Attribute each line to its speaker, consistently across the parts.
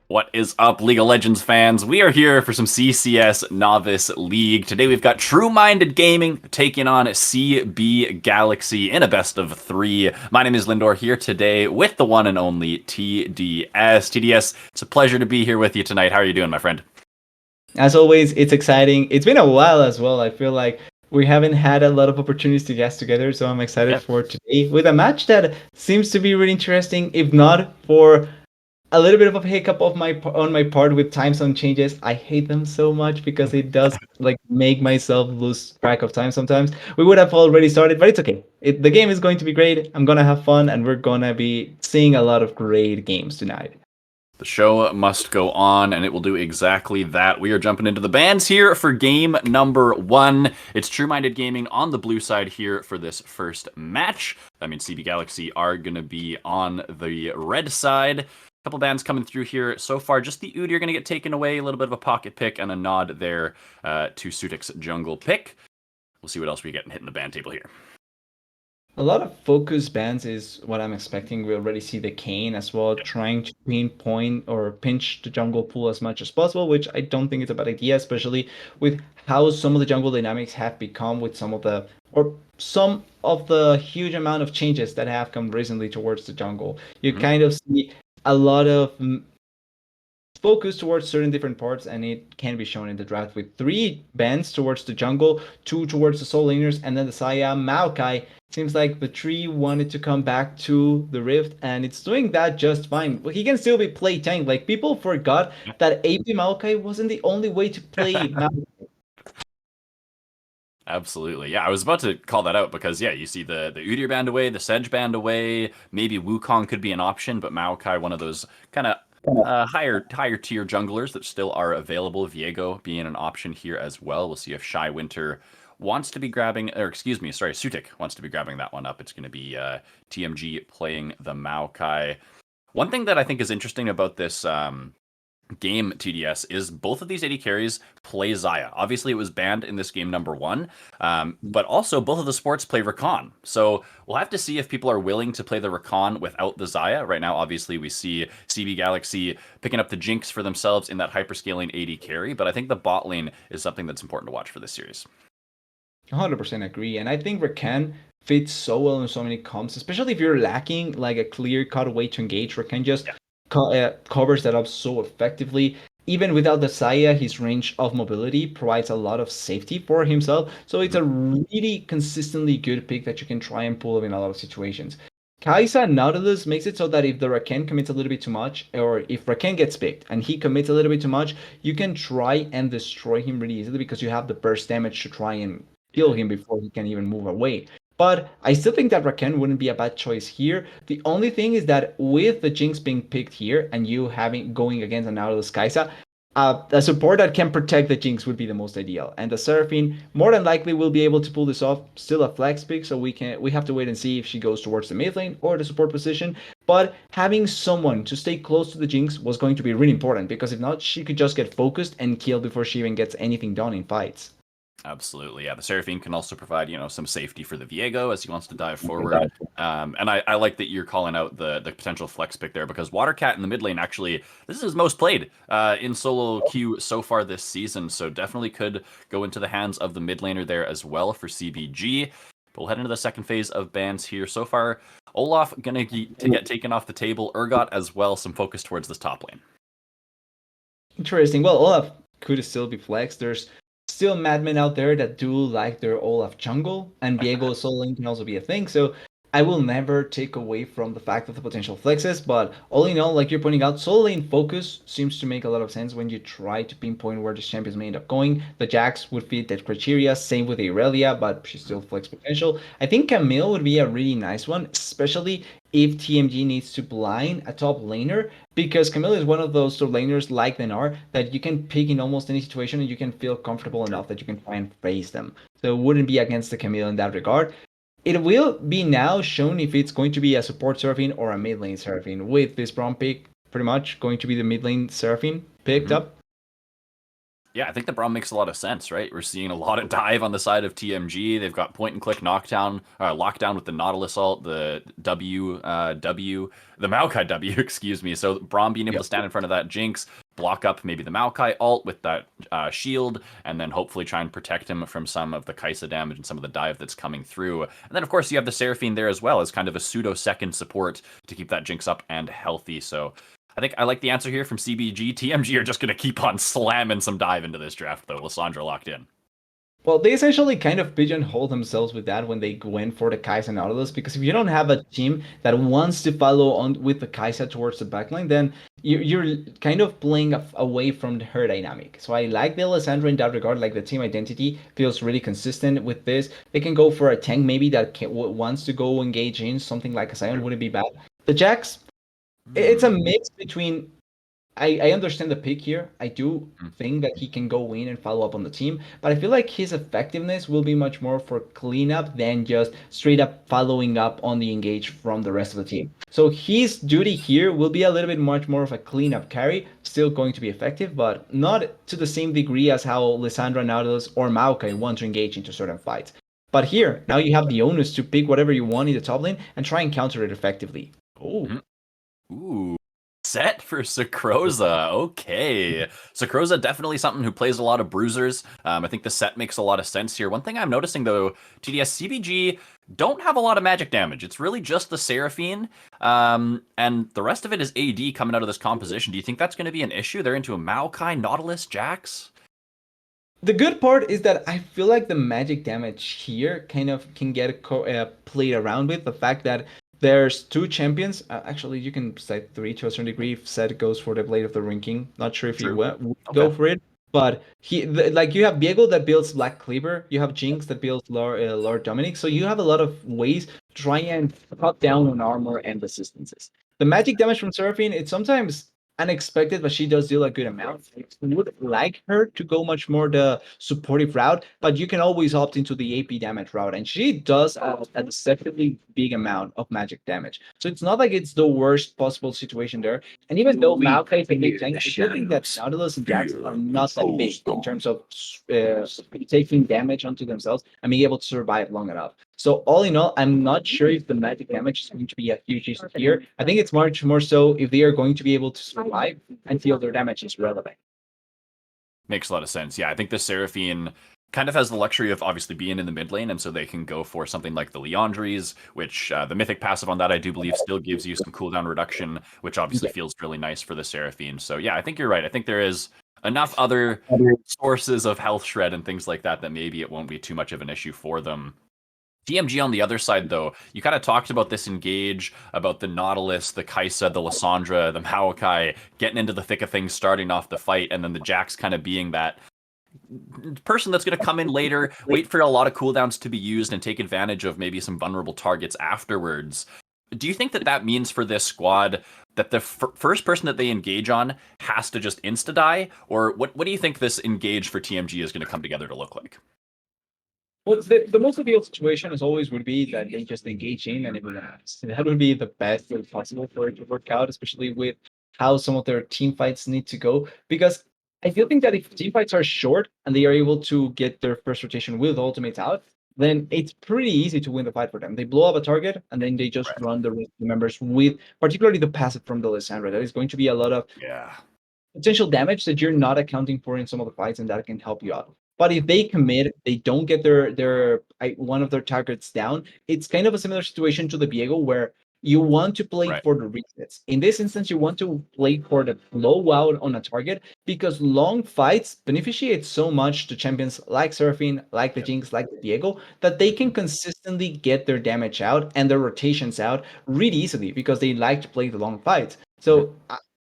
Speaker 1: What is up, League of Legends fans? We are here for some CCS Novice League. Today we've got True Minded Gaming taking on CB Galaxy in a best of three. My name is Lindorr here today with the one and only TDS. TDS, it's a pleasure to be here with you tonight. How are you doing, my friend?
Speaker 2: As always, it's exciting. It's been a while as well. I feel like we haven't had a lot of opportunities to guest together, so I'm excited
Speaker 1: Yeah.
Speaker 2: for today with a match that seems to be really interesting. If not for a little bit of a hiccup of my on my part with time zone changes, I hate them so much because it does like make myself lose track of time sometimes. We would have already started, but it's okay. The game is going to be great. I'm gonna have fun, and we're gonna be seeing a lot of great games tonight.
Speaker 1: The show must go on, and it will do exactly that. We are jumping into the bands here for game number one. It's True Minded Gaming on the blue side here for this first match. That means CB Galaxy are going to be on the red side. A couple bands coming through here so far. Just the Udyr going to get taken away. A little bit of a pocket pick and a nod there to Sutek's jungle pick. We'll see what else we get hitting the band table here.
Speaker 2: A lot of focus bands is what I'm expecting. We already see the Kane as well, trying to pinpoint or pinch the jungle pool as much as possible, which I don't think is a bad idea, especially with how some of the jungle dynamics have become with some of the huge amount of changes that have come recently towards the jungle. You
Speaker 1: Mm-hmm.
Speaker 2: kind of see a lot of focus towards certain different parts, and it can be shown in the draft with three bands towards the jungle, two towards the soul laners, and then the Saya Maokai. Seems like the tree wanted to come back to the rift, and it's doing that just fine. Well, he can still be play tank. Like, people forgot that AP Maokai wasn't the only way to play Maokai.
Speaker 1: Absolutely. Yeah, I was about to call that out because yeah, you see the Udyr band away, the Sedge band away, maybe Wukong could be an option, but Maokai one of those kind of higher tier junglers that still are available. Viego being an option here as well. We'll see if Shy Winter wants to be grabbing, or excuse me, sorry, Sutek wants to be grabbing that one up. It's going to be TMG playing the Maokai. One thing that I think is interesting about this game TDS is both of these AD carries play Xayah. Obviously, it was banned in this game number one, but also both of the sports play Rakan. So we'll have to see if people are willing to play the Rakan without the Xayah. Right now, obviously, we see CB Galaxy picking up the Jinx for themselves in that hyperscaling AD carry, but I think the bot lane is something that's important to watch for this series.
Speaker 2: 100% agree. And I think Rakan fits so well in so many comps, especially if you're lacking like a clear cut way to engage. Rakan just covers that up so effectively. Even without the Saya, his range of mobility provides a lot of safety for himself. So it's a really consistently good pick that you can try and pull in a lot of situations. Kaisa Nautilus makes it so that if the Rakan commits a little bit too much, or if Rakan gets picked and he commits a little bit too much, you can try and destroy him really easily because you have the burst damage to try and kill him before he can even move away. But I still think that Rakan wouldn't be a bad choice here. The only thing is that with the Jinx being picked here and you having going against an Nautilus Kaisa, a support that can protect the Jinx would be the most ideal. And the Seraphine more than likely will be able to pull this off. Still a flex pick, so we have to wait and see if she goes towards the mid lane or the support position. But having someone to stay close to the Jinx was going to be really important because if not, she could just get focused and killed before she even gets anything done in fights.
Speaker 1: Absolutely, yeah. The Seraphine can also provide, some safety for the Viego as he wants to dive forward. And I like that you're calling out the potential flex pick there because Watercat in the mid lane actually this is his most played in solo queue so far this season. So definitely could go into the hands of the mid laner there as well for CBG. But we'll head into the second phase of bans here. So far, Olaf gonna get taken off the table. Urgot as well. Some focus towards this top lane.
Speaker 2: Interesting. Well, Olaf could still be flexed. There's still madmen out there that do like their Olaf jungle, and Viego solo lane can also be a thing. So I will never take away from the fact of the potential flexes, but all in all, like you're pointing out, solo lane focus seems to make a lot of sense when you try to pinpoint where the champions may end up going. The Jax would fit that criteria, same with Irelia, but she's still flex potential. I think Camille would be a really nice one, especially if TMG needs to blind a top laner, because Camille is one of those top laners like Lindorr that you can pick in almost any situation and you can feel comfortable enough that you can try and face them. So it wouldn't be against the Camille in that regard. It will be now shown if it's going to be a support Seraphine or a mid lane Seraphine. With this Braum pick, pretty much going to be the mid lane Seraphine picked up.
Speaker 1: Yeah, I think the Braum makes a lot of sense, right? We're seeing a lot of dive on the side of TMG. They've got point and click knockdown, lockdown with the Nautilus ult, the the Maokai W, excuse me. So Braum being able to stand in front of that Jinx, block up maybe the Maokai ult with that shield, and then hopefully try and protect him from some of the Kai'Sa damage and some of the dive that's coming through. And then, of course, you have the Seraphine there as well as kind of a pseudo second support to keep that Jinx up and healthy. So I think I like the answer here from CBG. TMG are just going to keep on slamming some dive into this draft, though. Lissandra locked in.
Speaker 2: Well, they essentially kind of pigeonhole themselves with that when they went for the Kai'Sa Nautilus, because if you don't have a team that wants to follow on with the Kai'Sa towards the backline, then you're kind of playing away from her dynamic. So I like the Alessandra in that regard. Like, the team identity feels really consistent with this. They can go for a tank maybe that wants to go engage in something like a Sion, wouldn't be bad. The Jax, it's a mix between. I understand the pick here. I do think that he can go in and follow up on the team, but I feel like his effectiveness will be much more for cleanup than just straight up following up on the engage from the rest of the team. So his duty here will be a little bit much more of a cleanup carry, still going to be effective, but not to the same degree as how Lissandra, Nautilus, or Maokai want to engage into certain fights. But here, now you have the onus to pick whatever you want in the top lane and try and counter it effectively. Oh.
Speaker 1: Ooh. Set for Sakroza. Okay. Sakroza definitely something who plays a lot of bruisers. I think the set makes a lot of sense here. One thing I'm noticing though, TDS CBG don't have a lot of magic damage. It's really just the Seraphine. And the rest of it is AD coming out of this composition. Do you think that's going to be an issue? They're into a Maokai, Nautilus, Jax?
Speaker 2: The good part is that I feel like the magic damage here kind of can get played around with. The fact that there's two champions. Actually, you can cite three to a certain degree if Seth goes for the Blade of the Ring King. Not sure if he would go for it. But like, you have Viego that builds Black Cleaver. You have Jinx that builds Lord Dominic. So you have a lot of ways to try and cut down on armor and resistances. The magic damage from Seraphine, it's sometimes unexpected, but she does deal a good amount. I would like her to go much more the supportive route, but you can always opt into the AP damage route, and she does a deceptively big amount of magic damage. So it's not like it's the worst possible situation there. And even though Maokai is a big tank, I still think that Nautilus and Jax are not that big in terms of taking damage onto themselves and being able to survive long enough. So all in all, I'm not sure if the magic damage is going to be a huge issue here. I think it's much more so if they are going to be able to survive until their damage is relevant.
Speaker 1: Makes a lot of sense. Yeah, I think the Seraphine kind of has the luxury of obviously being in the mid lane, and so they can go for something like the Liandry's, which the mythic passive on that I do believe still gives you some cooldown reduction, which obviously feels really nice for the Seraphine. So yeah, I think you're right. I think there is enough other sources of health shred and things like that that maybe it won't be too much of an issue for them. TMG on the other side, though, you kind of talked about this engage, about the Nautilus, the Kai'Sa, the Lissandra, the Maokai, getting into the thick of things, starting off the fight, and then the Jax kind of being that person that's going to come in later, wait for a lot of cooldowns to be used, and take advantage of maybe some vulnerable targets afterwards. Do you think that that means for this squad that the first person that they engage on has to just insta-die? Or what do you think this engage for TMG is going to come together to look like?
Speaker 2: Well, the most ideal situation as always would be that they just engage in and it would last. That would be the best way possible for it to work out, especially with how some of their team fights need to go. Because I feel think that if team fights are short and they are able to get their first rotation with ultimates out, then it's pretty easy to win the fight for them. They blow up a target and then they just run the rest of the members with particularly the passive from the Lissandra. That is going to be a lot of potential damage that you're not accounting for in some of the fights, and that can help you out. But if they commit, they don't get their one of their targets down. It's kind of a similar situation to the Viego, where you want to play for the resets. In this instance, you want to play for the blowout on a target, because long fights beneficiate so much to champions like Seraphine, like the Jinx, like the Viego, that they can consistently get their damage out and their rotations out really easily because they like to play the long fights. So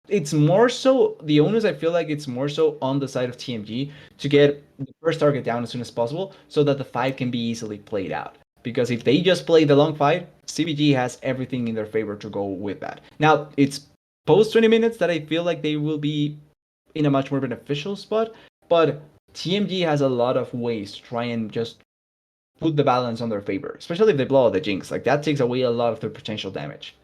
Speaker 2: it's more so the onus, I feel like it's more so on the side of TMG to get the first target down as soon as possible so that the fight can be easily played out. Because if they just play the long fight, CBG has everything in their favor to go with that. Now, it's post 20 minutes that I feel like they will be in a much more beneficial spot, but TMG has a lot of ways to try and just put the balance on their favor, especially if they blow out the Jinx. Like, that takes away a lot of their potential damage.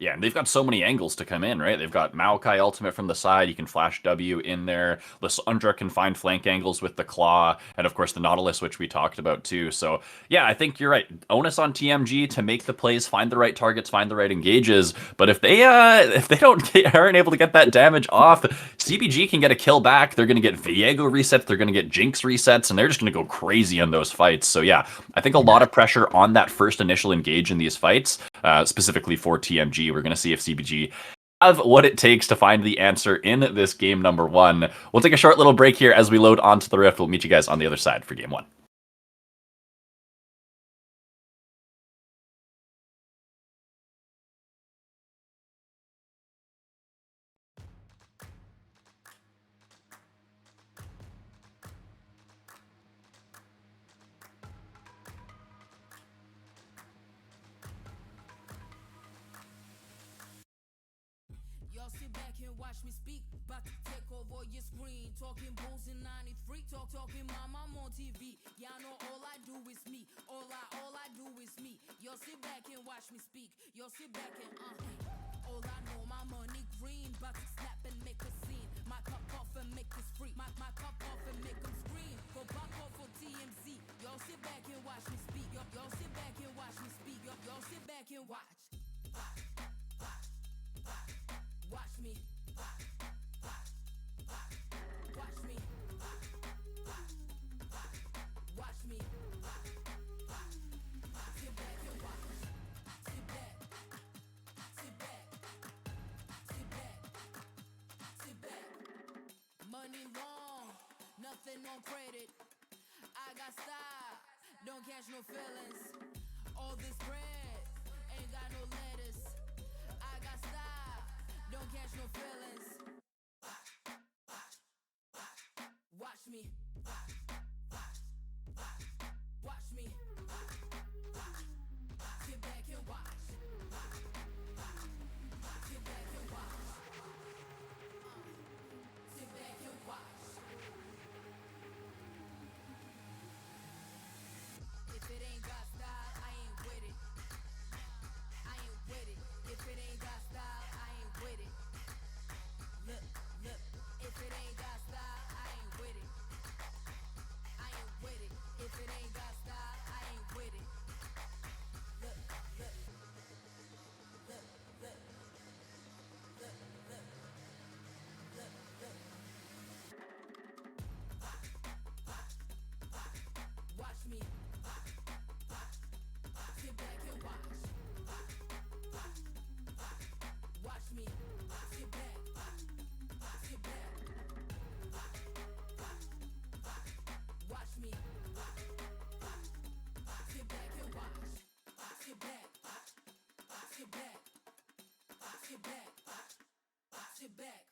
Speaker 1: Yeah, and they've got so many angles to come in, right? They've got Maokai ultimate from the side. You can flash W in there. Lysandra can find flank angles with the Claw, and of course the Nautilus, which we talked about too. So yeah, I think you're right. Onus on TMG to make the plays, find the right targets, find the right engages. But if they don't aren't able to get that damage off, CBG can get a kill back. They're going to get Viego resets. They're going to get Jinx resets, and they're just going to go crazy on those fights. So yeah, I think a lot of pressure on that first initial engage in these fights, specifically for TMG. We're going to see if CBG have what it takes to find the answer in this game number 1. We'll take a short little break here as we load onto the Rift. We'll meet you guys on the other side for game 1.
Speaker 3: Y'all sit back and watch me speak. About to take over your screen. Talking bulls in 93. Talking mom, I'm on TV. Y'all know all I do is me. All I do is me. Y'all sit back and watch me speak. Y'all sit back and all I know, my money green. About to snap and make a scene. My cup off and make this free. My cup off and make them scream. Go back off for TMZ. Y'all sit back and watch me speak. Y'all sit back and watch me speak. Y'all sit back and watch. Watch me. Watch me. Watch me. Sit back and watch. Sit back. Sit back. Sit back. Sit back. Money long, nothing on credit. I got style, don't catch no feelings. All this bread ain't got no lettuce. I got style, don't catch no feelings. Watch me. Watch me. Sit back and watch. Sit back and watch. Sit back and watch. If it ain't got style, I ain't with it. I ain't with it. If it ain't got style, I ain't with it. Look, look. If it ain't got style, I ain't with it. I ain't with it. If it ain't got style, I ain't with it. Look, look. Look, look. Look, look. Look, look. Watch me. Sit back and watch. Watch me. Sit back. Sit back. Watch me. Sit back and watch. Sit back. Sit back. Sit back. Sit back.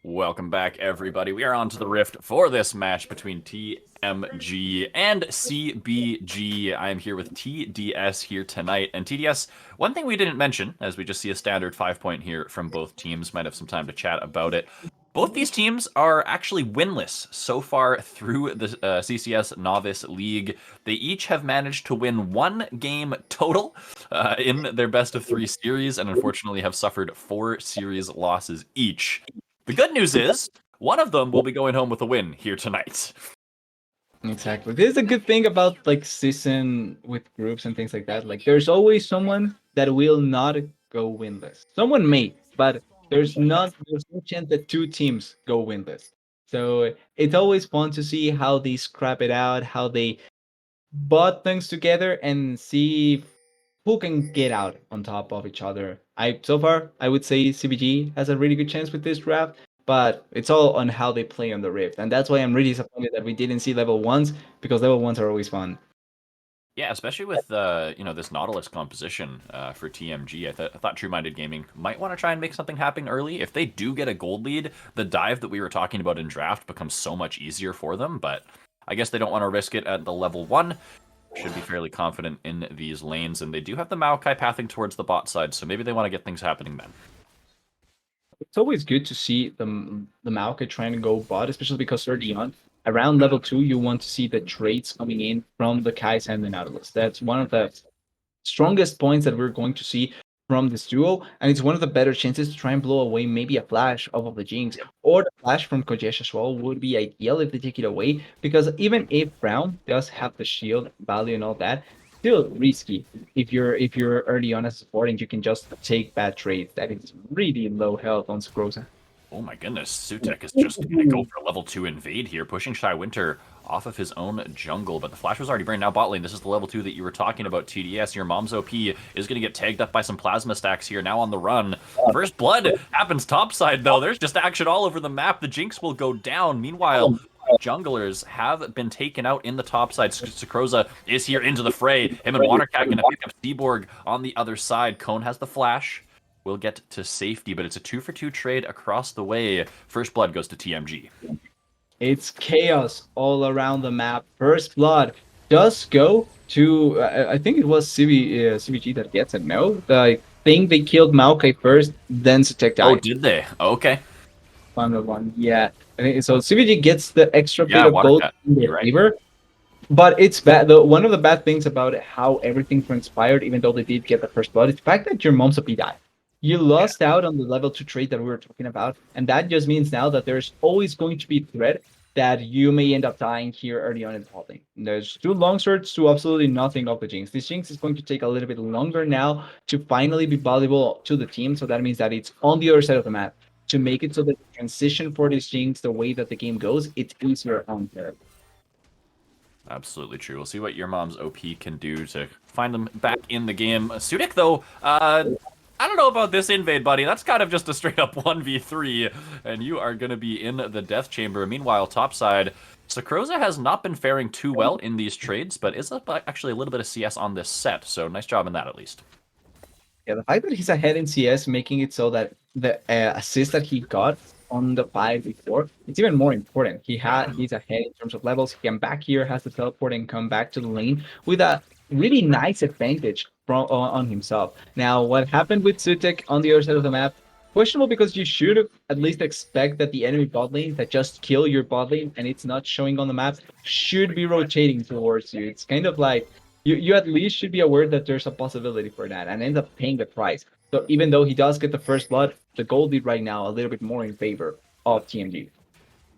Speaker 1: Welcome back, everybody. We are on to the Rift for this match between TMG and CBG. I am here with TDS here tonight. And TDS, one thing we didn't mention, as we just see a standard 5-point here from both teams, might have some time to chat about it. Both these teams are actually winless so far through the CCS Novice League. They each have managed to win 1 game total in their best of 3 series, and unfortunately have suffered 4 series losses each. The good news is, one of them will be going home with a win here tonight.
Speaker 2: Exactly. This is a good thing about like season with groups and things like that. Like there's always someone that will not go winless. Someone may, but there's no chance that 2 teams go winless. So it's always fun to see how they scrap it out, how they butt things together and see who can get out on top of each other. So far I would say CBG has a really good chance with this draft, but it's all on how they play on the Rift, and that's why I'm really disappointed that we didn't see level ones because level ones are always fun.
Speaker 1: Yeah, especially with this Nautilus composition for TMG. I thought True Minded Gaming might want to try and make something happen early. If they do get a gold lead, the dive that we were talking about in draft becomes so much easier for them. But I guess they don't want to risk it at the level 1. Should be fairly confident in these lanes, and they do have the Maokai pathing towards the bot side, so maybe they want to get things happening then.
Speaker 2: It's always good to see the Maokai trying to go bot, especially because early on, around level 2, you want to see the trades coming in from the Kais and the Nautilus. That's one of the strongest points that we're going to see from this duo, and it's one of the better chances to try and blow away maybe a flash off of the Jinx, or the flash from Kojesh as well would be ideal if they take it away, because even if Brown does have the shield value and all that, still risky if you're early on as a support and you can just take bad trades. That is really low health on Scroza.
Speaker 1: Oh my goodness, Sutek is just going to go for a level 2 invade here, pushing Shy Winter off of his own jungle, but the flash was already burned. Now bot lane, this is the level 2 that you were talking about, TDS. Your mom's OP is going to get tagged up by some plasma stacks here, now on the run. First blood happens topside, though. There's just action all over the map. The Jinx will go down. Meanwhile, junglers have been taken out in the topside. Sakroza is here into the fray. Him and Watercat going to pick up Seaborg on the other side. Cone has the flash. Will get to safety, but it's a 2-for-2 trade across the way. First blood goes to TMG.
Speaker 2: It's chaos all around the map. First blood does go to I think it was CBG that gets it. No, I think they killed Maokai first, then Sutek died.
Speaker 1: Oh, did they? Okay.
Speaker 2: Final one, yeah. I think so. CBG gets the extra bit
Speaker 1: Yeah,
Speaker 2: of gold
Speaker 1: Watercat.
Speaker 2: in their
Speaker 1: You're right.
Speaker 2: favor, but it's bad. One of the bad things about how everything transpired, even though they did get the first blood, is the fact that your mom's OP died. You lost out on the level 2 trade that we were talking about, and that just means now that there's always going to be threat that you may end up dying here early on in the holding. There's 2 longswords to absolutely nothing of the Jinx. This Jinx is going to take a little bit longer now to finally be valuable to the team, so that means that it's on the other side of the map. To make it so that the transition for this Jinx, the way that the game goes, it's easier on there.
Speaker 1: Absolutely true. We'll see what your mom's OP can do to find them back in the game. Sudik, though, I don't know about this invade, buddy. That's kind of just a straight up 1v3, and you are going to be in the death chamber. Meanwhile, topside, Sakroza has not been faring too well in these trades, but is actually a little bit of CS on this set, so nice job in that at least.
Speaker 2: Yeah, the fact that he's ahead in CS, making it so that the assist that he got on the 5 before, it's even more important. He's ahead in terms of levels. He can back here, has to teleport and come back to the lane with a really nice advantage on himself. Now, what happened with Sutek on the other side of the map? Questionable, because you should at least expect that the enemy bot lane that just kill your bot lane and it's not showing on the map should be rotating towards you. It's kind of like you at least should be aware that there's a possibility for that and end up paying the price. So even though he does get the first blood, the gold lead right now a little bit more in favor of TMG.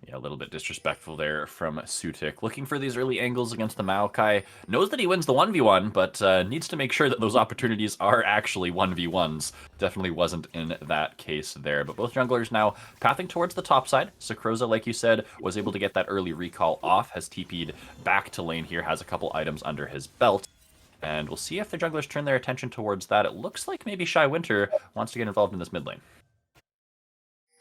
Speaker 1: Yeah, a little bit disrespectful there from Sutik. Looking for these early angles against the Maokai. Knows that he wins the 1v1, but needs to make sure that those opportunities are actually 1v1s. Definitely wasn't in that case there. But both junglers now pathing towards the top side. Sakroza, like you said, was able to get that early recall off. Has TP'd back to lane here. Has a couple items under his belt. And we'll see if the junglers turn their attention towards that. It looks like maybe Shy Winter wants to get involved in this mid lane.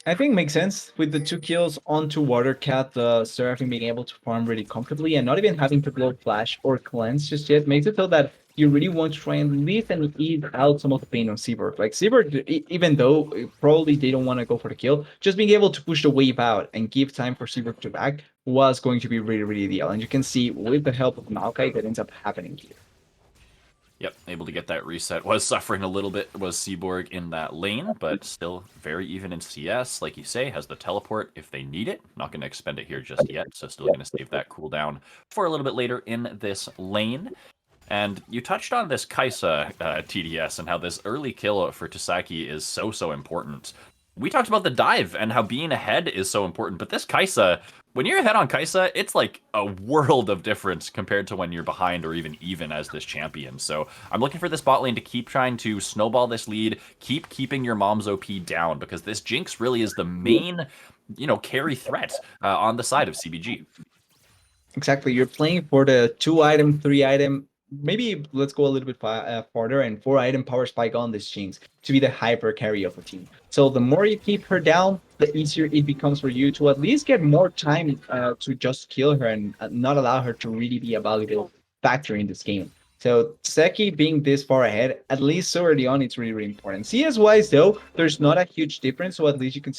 Speaker 2: I think makes sense with the 2 kills onto Watercat, the Seraphim being able to farm really comfortably and not even having to blow flash or cleanse just yet makes it so that you really want to try and leave and ease out some of the pain on Seaborg. Like Seaborg, even though probably they don't want to go for the kill, just being able to push the wave out and give time for Seaborg to back was going to be really, really ideal. And you can see with the help of Maokai that ends up happening here.
Speaker 1: Yep, able to get that reset. Was suffering a little bit, was Seaborg in that lane, but still very even in CS. Like you say, has the teleport if they need it. Not going to expend it here just yet, so still going to save that cooldown for a little bit later in this lane. And you touched on this Kaisa TDS and how this early kill for Tasaki is so important. We talked about the dive and how being ahead is so important, but this Kaisa, when you're ahead on Kaisa, it's like a world of difference compared to when you're behind or even as this champion. So I'm looking for this bot lane to keep trying to snowball this lead, keep keeping your mom's OP down, because this Jinx really is the main, carry threat on the side of CBG.
Speaker 2: Exactly. You're playing for the 2-item, 3-item, maybe let's go a little bit farther, and 4-item power spike on this Jinx to be the hyper carry of a team. So the more you keep her down, the easier it becomes for you to at least get more time to just kill her and not allow her to really be a valuable factor in this game. So Seki being this far ahead, at least so early on, it's really important. CS wise though, there's not a huge difference. So at least you can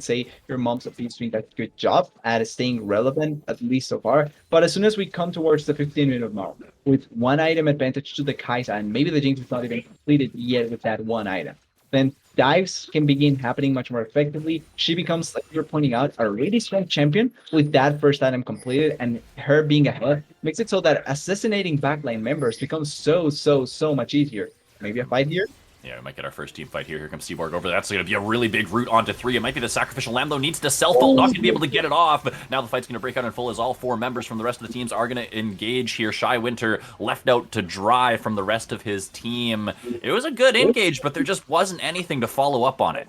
Speaker 2: say your mom's is doing a good job at staying relevant, at least so far. But as soon as we come towards the 15-minute mark, with 1-item advantage to the Kaisa, and maybe the Jinx is not even completed yet with that 1-item, then dives can begin happening much more effectively. She becomes, like you're pointing out, a really strong champion with that first item completed, and her being ahead makes it so that assassinating backline members becomes so much easier. Maybe a fight here?
Speaker 1: Yeah, we might get our first team fight here. Here comes Seaborg over. That's going to be a really big route onto 3. It might be the Sacrificial Lamb, though. Needs to self-ult. Not going to be able to get it off. But now the fight's going to break out in full as all 4 members from the rest of the teams are going to engage here. Shy Winter left out to dry from the rest of his team. It was a good engage, but there just wasn't anything to follow up on it.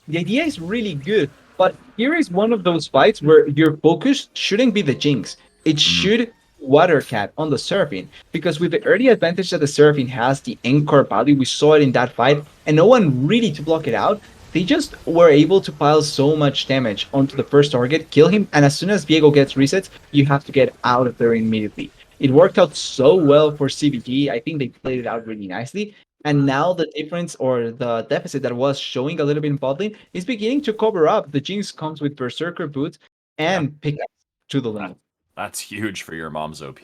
Speaker 2: The idea is really good, but here is one of those fights where your focus shouldn't be the Jinx. It should Watercat on the Seraphine, because with the early advantage that the Seraphine has, the Encore value, we saw it in that fight, and no one really to block it out. They just were able to pile so much damage onto the first target, kill him, and as soon as Viego gets resets, you have to get out of there immediately. It worked out so well for CBG. I think they played it out really nicely. And now the difference or the deficit that was showing a little bit in bot lane is beginning to cover up. The Jinx comes with Berserker boots and pickaxe to the lane.
Speaker 1: That's huge for your mom's OP.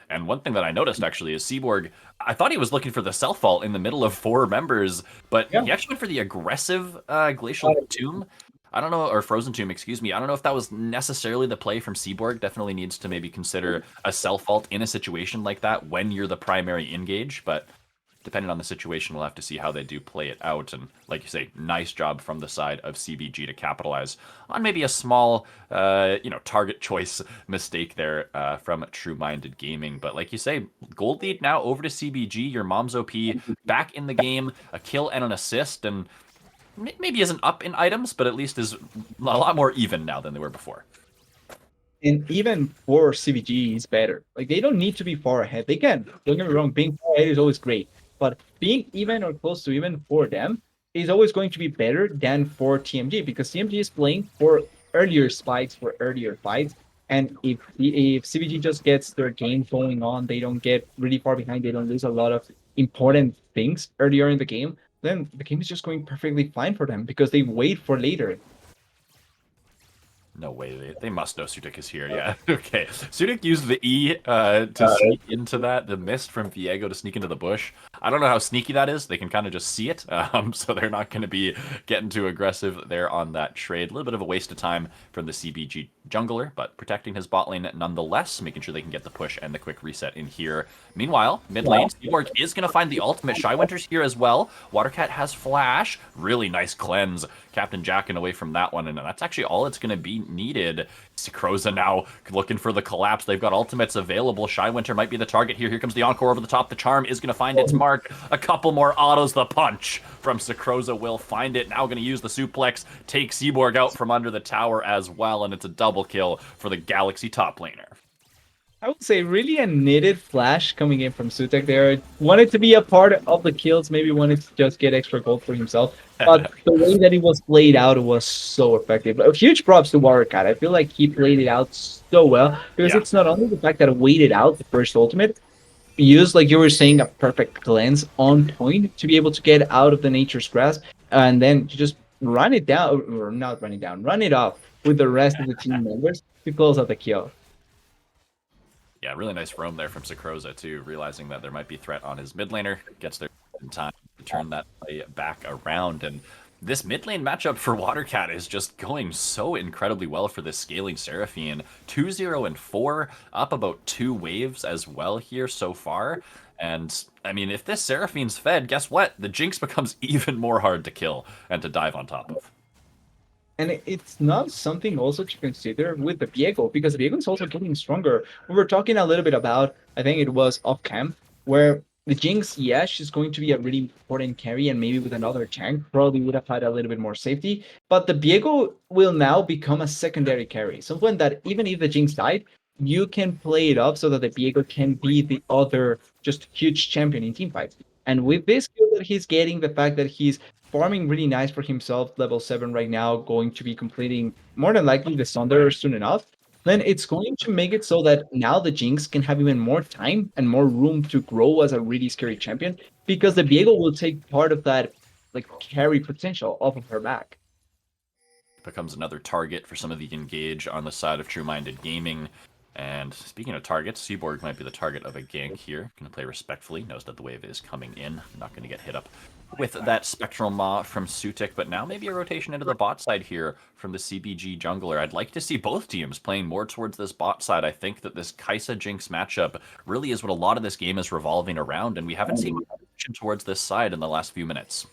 Speaker 1: And one thing that I noticed actually is Seaborg, I thought he was looking for the self-fault in the middle of 4 members, but he actually went for the aggressive Glacial Tomb. I don't know, or Frozen Tomb, excuse me. I don't know if that was necessarily the play from Seaborg. Definitely needs to maybe consider a self-fault in a situation like that when you're the primary engage, but depending on the situation, we'll have to see how they do play it out. And like you say, nice job from the side of CBG to capitalize on maybe a small, target choice mistake there from True Minded Gaming. But like you say, gold lead now over to CBG. Your mom's OP back in the game, a kill and an assist, and maybe isn't up in items, but at least is a lot more even now than they were before.
Speaker 2: And even for CBG is better. Like they don't need to be far ahead. They can. Don't get me wrong, being far ahead is always great. But being even or close to even for them is always going to be better than for TMG, because TMG is playing for earlier spikes, for earlier fights. And if CBG just gets their game going on, they don't get really far behind, they don't lose a lot of important things earlier in the game, then the game is just going perfectly fine for them because they wait for later.
Speaker 1: No way, they must know Sudik is here. Yeah, okay. Sudik used the E to sneak into that, the mist from Viego to sneak into the bush. I don't know how sneaky that is. They can kind of just see it, so they're not going to be getting too aggressive there on that trade. A little bit of a waste of time from the CBG jungler, but protecting his bot lane nonetheless, making sure they can get the push and the quick reset in here. Meanwhile, mid lane, Seaborg is going to find the ultimate. Shy Winter's here as well. Watercat has flash. Really nice cleanse. Captain Jackin away from that one, and that's actually all it's going to be needed. Croza now looking for the collapse. They've got ultimates available. Shy Winter might be the target here. Here comes the Encore over the top. The Charm is going to find its mark. A couple more autos. The punch from Croza will find it. Now going to use the suplex. Take Seaborg out from under the tower as well, and it's a double kill for the Galaxy top laner.
Speaker 2: I would say really a knitted flash coming in from Sutek there. Wanted to be a part of the kills, maybe wanted to just get extra gold for himself. But the way that it was played out was so effective. Huge props to Watercat. I feel like he played it out so well, because it's not only the fact that it waited out the first ultimate, used, like you were saying, a perfect cleanse on point to be able to get out of the nature's grasp, and then to just run it down, or not run it down, run it off with the rest of the team members to close out the kill.
Speaker 1: Yeah, really nice roam there from Sakroza too, realizing that there might be threat on his mid laner, gets there in time to turn that play back around. And this mid lane matchup for Watercat is just going so incredibly well for this scaling Seraphine. 2-0 and 4, up about 2 waves as well here so far. And I mean, if this Seraphine's fed, guess what? The Jinx becomes even more hard to kill and to dive on top of.
Speaker 2: And it's not something also to consider with the Viego, because the Viego is also getting stronger. We were talking a little bit about, I think it was off cam, where the Jinx, yes, she's going to be a really important carry, and maybe with another tank, probably would have had a little bit more safety. But the Viego will now become a secondary carry, something that even if the Jinx died, you can play it up so that the Viego can be the other just huge champion in team fights. And with this skill that he's getting, the fact that he's farming really nice for himself, level 7 right now, going to be completing more than likely the Sunder soon enough, then it's going to make it so that now the Jinx can have even more time and more room to grow as a really scary champion, because the Viego will take part of that like carry potential off of her back.
Speaker 1: Becomes another target for some of the engage on the side of True Minded Gaming. And speaking of targets, Seaborg might be the target of a gank here. Going to play respectfully, knows that the wave is coming in. Not going to get hit up with that Spectral Maw from Sutik, but now maybe a rotation into the bot side here from the CBG jungler. I'd like to see both teams playing more towards this bot side. I think that this Kai'Sa Jinx matchup really is what a lot of this game is revolving around, and we haven't seen much towards this side in the last few minutes.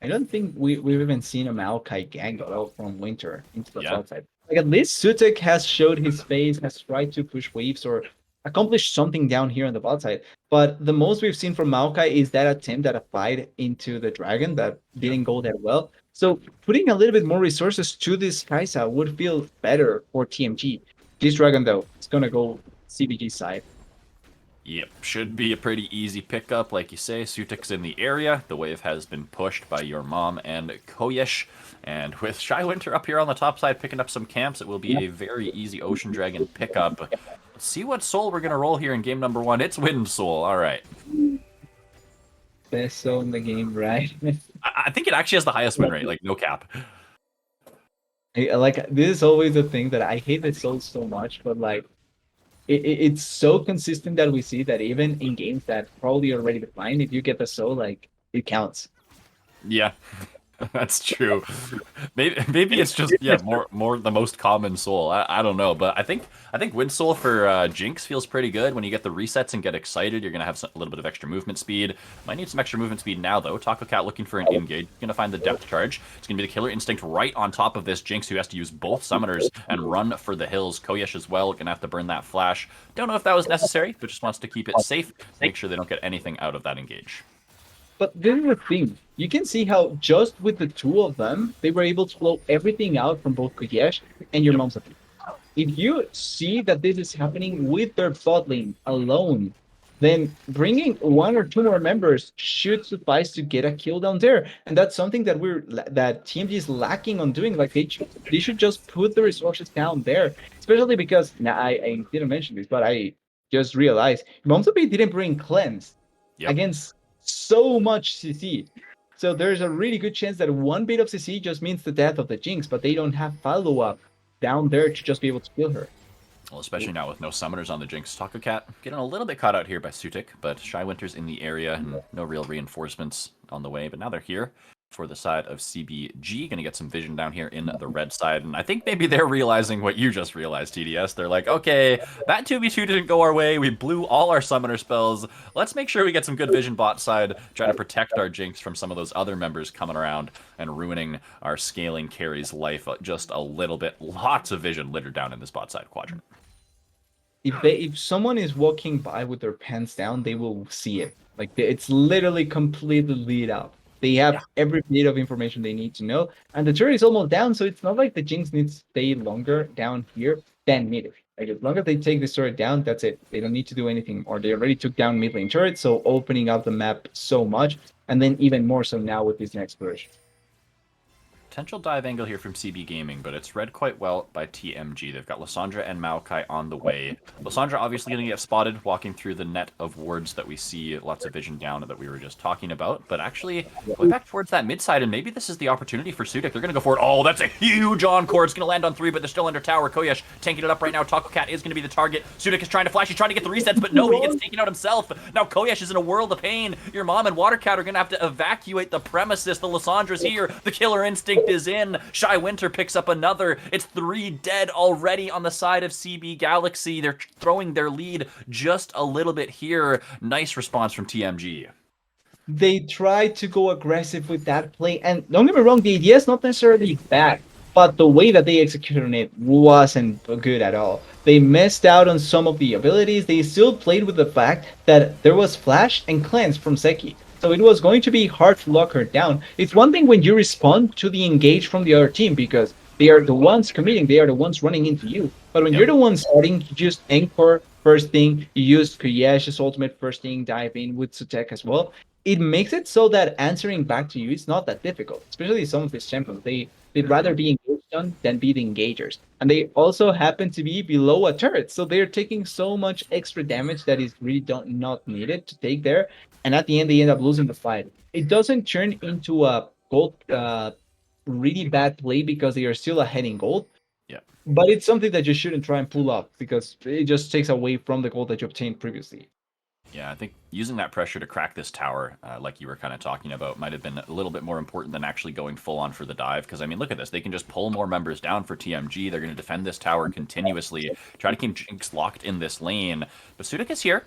Speaker 2: I don't think we've even seen a Maokai gank at all from Winter into the
Speaker 1: Yeah.
Speaker 2: bot side. Like at least Sutik has showed his face, has tried to push waves or accomplish something down here on the bot side. But the most we've seen from Maokai is that attempt at a fight into the dragon that didn't go that well. So putting a little bit more resources to this Kai'Sa would feel better for TMG. This dragon though, it's gonna go CBG side.
Speaker 1: Yep, should be a pretty easy pickup, like you say. Sutik's in the area. The wave has been pushed by your mom and Koyesh. And with Shy Winter up here on the top side picking up some camps, it will be a very easy Ocean Dragon pickup. Let's see what soul we're going to roll here in game number 1. It's Wind Soul. All right.
Speaker 2: Best soul in the game, right?
Speaker 1: I think it actually has the highest win rate, like no cap.
Speaker 2: Like this is always the thing that I hate the soul so much, but like it's so consistent that we see that even in games that probably already defined, if you get the soul, like it counts.
Speaker 1: Yeah. That's true. Maybe it's just more the most common soul. I don't know, but I think Wind Soul for Jinx feels pretty good. When you get the resets and get excited, you're gonna have a little bit of extra movement speed. Might need some extra movement speed now though. Taco Cat looking for an engage. Gonna find the depth charge. It's gonna be the Killer Instinct right on top of this Jinx, who has to use both summoners and run for the hills. Koyesh as well, gonna have to burn that flash. Don't know if that was necessary, but just wants to keep it safe. Make sure they don't get anything out of that engage.
Speaker 2: But this is the thing. You can see how just with the two of them, they were able to blow everything out from both Koyesh and your mom's opinion. If you see that this is happening with their bot lane alone, then bringing 1 or 2 more members should suffice to get a kill down there. And that's something that that TMG is lacking on doing. Like they should just put the resources down there. Especially because now I didn't mention this, but I just realized mom's opinion didn't bring cleanse against so much CC. So there's a really good chance that 1 bit of CC just means the death of the Jinx, but they don't have follow-up down there to just be able to kill her.
Speaker 1: Well, especially now with no summoners on the Jinx. Taco Cat getting a little bit caught out here by Sutik, but Shy Winter's in the area and no real reinforcements on the way, but now they're here for the side of CBG. Gonna get some vision down here in the red side, and I think maybe they're realizing what you just realized, TDS. They're like, okay, that 2v2 didn't go our way. We blew all our summoner spells. Let's make sure we get some good vision bot side, try to protect our Jinx from some of those other members coming around and ruining our scaling carry's life just a little bit. Lots of vision littered down in this bot side quadrant.
Speaker 2: If someone is walking by with their pants down, they will see it. Like it's literally completely lit up. They have every bit of information they need to know, and the turret is almost down, so it's not like the Jinx needs to stay longer down here than mid. Like as long as they take this turret down, that's it. They don't need to do anything more. They already took down mid lane turret, so opening up the map so much, and then even more so now with this next exploration.
Speaker 1: Potential dive angle here from CB Gaming, but it's read quite well by TMG. They've got Lysandra and Maokai on the way. Lysandra obviously going to get spotted walking through the net of wards that we see, lots of vision down that we were just talking about. But actually, going back towards that mid side, and maybe this is the opportunity for Sudik. They're going to go for it. Oh, that's a huge encore. It's going to land on 3, but they're still under tower. Koyesh tanking it up right now. Taco Cat is going to be the target. Sudik is trying to flash. He's trying to get the resets, but no, he gets taken out himself. Now Koyesh is in a world of pain. Your mom and Watercat are going to have to evacuate the premises. The Lysandra's here. The killer instinct is in. Shy Winter picks up another. It's 3 dead already on the side of CB Galaxy. They're throwing their lead just a little bit here. Nice response from TMG.
Speaker 2: They tried to go aggressive with that play, and don't get me wrong, the idea is not necessarily bad, but the way that they executed on it wasn't good at all. They missed out on some of the abilities. They still played with the fact that there was flash and cleanse from Seki. So it was going to be hard to lock her down. It's one thing when you respond to the engage from the other team because they are the ones committing, they are the ones running into you. But when you're the one starting, you just anchor first thing, you use Kuyesh's ultimate first thing, dive in with Sutek as well. It makes it so that answering back to you is not that difficult, especially some of these champions. They'd rather be engaged on than be the engagers. And they also happen to be below a turret, so they're taking so much extra damage that is really not needed to take there. And at the end, they end up losing the fight. It doesn't turn into a gold, really bad play because they are still ahead in gold.
Speaker 1: Yeah.
Speaker 2: But it's something that you shouldn't try and pull up because it just takes away from the gold that you obtained previously.
Speaker 1: Yeah, I think using that pressure to crack this tower, like you were kind of talking about, might have been a little bit more important than actually going full on for the dive. Because, I mean, look at this. They can just pull more members down for TMG. They're going to defend this tower continuously, try to keep Jinx locked in this lane. But Sudik is here.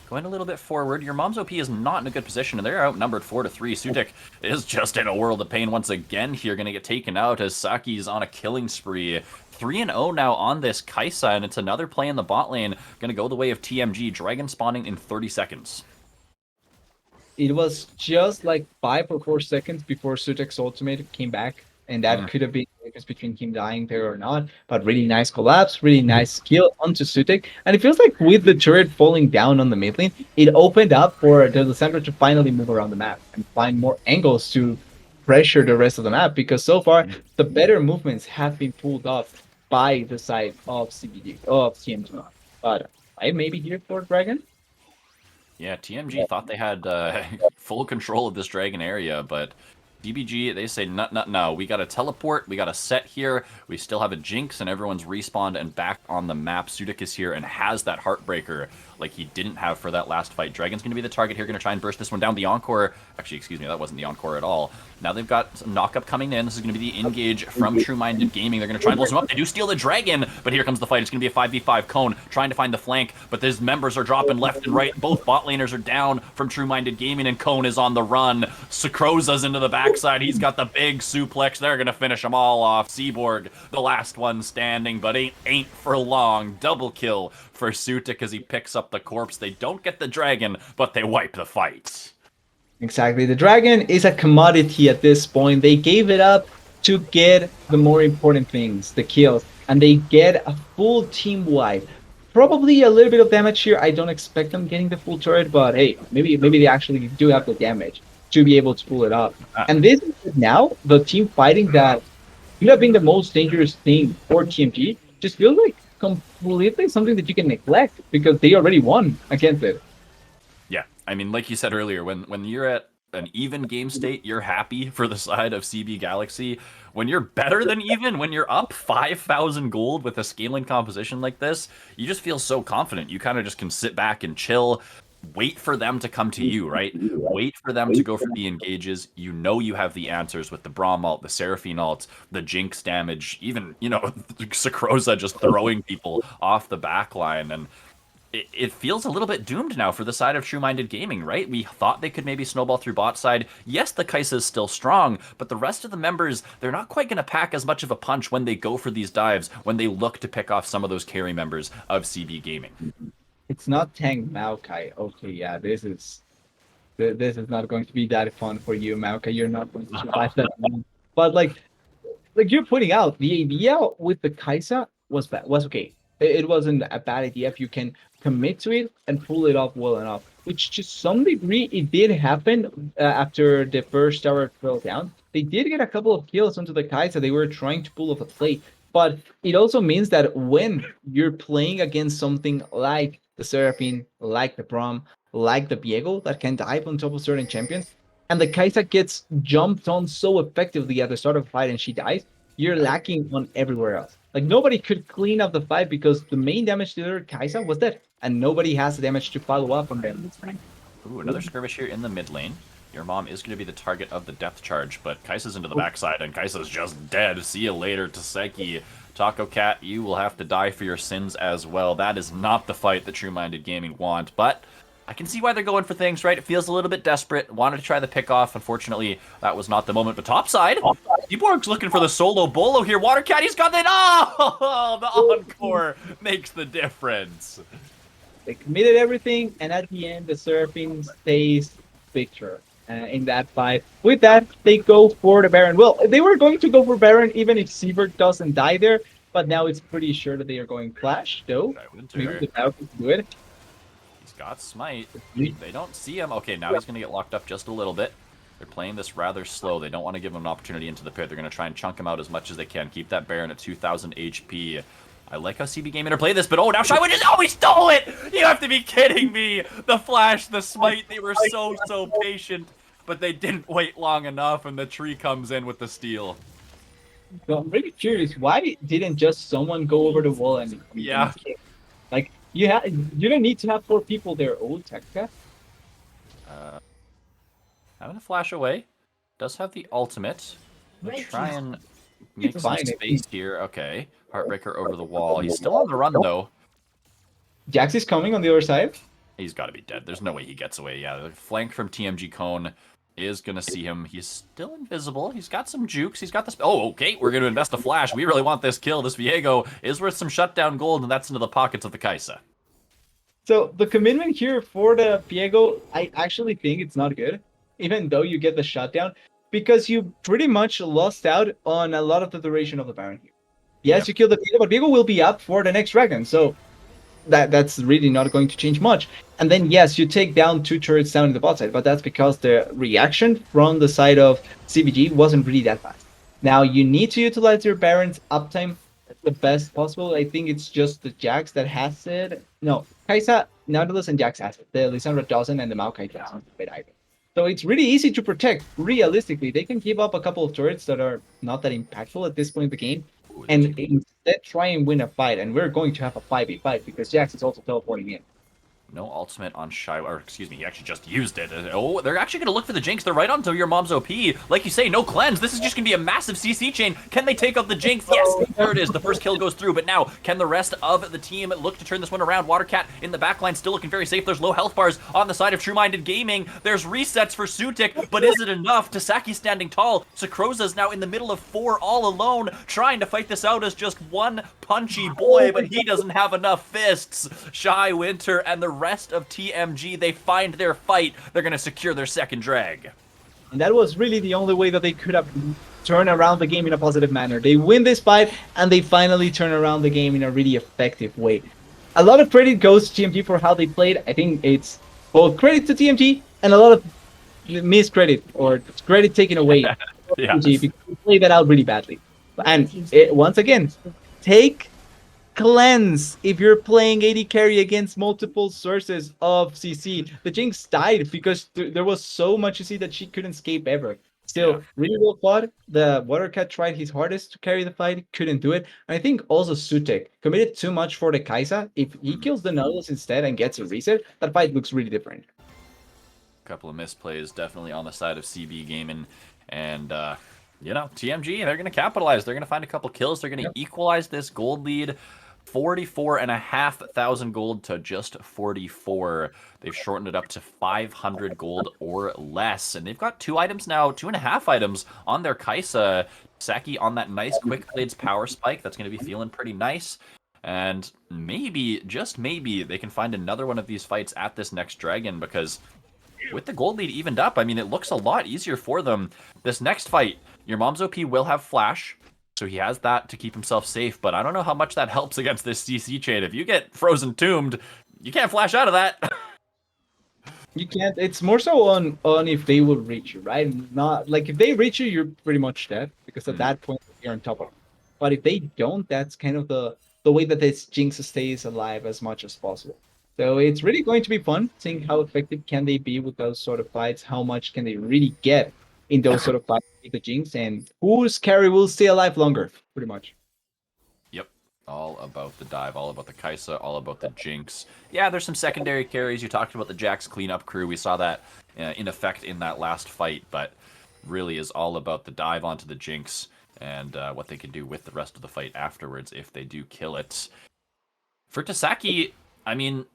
Speaker 1: Going a little bit forward. Your mom's OP is not in a good position, and they're outnumbered 4-3. Sudik is just in a world of pain once again here, going to get taken out as Saki's on a killing spree. 3-0 now on this Kaisa, and it's another play in the bot lane. Going to go the way of TMG. Dragon spawning in 30 seconds.
Speaker 2: It was just like 5 or 4 seconds before Sutek's ultimate came back, and that could have been the difference between him dying there or not. But really nice collapse, really nice skill onto Sutek. And it feels like with the turret falling down on the mid lane, it opened up for the Lysandra to finally move around the map and find more angles to pressure the rest of the map, because so far the better movements have been pulled off by the side of TMG. But I may be here for Dragon.
Speaker 1: Yeah, TMG thought they had full control of this dragon area, but DBG, they say, no, we got to teleport, we got to set here, we still have a Jinx, and everyone's respawned and back on the map. Sudik is here and has that Heartbreaker like he didn't have for that last fight. Dragon's going to be the target here, going to try and burst this one down. The Encore, actually, excuse me, that wasn't the Encore at all. Now they've got some knockup coming in. This is going to be the engage from True Minded Gaming. They're going to try and blow some up. They do steal the Dragon, but here comes the fight. It's going to be a 5v5. Cone trying to find the flank, but his members are dropping left and right. Both bot laners are down from True Minded Gaming, and Cone is on the run. Sakroza's into the backside. He's got the big suplex. They're going to finish them all off. Seaborg, the last one standing, but ain't for long. Double kill for Sutik as he picks up the corpse. They don't get the Dragon, but they wipe the fight.
Speaker 2: Exactly. The Dragon is a commodity at this point. They gave it up to get the more important things, the kills, and they get a full team wipe. Probably a little bit of damage here. I don't expect them getting the full turret, but hey, maybe they actually do have the damage to be able to pull it up. And this is now the team fighting that could have been the most dangerous thing for TMG. Just feels like completely something that you can neglect because they already won against it.
Speaker 1: Yeah, I mean, like you said earlier, when you're at an even game state, you're happy for the side of CB Galaxy. When you're better than even, when you're up 5,000 gold with a scaling composition like this, you just feel so confident. You kind of just can sit back and chill, wait for them to come to you, right? Wait for them to go for the engages. You know you have the answers with the Braum ult, the Seraphine ult, the Jinx damage, even, Sakroza just throwing people off the back line. And it feels a little bit doomed now for the side of True Minded Gaming, right? We thought they could maybe snowball through bot side. Yes, the Kaisa is still strong, but the rest of the members, they're not quite going to pack as much of a punch when they go for these dives, when they look to pick off some of those carry members of CB Gaming.
Speaker 2: It's not tank Maokai. Okay, yeah, this is not going to be that fun for you, Maokai. You're not going to survive that. But like you're putting out, the idea with the Kaisa was okay. It wasn't a bad idea if you can commit to it and pull it off well enough. Which to some degree it did happen after the first tower fell down. They did get a couple of kills onto the Kai'Sa. They were trying to pull off a play, but it also means that when you're playing against something like the Seraphine, like the Braum, like the Viego that can dive on top of certain champions, and the Kai'Sa gets jumped on so effectively at the start of a fight and she dies, you're lacking on everywhere else. Like nobody could clean up the fight because the main damage dealer Kai'Sa was dead, and nobody has the damage to follow up on them.
Speaker 1: Ooh, another skirmish here in the mid lane. Your mom is going to be the target of the death charge, but Kai'Sa's into the backside, and Kai'Sa's just dead. See you later, Taseki. Taco Cat, you will have to die for your sins as well. That is not the fight that True Minded Gaming want, but I can see why they're going for things, right? It feels a little bit desperate. Wanted to try the pick-off. Unfortunately, that was not the moment. But topside, Seaborg's looking for the solo bolo here. Watercat, he's got it. Oh, the encore makes the difference.
Speaker 2: They committed everything, and at the end, the Seraphine stays victor in that fight. With that, they go for the Baron. Well, they were going to go for Baron even if Seabird doesn't die there, but now it's pretty sure that they are going Flash, though. Maybe the Falcon's good.
Speaker 1: He's got Smite. They don't see him. Okay, now he's going to get locked up just a little bit. They're playing this rather slow. They don't want to give him an opportunity into the pit. They're going to try and chunk him out as much as they can. Keep that Baron at 2,000 HP. I like how CB Gaming play this, but oh, now Shywin just, oh, he stole it! You have to be kidding me! The Flash, the Smite, they were so patient, but they didn't wait long enough, and the tree comes in with the steal.
Speaker 2: So I'm really curious, why didn't just someone go over the wall and
Speaker 1: Yeah.
Speaker 2: Like, you don't need to have 4 people there, old Tekka.
Speaker 1: Having a flash away. Does have the ultimate. We'll try and make some space here. Okay. Heartbreaker over the wall. He's still on the run, though.
Speaker 2: Jax is coming on the other side.
Speaker 1: He's got to be dead. There's no way he gets away. Yeah, the flank from TMG Cone is going to see him. He's still invisible. He's got some jukes. He's got this. Oh, okay. We're going to invest a flash. We really want this kill. This Viego is worth some shutdown gold, and that's into the pockets of the Kai'Sa.
Speaker 2: So the commitment here for the Viego, I actually think it's not good, even though you get the shutdown, because you pretty much lost out on a lot of the duration of the Baron here. Yes, you killed the Viego, but Viego will be up for the next dragon, so that's really not going to change much. And then, yes, you take down 2 turrets down in the bot side, but that's because the reaction from the side of CBG wasn't really that fast. Now, you need to utilize your Baron's uptime the best possible. I think it's just the Jax that has it. No, Kai'Sa, Nautilus, and Jax has it. The Lissandra doesn't, and the Maokai doesn't either. So it's really easy to protect. Realistically, they can keep up a couple of turrets that are not that impactful at this point in the game, and instead try and win a fight. And we're going to have a 5v5 because Jax is also teleporting in.
Speaker 1: No ultimate on Shy, or excuse me, he actually just used it. Oh, they're actually going to look for the Jinx. They're right onto your mom's OP. Like you say, no cleanse. This is just going to be a massive CC chain. Can they take out the Jinx? Yes, there it is. The first kill goes through, but now can the rest of the team look to turn this one around? Watercat in the backline still looking very safe. There's low health bars on the side of True Minded Gaming. There's resets for Sutik, but is it enough? Tasaki standing tall. Sakroza's now in the middle of 4 all alone, trying to fight this out as just one punchy boy, but he doesn't have enough fists. Shy Winter and the rest of TMG, they find their fight. They're going to secure their second drag.
Speaker 2: And that was really the only way that they could have turned around the game in a positive manner. They win this fight, and they finally turn around the game in a really effective way. A lot of credit goes to TMG for how they played. I think it's both credit to TMG and a lot of miscredit or credit taken away.
Speaker 1: Yeah.
Speaker 2: TMG because they played that out really badly. And once again, take cleanse if you're playing AD carry against multiple sources of CC. The Jinx died because there was so much CC that she couldn't escape ever. Still, really well fought. The Watercat tried his hardest to carry the fight, couldn't do it. And I think also Sutek committed too much for the Kai'Sa. If he kills the Nautilus instead and gets a reset, that fight looks really different.
Speaker 1: A couple of misplays definitely on the side of CB Gaming, and you know, TMG, they're going to capitalize. They're going to find a couple kills. They're going to equalize this gold lead. 44,500 gold to just 44. They've shortened it up to 500 gold or less. And they've got 2 items now, 2.5 items on their Kai'Sa. Saki on that nice Quick Blades power spike. That's going to be feeling pretty nice. And maybe, just maybe, they can find another one of these fights at this next dragon, because with the gold lead evened up, I mean, it looks a lot easier for them. This next fight, your mom's OP will have flash. so he has that to keep himself safe, but I don't know how much that helps against this CC chain. If you get frozen tombed, you can't flash out of that.
Speaker 2: You can't. It's more so on if they will reach you, right? Not like if they reach you, you're pretty much dead because at that point you're on top of them. But if they don't, that's kind of the way that this Jinx stays alive as much as possible. So it's really going to be fun seeing how effective can they be with those sort of fights. How much can they really get in those sort of fights with the Jinx, and whose carry will stay alive longer, pretty much.
Speaker 1: Yep. All about the dive, all about the Kaisa, all about the Jinx. Yeah, there's some secondary carries. You talked about the Jax cleanup crew. We saw that in effect in that last fight, but really is all about the dive onto the Jinx and what they can do with the rest of the fight afterwards if they do kill it. For Tasaki, I mean,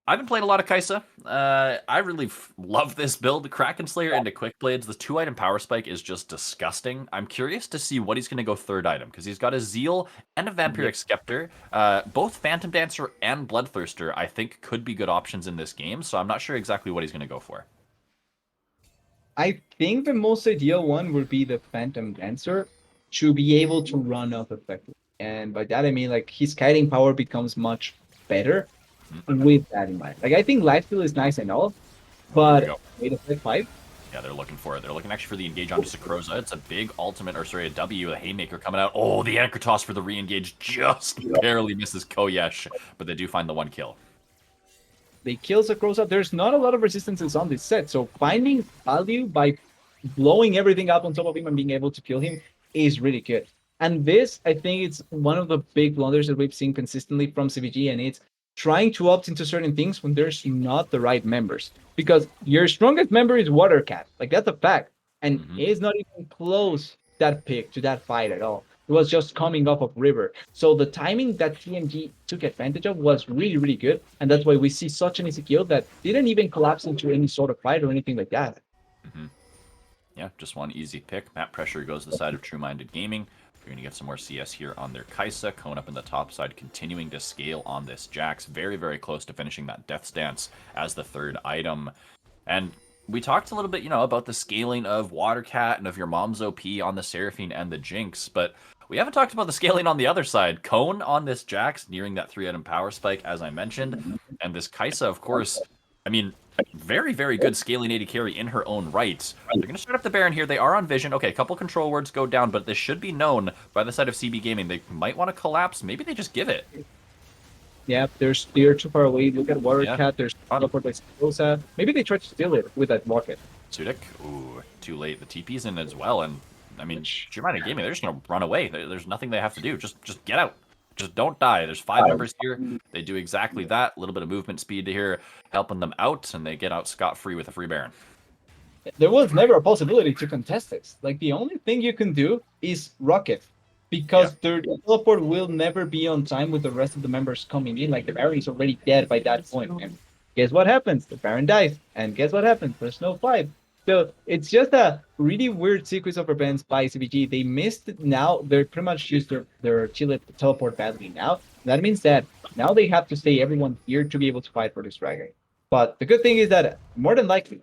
Speaker 1: I've been playing a lot of Kaisa. I really love this build. Kraken Slayer into Quick Blades. The 2-item Power Spike is just disgusting. I'm curious to see what he's going to go third item, because he's got a Zeal and a Vampiric Scepter. Both Phantom Dancer and Bloodthirster, I think, could be good options in this game, so I'm not sure exactly what he's going to go for.
Speaker 2: I think the most ideal one would be the Phantom Dancer to be able to run off effectively. And by that I mean like his kiting power becomes much better with that in mind. Like I think lifesteal is nice and all, but wait a sec, 5.
Speaker 1: Yeah, they're looking for it. They're looking actually for the engage onto Sakroza. It's a big ultimate, or sorry, a W, a Haymaker coming out. Oh, the anchor toss for the re-engage just barely misses Koyesh, but they do find the 1 kill.
Speaker 2: They kill Sakroza. There's not a lot of resistances on this set, so finding value by blowing everything up on top of him and being able to kill him is really good. And this, I think, it's one of the big blunders that we've seen consistently from CBG, and it's trying to opt into certain things when there's not the right members. Because your strongest member is Watercat. Like, that's a fact. And it's not even close, that pick, to that fight at all. It was just coming off of River. So the timing that TMG took advantage of was really, really good. And that's why we see such an easy kill that didn't even collapse into any sort of fight or anything like that.
Speaker 1: Yeah, just one easy pick. Map pressure goes to the side of True Minded Gaming. We're going to get some more CS here on their Kaisa. Cone up in the top side, continuing to scale on this Jax. Very, very close to finishing that Death Stance as the third item. And we talked a little bit, about the scaling of Watercat and of your mom's OP on the Seraphine and the Jinx, but we haven't talked about the scaling on the other side. Cone on this Jax, nearing that 3-item power spike, as I mentioned. And this Kaisa, of course, I mean, very, very good scaling AD carry in her own right. They're going to start up the Baron here. They are on vision. Okay, a couple control words go down, but this should be known by the side of CB Gaming. They might want to collapse. Maybe they just give it.
Speaker 2: Yeah, they're too far away. Look at Watercat. There's teleport by Sakroza. Maybe they try to steal it with that rocket.
Speaker 1: Sudik, ooh, too late. The TP's in as well, and I mean, True Minded Gaming, they're just going to run away. There's nothing they have to do. Just get out. Just don't die. There's 5 members here. They do exactly that. A little bit of movement speed here, helping them out, and they get out scot-free with a free Baron.
Speaker 2: There was never a possibility to contest this. Like, the only thing you can do is rocket, because their teleport will never be on time with the rest of the members coming in. Like, the Baron is already dead by that point. And guess what happens? The Baron dies. And guess what happens? There's no fight. So it's just a really weird sequence of events by CBG. They missed it now. They pretty much used their teleport badly now. That means that now they have to stay everyone here to be able to fight for this dragon. But the good thing is that more than likely,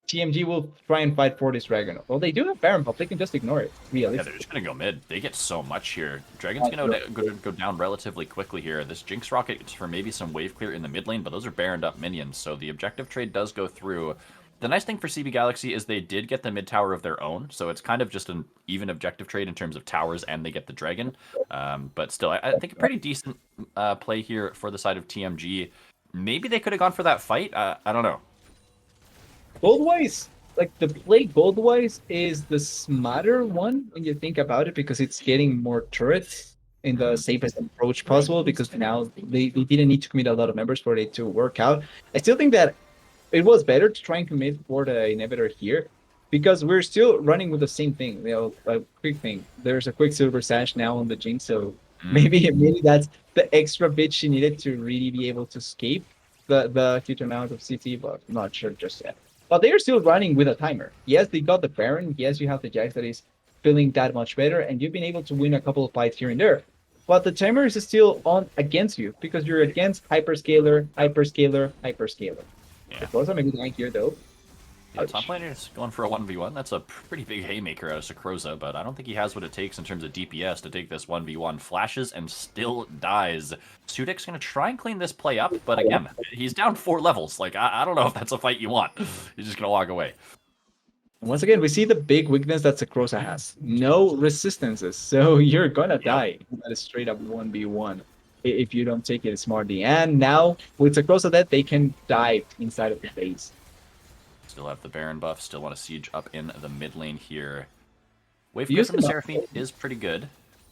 Speaker 2: TMG will try and fight for this dragon. Well, they do have Baron Pop. They can just ignore it. Really.
Speaker 1: Yeah, they're just going to go mid. They get so much here. Dragon's going to go down relatively quickly here. This Jinx Rocket is for maybe some wave clear in the mid lane, but those are Baroned up minions, so the objective trade does go through. The nice thing for CB Galaxy is they did get the mid tower of their own, so it's kind of just an even objective trade in terms of towers, and they get the dragon. But still, I think a pretty decent play here for the side of TMG. Maybe they could have gone for that fight. I don't know.
Speaker 2: Gold-wise, like the play gold-wise is the smarter one when you think about it, because it's getting more turrets in the safest approach possible, because now they didn't need to commit a lot of members for it to work out. I still think that it was better to try and commit for the inhibitor here, because we're still running with the same thing. A quick thing. There's a quick silver sash now on the Jinx, so maybe that's the extra bit she needed to really be able to escape the huge amount of CT, but I'm not sure just yet. But they are still running with a timer. Yes, they got the Baron. Yes, you have the Jax that is feeling that much better, and you've been able to win a couple of fights here and there. But the timer is still on against you, because you're against Hyperscaler, Hyperscaler, Hyperscaler.
Speaker 1: Yeah.
Speaker 2: Of course, I'm maybe dying here though.
Speaker 1: Yeah, top laner is going for a 1v1. That's a pretty big haymaker out of Sakroza, but I don't think he has what it takes in terms of DPS to take this 1v1. Flashes and still dies. Sudik's going to try and clean this play up, but again, he's down 4 levels. Like, I don't know if that's a fight you want. He's just going to walk away.
Speaker 2: Once again, we see the big weakness that Sakroza has. No resistances, so you're gonna die. That is straight up 1v1 if you don't take it smartly. And now, with Sakroza dead, they can dive inside of the base.
Speaker 1: Still have the Baron buff, still want to siege up in the mid lane here. Wave clear from the Seraphine is pretty good,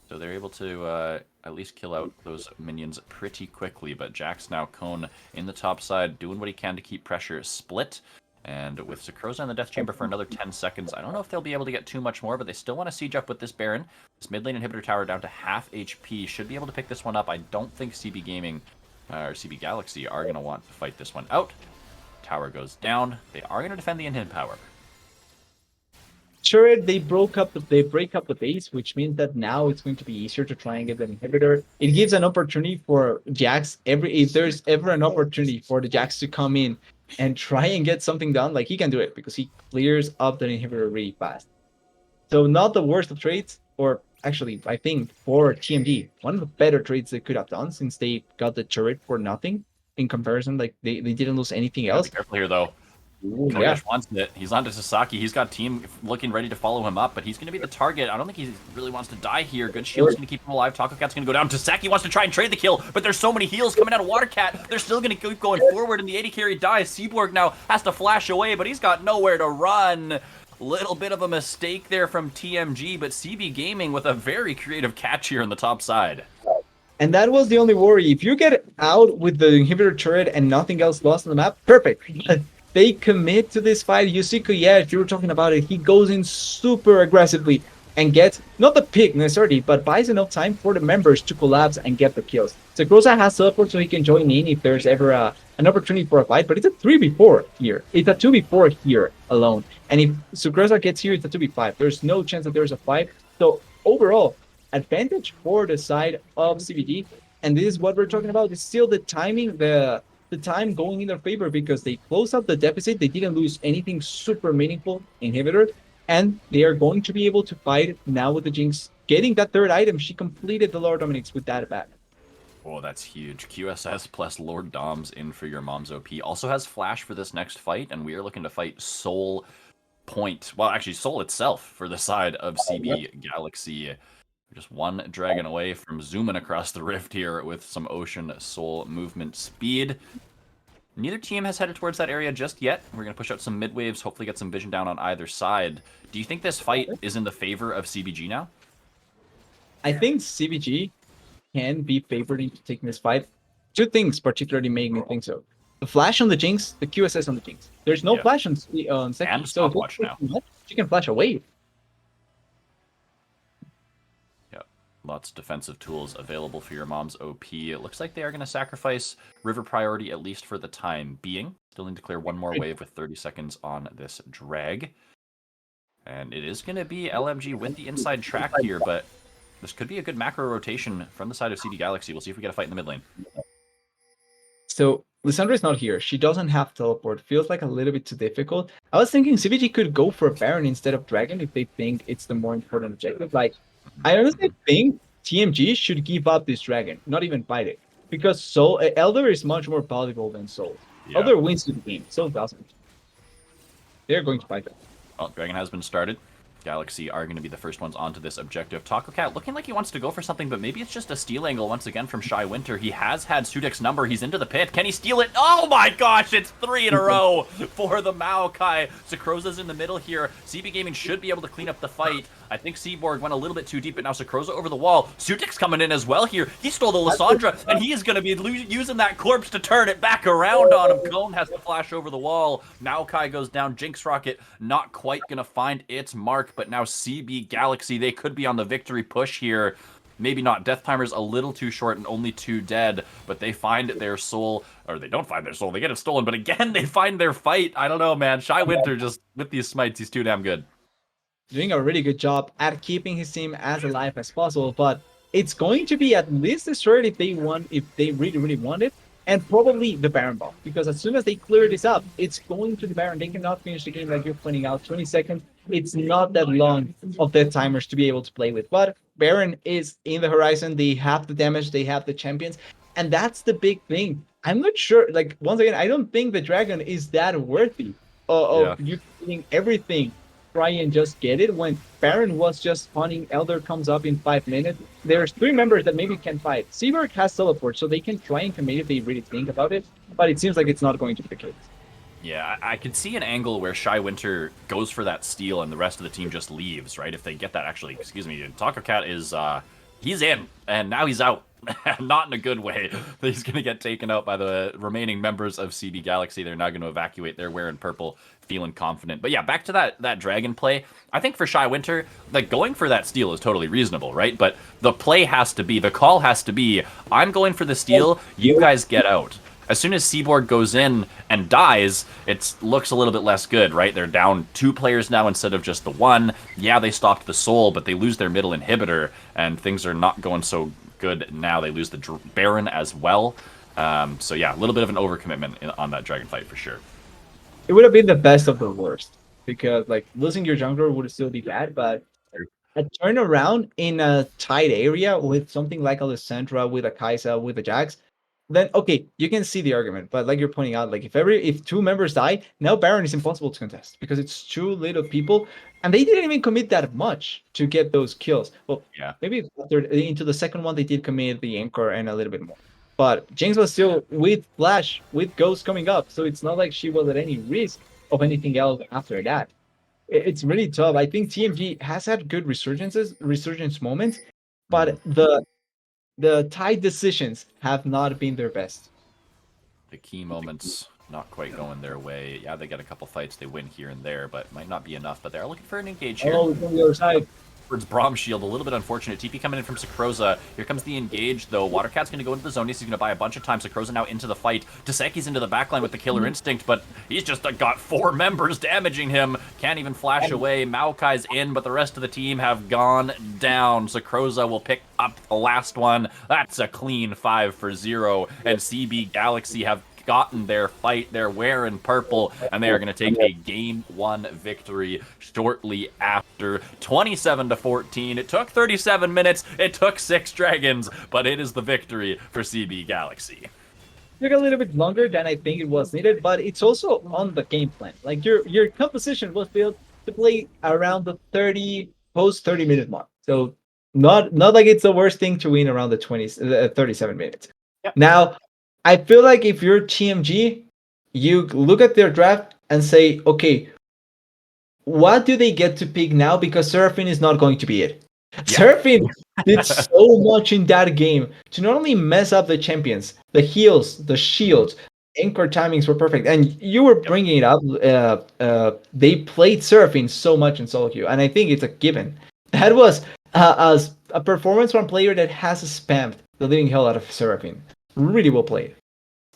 Speaker 1: so they're able to at least kill out those minions pretty quickly, but Jax now Cone in the top side, doing what he can to keep pressure split. And with Sakroza in the Death Chamber for another 10 seconds, I don't know if they'll be able to get too much more, but they still want to siege up with this Baron. This mid lane inhibitor tower down to half HP. Should be able to pick this one up. I don't think CB Gaming or CB Galaxy are going to want to fight this one out. Tower goes down. They are going to defend the inhib power.
Speaker 2: Sure, they break up the base, which means that now it's going to be easier to try and get an inhibitor. It gives an opportunity for Jax if there's ever an opportunity for the Jax to come in and try and get something done, like he can do it because he clears up the inhibitor really fast. So not the worst of trades, or actually I think for TMG, one of the better trades they could have done since they got the turret for nothing in comparison. Like they didn't lose anything else.
Speaker 1: Be careful here though.
Speaker 2: Yeah.
Speaker 1: Wants it. He's on to Sasaki. He's got team looking ready to follow him up, but he's going to be the target. I don't think he really wants to die here. Good shield's going to keep him alive. Taco Cat's going to go down. Sasaki wants to try and trade the kill, but there's so many heals coming out of Water Cat. They're still going to keep going forward, and the AD carry dies. Seaborg now has to flash away, but he's got nowhere to run. Little bit of a mistake there from TMG, but CB Gaming with a very creative catch here on the top side.
Speaker 2: And that was the only worry. If you get out with the inhibitor turret and nothing else lost on the map, perfect. They commit to this fight. Yusiko, yeah, if you were talking about it, he goes in super aggressively and gets, not the pick necessarily, but buys enough time for the members to collapse and get the kills. Sakroza has support so he can join in if there's ever an opportunity for a fight, but it's a 3v4 here. It's a 2v4 here alone. And if Sakroza gets here, it's a 2v5. There's no chance that there's a fight. So overall, advantage for the side of CBG. And this is what we're talking about. It's still the timing, the time going in their favor because they closed up the deficit. They didn't lose anything super meaningful inhibitor, and they are going to be able to fight now with the Jinx getting that third item. She completed the Lord Dominix with that back.
Speaker 1: Oh, that's huge. QSS plus Lord Doms in for your mom's OP. Also has flash for this next fight, and we are looking to fight Soul Point. Well, actually, Soul itself for the side of CB Galaxy. Just one dragon away from zooming across the rift here with some Ocean Soul movement speed. Neither team has headed towards that area just yet. We're going to push out some mid waves, hopefully get some vision down on either side. Do you think this fight is in the favor of CBG now?
Speaker 2: I think CBG can be favored into taking this fight. Two things particularly make me think so. The flash on the Jinx, the QSS on the Jinx. There's no flash on second.
Speaker 1: And stopwatch now.
Speaker 2: She can flash away.
Speaker 1: Lots of defensive tools available for your mom's OP. It looks like they are going to sacrifice river priority, at least for the time being. Still need to clear one more wave with 30 seconds on this drag. And it is going to be LMG with the inside track here, but this could be a good macro rotation from the side of CD Galaxy. We'll see if we get a fight in the mid lane.
Speaker 2: So Lissandra's not here. She doesn't have teleport. Feels like a little bit too difficult. I was thinking CBG could go for Baron instead of Dragon if they think it's the more important objective. Like, I honestly think TMG should give up this dragon, not even fight it, because Soul Elder is much more valuable than Soul. Yeah. Elder wins the game. Soul doesn't. They're going to fight it.
Speaker 1: Well, dragon has been started. Galaxy are going to be the first ones onto this objective. Taco Cat looking like he wants to go for something, but maybe it's just a steal angle once again from Shy Winter. He has had Sudik's number. He's into the pit. Can he steal it? Oh my gosh, it's 3 in a row for the Maokai. Sakroza's in the middle here. CB Gaming should be able to clean up the fight. I think Seaborg went a little bit too deep, but now Sakroza over the wall. Sudik's coming in as well here. He stole the Lissandra, and he is going to be using that corpse to turn it back around on him. Cone has to flash over the wall. Maokai goes down. Jinx Rocket not quite going to find its mark, but now CB Galaxy, they could be on the victory push here. Maybe not. Death Timer's a little too short and only 2 dead, but they find their soul, or they don't find their soul. They get it stolen, but again, they find their fight. I don't know, man. Shy Winter just, with these smites, he's too damn good.
Speaker 2: Doing a really good job at keeping his team as alive as possible, but it's going to be at least destroyed if they want, if they really want it. and probably the Baron buff. Because as soon as they clear this up, it's going to the Baron. They cannot finish the game like you're pointing out. 20 seconds. It's not that long of dead timers to be able to play with. But Baron is in the horizon. They have the damage. They have the champions. And that's the big thing. I'm not sure. Like, once again, I don't think the Dragon is that worthy
Speaker 1: Yeah.
Speaker 2: of you doing everything. Try and just get it when Baron was just spawning. Elder comes up in 5 minutes. There's three members that maybe can fight. Seaberg has teleport, so they can try and commit if they really think about it, but it seems like it's not going to be the case.
Speaker 1: Yeah, I could see an angle where Shy Winter goes for that steal and the rest of the team just leaves, right? If they get that, actually, excuse me, Taco Cat is, he's in, and now he's out. Not in a good way. He's going to get taken out by the remaining members of CB Galaxy. They're now going to evacuate. They're wearing purple, feeling confident. But yeah, back to that dragon play. I think for Shy Winter, like, going for that steal is totally reasonable, right? But the play has to be, the call has to be, I'm going for the steal, you guys get out. As soon as Seaboard goes in and dies, it looks a little bit less good, right? They're down 2 players now instead of just the 1. Yeah, they stopped the soul, but they lose their middle inhibitor, and things are not going so good now. They lose the Baron as well. So yeah, a little bit of an overcommitment on that dragon fight for sure.
Speaker 2: It would have been the best of the worst because like losing your jungler would still be bad, but a turnaround in a tight area with something like Alessandra, with a Kaisa, with a Jax, then okay, you can see the argument. But like you're pointing out, like if 2 members die, now Baron is impossible to contest because it's too little people, and they didn't even commit that much to get those kills. Well,
Speaker 1: Yeah.
Speaker 2: maybe into the second one they did commit the anchor and a little bit more. But Jinx was still with Flash, with Ghost coming up, so it's not like she was at any risk of anything else after that. It's really tough. I think TMG has had good resurgence moments, but the tight decisions have not been their best.
Speaker 1: The key moments not quite going their way. Yeah, they get a couple fights, they win here and there, but might not be enough. But they're looking for an engage here.
Speaker 2: Oh, it's on the other side.
Speaker 1: Towards Braum Shield, a little bit unfortunate. TP coming in from Sakroza. Here comes the engage, though. Watercat's going to go into the zone. He's going to buy a bunch of time. Sakroza now into the fight. Deseki's into the backline with the Killer Instinct, but he's just got 4 members damaging him. Can't even flash away. Maokai's in, but the rest of the team have gone down. Sakroza will pick up the last one. That's a clean 5 for 0, and CB Galaxy have gotten their fight. They're wearing purple, and they are going to take a game 1 victory shortly after. 27-14. It took 37 minutes. It took 6 dragons, but it is the victory for CB Galaxy.
Speaker 2: Took a little bit longer than I think it was needed, but it's also on the game plan. Like your composition was built to play around the 30 minute mark. So not like it's the worst thing to win around the 37 minutes.
Speaker 1: Yep.
Speaker 2: Now, I feel like if you're TMG, you look at their draft and say, okay, what do they get to pick now? Because Seraphine is not going to be it. Yeah. Seraphine did so much in that game to not only mess up the champions, the heals, the shields, anchor timings were perfect. And you were bringing it up. They played Seraphine so much in solo queue, and I think it's a given. That was a performance from a player that has spammed the living hell out of Seraphine. Really well played.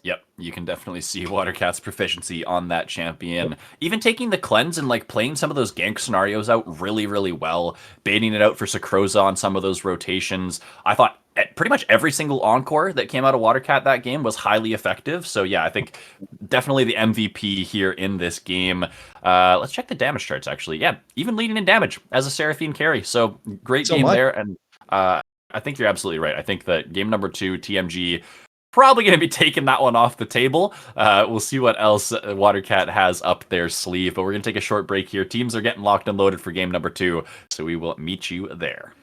Speaker 1: Yep, you can definitely see Watercat's proficiency on that champion. Even taking the cleanse and like playing some of those gank scenarios out really, really well, baiting it out for Sakroza on some of those rotations. I thought pretty much every single encore that came out of Watercat that game was highly effective. So yeah, I think definitely the MVP here in this game. Let's check the damage charts actually. Yeah, even leading in damage as a Seraphine carry. So great game there. And I think you're absolutely right. I think that game number 2, TMG, probably going to be taking that one off the table. We'll see what else Watercat has up their sleeve, but we're going to take a short break here. Teams are getting locked and loaded for game number 2, so we will meet you there.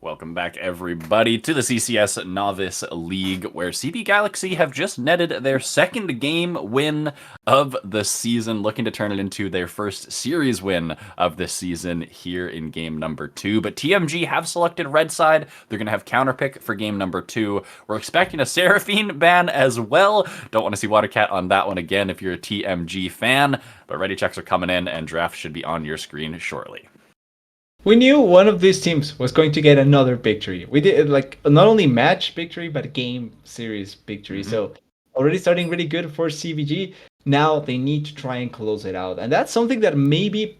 Speaker 1: Welcome back, everybody, to the CCS Novice League, where CB Galaxy have just netted their second game win of the season, looking to turn it into their first series win of the season here in game number 2. But TMG have selected red side. They're going to have counterpick for game number 2. We're expecting a Seraphine ban as well. Don't want to see Watercat on that one again if you're a TMG fan, but ready checks are coming in, and draft should be on your screen shortly.
Speaker 2: We knew one of these teams was going to get another victory. We did like not only match victory, but game series victory. So already starting really good for CBG. Now they need to try and close it out. And that's something that maybe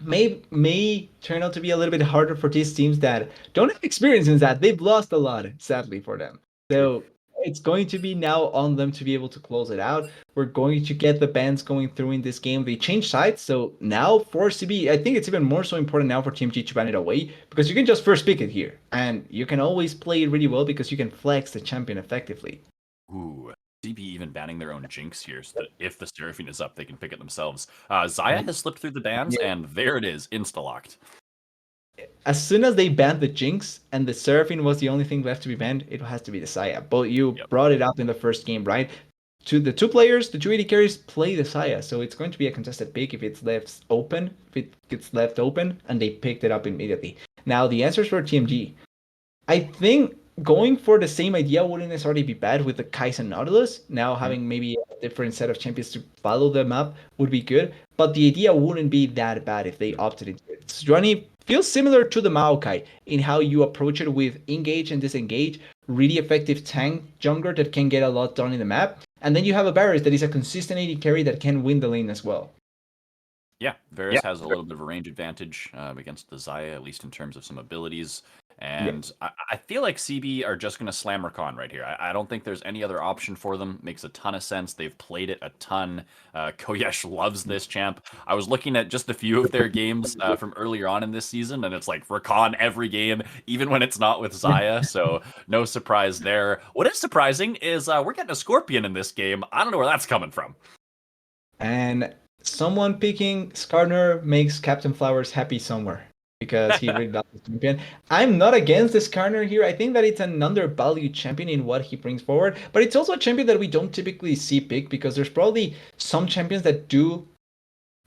Speaker 2: may turn out to be a little bit harder for these teams that don't have experience in that. They've lost a lot, sadly, for them. So it's going to be now on them to be able to close it out. We're going to get the bans going through in this game. They changed sides, so now for CB, I think it's even more so important now for TMG to ban it away, because you can just first pick it here, and you can always play it really well because you can flex the champion effectively.
Speaker 1: Ooh, CB even banning their own Jinx here, so that if the Seraphine is up, they can pick it themselves. Xayah has slipped through the bans, and there it is, insta-locked.
Speaker 2: As soon as they banned the Jinx and the Seraphine was the only thing left to be banned, it has to be the Xayah. But you brought it up in the first game, right? To the two players, the 280 carries play the Xayah, so it's going to be a contested pick if it's left open, if it gets left open, and they picked it up immediately. Now, the answers for TMG. I think going for the same idea wouldn't necessarily be bad with the Kais and Nautilus. Now having maybe a different set of champions to follow them up would be good, but the idea wouldn't be that bad if they opted into it. Sejuani feels similar to the Maokai in how you approach it with engage and disengage, really effective tank jungler that can get a lot done in the map, and then you have a Varus that is a consistent AD carry that can win the lane as well.
Speaker 1: Yeah, Varus has a little bit of a range advantage against the Xayah, at least in terms of some abilities. And I feel like CB are just going to slam Rakan right here. I don't think there's any other option for them. Makes a ton of sense. They've played it a ton. Koyesh loves this champ. I was looking at just a few of their games from earlier on in this season, and it's like Rakan every game, even when it's not with Xayah. So no surprise there. What is surprising is we're getting a Scorpion in this game. I don't know where that's coming from.
Speaker 2: And someone picking Skarner makes Captain Flowers happy somewhere, because he really loves the champion. I'm not against this Skarner here. I think that it's an undervalued champion in what he brings forward, but it's also a champion that we don't typically see pick, because there's probably some champions that do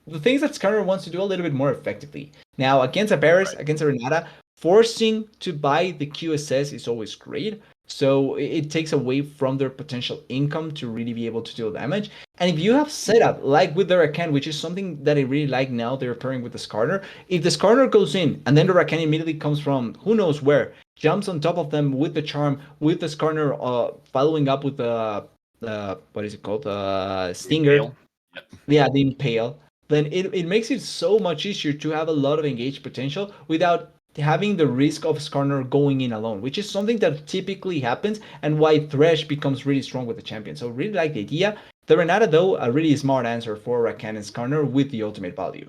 Speaker 2: the things that Skarner wants to do a little bit more effectively. Now, against a Varus, against a Renata, forcing to buy the QSS is always great. So it takes away from their potential income to really be able to deal damage. And if you have setup like with the Rakan, which is something that I really like now, they're pairing with the Skarner. If the Skarner goes in and then the Rakan immediately comes from who knows where, jumps on top of them with the charm, with the Skarner following up with the what is it called? Stinger. Yeah, the Impale. Then it makes it so much easier to have a lot of engaged potential without having the risk of Skarner going in alone, which is something that typically happens and why Thresh becomes really strong with the champion. So really like the idea. The Renata, though, a really smart answer for Rakan and Skarner with the ultimate value.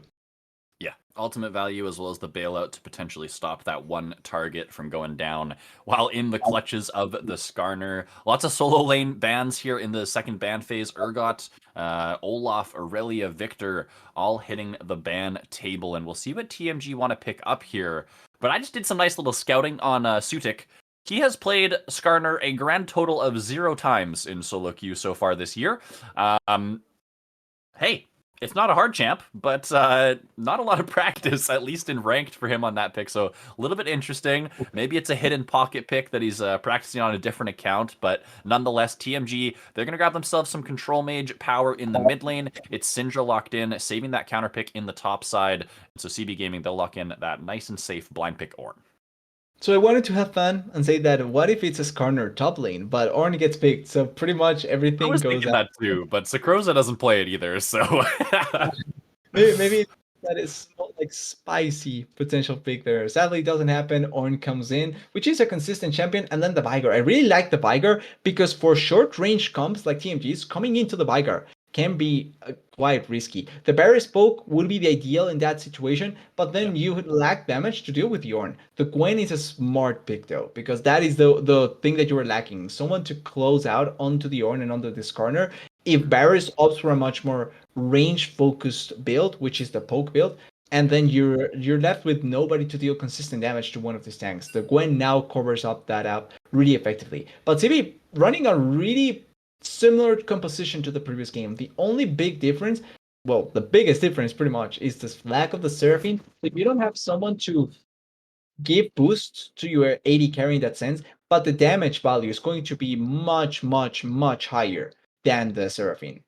Speaker 1: Yeah, ultimate value as well as the bailout to potentially stop that one target from going down while in the clutches of the Skarner. Lots of solo lane bans here in the second ban phase. Urgot, Olaf, Aurelia, Victor, all hitting the ban table. And we'll see what TMG want to pick up here. But I just did some nice little scouting on Sutik. He has played Skarner a grand total of 0 times in solo queue so far this year. Hey, it's not a hard champ, but not a lot of practice, at least in ranked for him on that pick. So a little bit interesting. Maybe it's a hidden pocket pick that he's practicing on a different account, but nonetheless, TMG, they're going to grab themselves some control mage power in the mid lane. It's Syndra locked in, saving that counter pick in the top side. So CB Gaming, they'll lock in that nice and safe blind pick Ornn.
Speaker 2: So I wanted to have fun and say that what if it's a Skarner top lane, but Ornn gets picked, so pretty much everything
Speaker 1: I was
Speaker 2: goes
Speaker 1: thinking
Speaker 2: out.
Speaker 1: that too, but Sakroza doesn't play it either, so...
Speaker 2: Maybe that is like spicy potential pick there. Sadly, it doesn't happen. Ornn comes in, which is a consistent champion, and then the Vigar. I really like the Vigar because for short range comps like TMG's, coming into the Vigar can be quite risky. The Barris poke would be the ideal in that situation, but then you would lack damage to deal with the Ornn. The Gwen is a smart pick though, because that is the thing that you were lacking. Someone to close out onto the Ornn and onto this corner. If Barris opts for a much more range-focused build, which is the poke build, and then you're left with nobody to deal consistent damage to one of these tanks. The Gwen now covers up that out really effectively. But CB running a really similar composition to the previous game. The only big difference, well, the biggest difference pretty much, is this lack of the Seraphine. If you don't have someone to give boosts to your AD carry in that sense, but the damage value is going to be much, much, much higher than the Seraphine.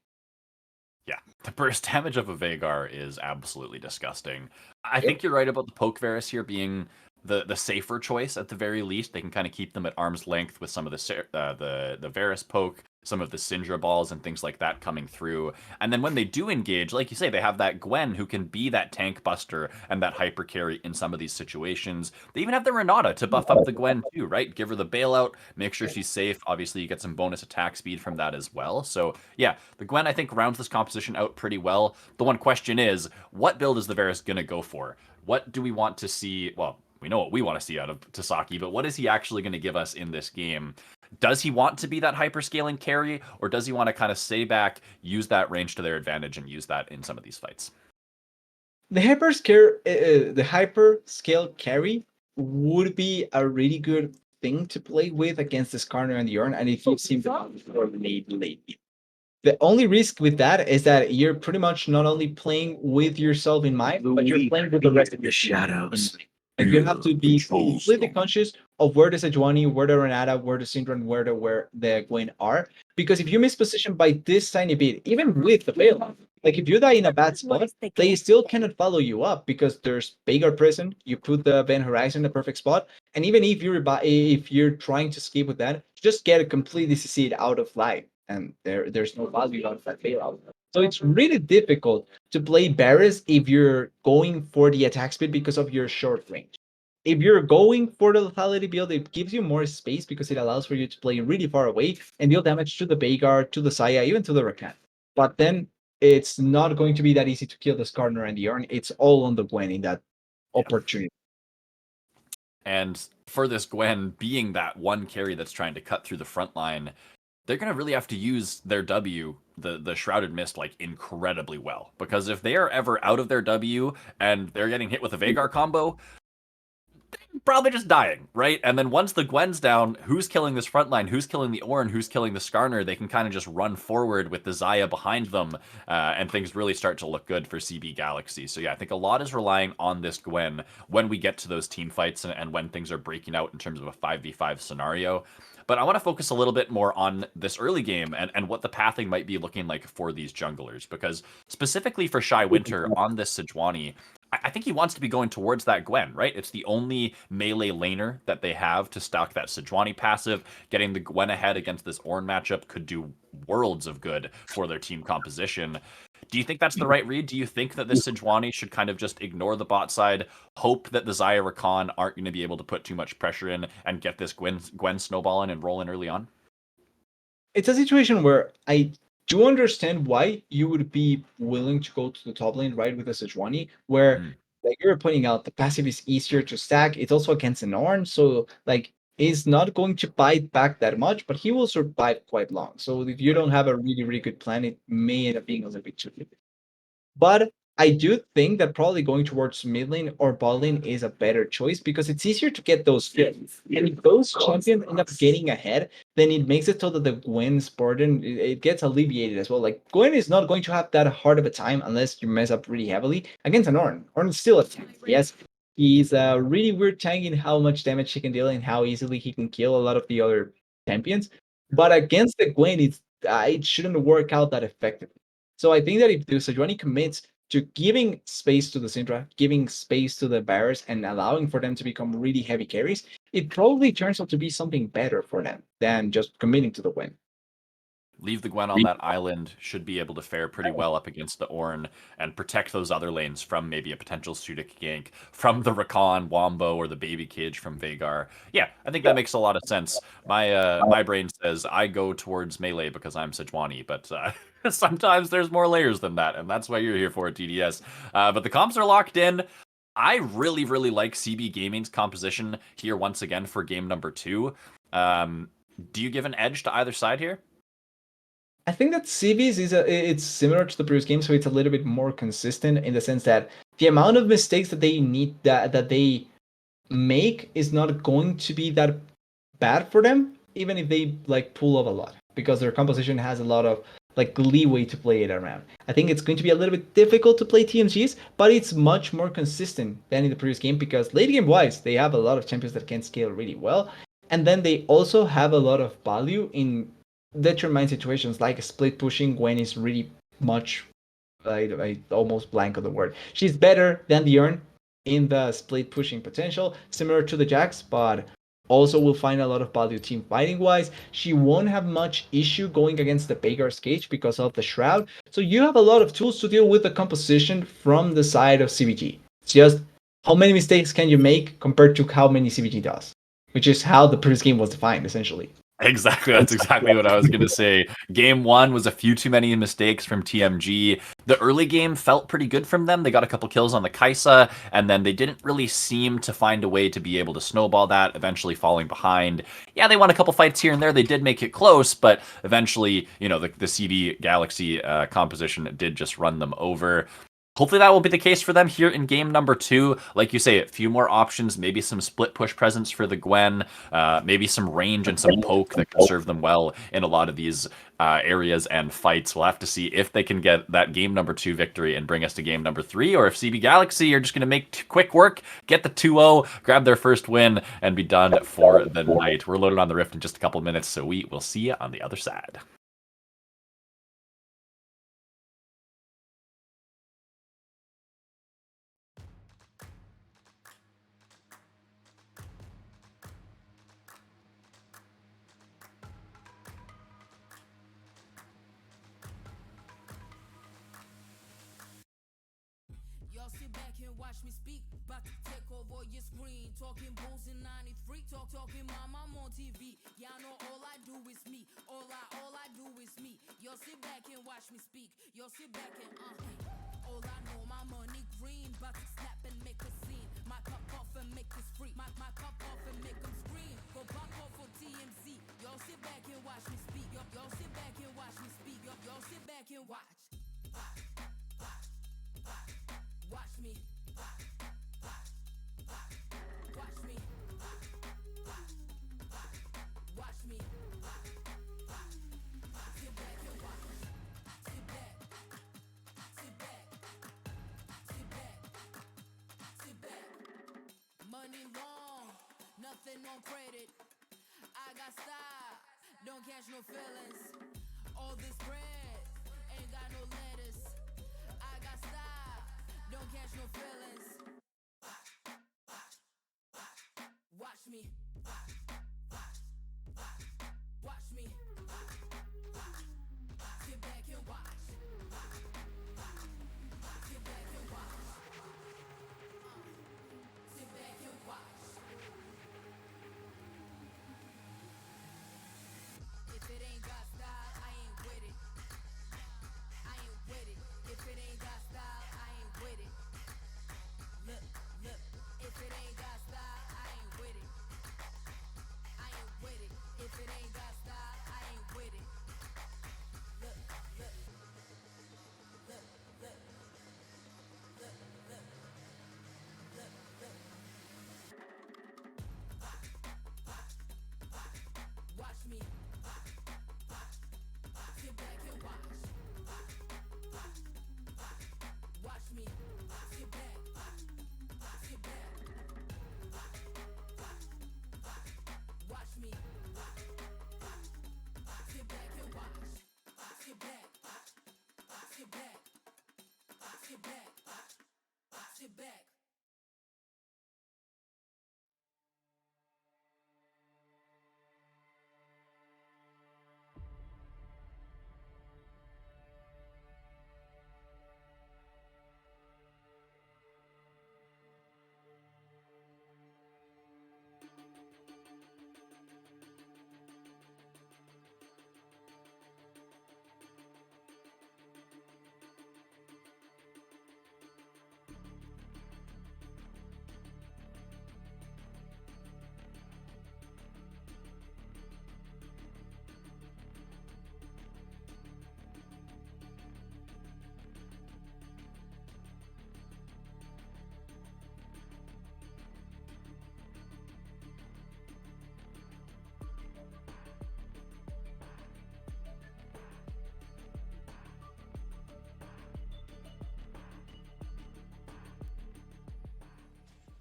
Speaker 1: Yeah, the burst damage of a Vhagar is absolutely disgusting. I think you're right about the Poke Varus here being the safer choice at the very least. They can kind of keep them at arm's length with some of the Varus poke, some of the Syndra balls and things like that coming through. And then when they do engage, like you say, they have that Gwen who can be that tank buster and that hyper carry in some of these situations. They even have the Renata to buff up the Gwen too, right? Give her the bailout, make sure she's safe. Obviously, you get some bonus attack speed from that as well. So yeah, the Gwen I think rounds this composition out pretty well. The one question is, what build is the Varus gonna go for? What do we want to see? Well, we know what we want to see out of Tasaki, but what is he actually going to give us in this game? Does he want to be that hyperscaling carry, or does he want to kind of stay back, use that range to their advantage, and use that in some of these fights?
Speaker 2: The hyper scale carry would be a really good thing to play with against this Skarner and the Urn, and it gives him the late. The only risk with that is that you're pretty much not only playing with yourself in mind, but you're playing with the rest of your shadows. And you have to be completely conscious of where the Sejuani, where the Renata, where the Syndra, and where the Gwen are. Because if you miss position by this tiny bit, even with the bailout, like if you die in a bad spot, they still cannot follow you up because there's Vhagar present. You put the Van Horizon in the perfect spot, and even if you're trying to escape with that, just get a completely CC'd out of life, and there's no value out of that bailout. So it's really difficult to play Varus if you're going for the attack speed because of your short range. If you're going for the lethality build, it gives you more space because it allows for you to play really far away and deal damage to the Vhagar, to the Saya, even to the Rakan. But then it's not going to be that easy to kill the Skarner and the Urn. It's all on the Gwen in that opportunity.
Speaker 1: And for this Gwen being that one carry that's trying to cut through the front line, they're going to really have to use their W, the Shrouded Mist, like incredibly well. Because if they are ever out of their W and they're getting hit with a Vhagar combo, they're probably just dying, right? And then once the Gwen's down, who's killing this front line? Who's killing the Ornn? Who's killing the Skarner? They can kind of just run forward with the Xayah behind them, and things really start to look good for CB Galaxy. So yeah, I think a lot is relying on this Gwen when we get to those team fights and when things are breaking out in terms of a 5v5 scenario. But I want to focus a little bit more on this early game and what the pathing might be looking like for these junglers. Because specifically for Shy Winter on this Sejuani, I think he wants to be going towards that Gwen, right? It's the only melee laner that they have to stock that Sejuani passive. Getting the Gwen ahead against this Ornn matchup could do worlds of good for their team composition. Do you think that's the right read? Do you think that this Sejuani should kind of just ignore the bot side, hope that the Xayah Rakan aren't going to be able to put too much pressure in, and get this Gwen snowballing and rolling early on?
Speaker 2: It's a situation where I do understand why you would be willing to go to the top lane, right, with a Sejuani, where like you were pointing out, the passive is easier to stack. It's also against an Ornn, so like he's not going to bite back that much, but he will survive quite long. So if you don't have a really, really good plan, it may end up being a little bit too limited. But I do think that probably going towards mid lane or bot lane is a better choice because it's easier to get those kills. And if those champions end up getting ahead, then it makes it so that the Gwen's burden it gets alleviated as well. Like Gwen is not going to have that hard of a time unless you mess up really heavily against an Ornn. Ornn is still a tank. Yes, he's a really weird tank in how much damage he can deal and how easily he can kill a lot of the other champions. But against the Gwen, it shouldn't work out that effectively. So I think that if the Sejuani commits to giving space to the Syndra, giving space to the Varus, and allowing for them to become really heavy carries, it probably turns out to be something better for them than just committing to the win.
Speaker 1: Leave the Gwen on that island, should be able to fare pretty well up against the Ornn and protect those other lanes from maybe a potential Sudic gank, from the Rakan, Wombo, or the Baby Cage from Vhagar. Yeah, I think that makes a lot of sense. My brain says I go towards melee because I'm Sejuani, but sometimes there's more layers than that, and that's why you're here for it, TDS. But the comps are locked in. I really, really like CB Gaming's composition here once again for game number 2. Do you give an edge to either side here?
Speaker 2: I think that CB's it's similar to the previous game, so it's a little bit more consistent in the sense that the amount of mistakes that they need that they make is not going to be that bad for them, even if they like pull off a lot, because their composition has a lot of like leeway to play it around. I think it's going to be a little bit difficult to play TMGs, but it's much more consistent than in the previous game, because late game wise, they have a lot of champions that can scale really well. And then they also have a lot of value in determined situations like split pushing when it's really much, I almost blank on the word. She's better than the Urn in the split pushing potential, similar to the Jax, but also will find a lot of value team fighting wise. She won't have much issue going against the Veigar's Cage because of the Shroud. So you have a lot of tools to deal with the composition from the side of CBG. It's just how many mistakes can you make compared to how many CBG does, which is how the previous game was defined essentially.
Speaker 1: Exactly. That's exactly what I was going to say. Game 1 was a few too many mistakes from TMG. The early game felt pretty good from them. They got a couple kills on the Kai'Sa, and then they didn't really seem to find a way to be able to snowball that, eventually falling behind. Yeah, they won a couple fights here and there. They did make it close, but eventually, the CD Galaxy composition did just run them over. Hopefully that will be the case for them here in game number 2. Like you say, a few more options, maybe some split push presence for the Gwen, maybe some range and some poke that can serve them well in a lot of these areas and fights. We'll have to see if they can get that game number 2 victory and bring us to game number 3, or if CB Galaxy are just going to make quick work, get the 2-0, grab their first win, and be done for the night. We're loaded on the Rift in just a couple minutes, so we will see you on the other side.
Speaker 3: Y'all sit back and watch me speak. About to take over your screen. Talking bulls in 93. Talking mama, I'm on TV. Y'all know all I do is me. All I do is me. Y'all sit back and watch me speak. Y'all sit back and all I know, my money green. About to snap and make a scene. My cup off and make this free. My cup off and make them scream. Go pop off for TMZ. Y'all sit back and watch me speak. Y'all sit back and watch me speak. Y'all sit back and watch. Watch me. Watch me. Watch me. Sit back and watch. Sit back. Sit back. Sit back. Sit back. Money long, nothing on credit. I got style, don't catch no feelings. All this bread, ain't got no lettuce. I got style, don't catch no feelings. Watch me. Watch me. Sit back and watch. Sit back and watch. Sit back and watch. If it ain't got style, I ain't with it. I ain't with it. If it ain't got style, I ain't with it. Look, if it ain't got style, I ain't with it. I ain't with it. If it ain't got style, I ain't with it. Look, watch me. Sit back and watch. Watch me. Sit back. Sit back. Watch me. Sit back and watch. Sit back. Sit back. Sit back. Sit back.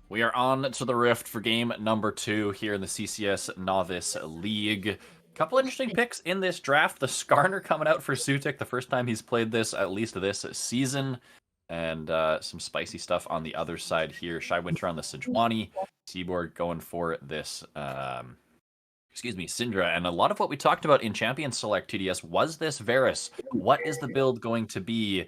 Speaker 1: We are on to the Rift for game number 2 here in the CCS Novice League. Couple interesting picks in this draft. The Skarner coming out for Sutik, the first time he's played this, at least this season. And some spicy stuff on the other side here. Shy Winter on the Sejuani. Seaboard going for this, Syndra. And a lot of what we talked about in Champion Select TDS was this Varus. What is the build going to be?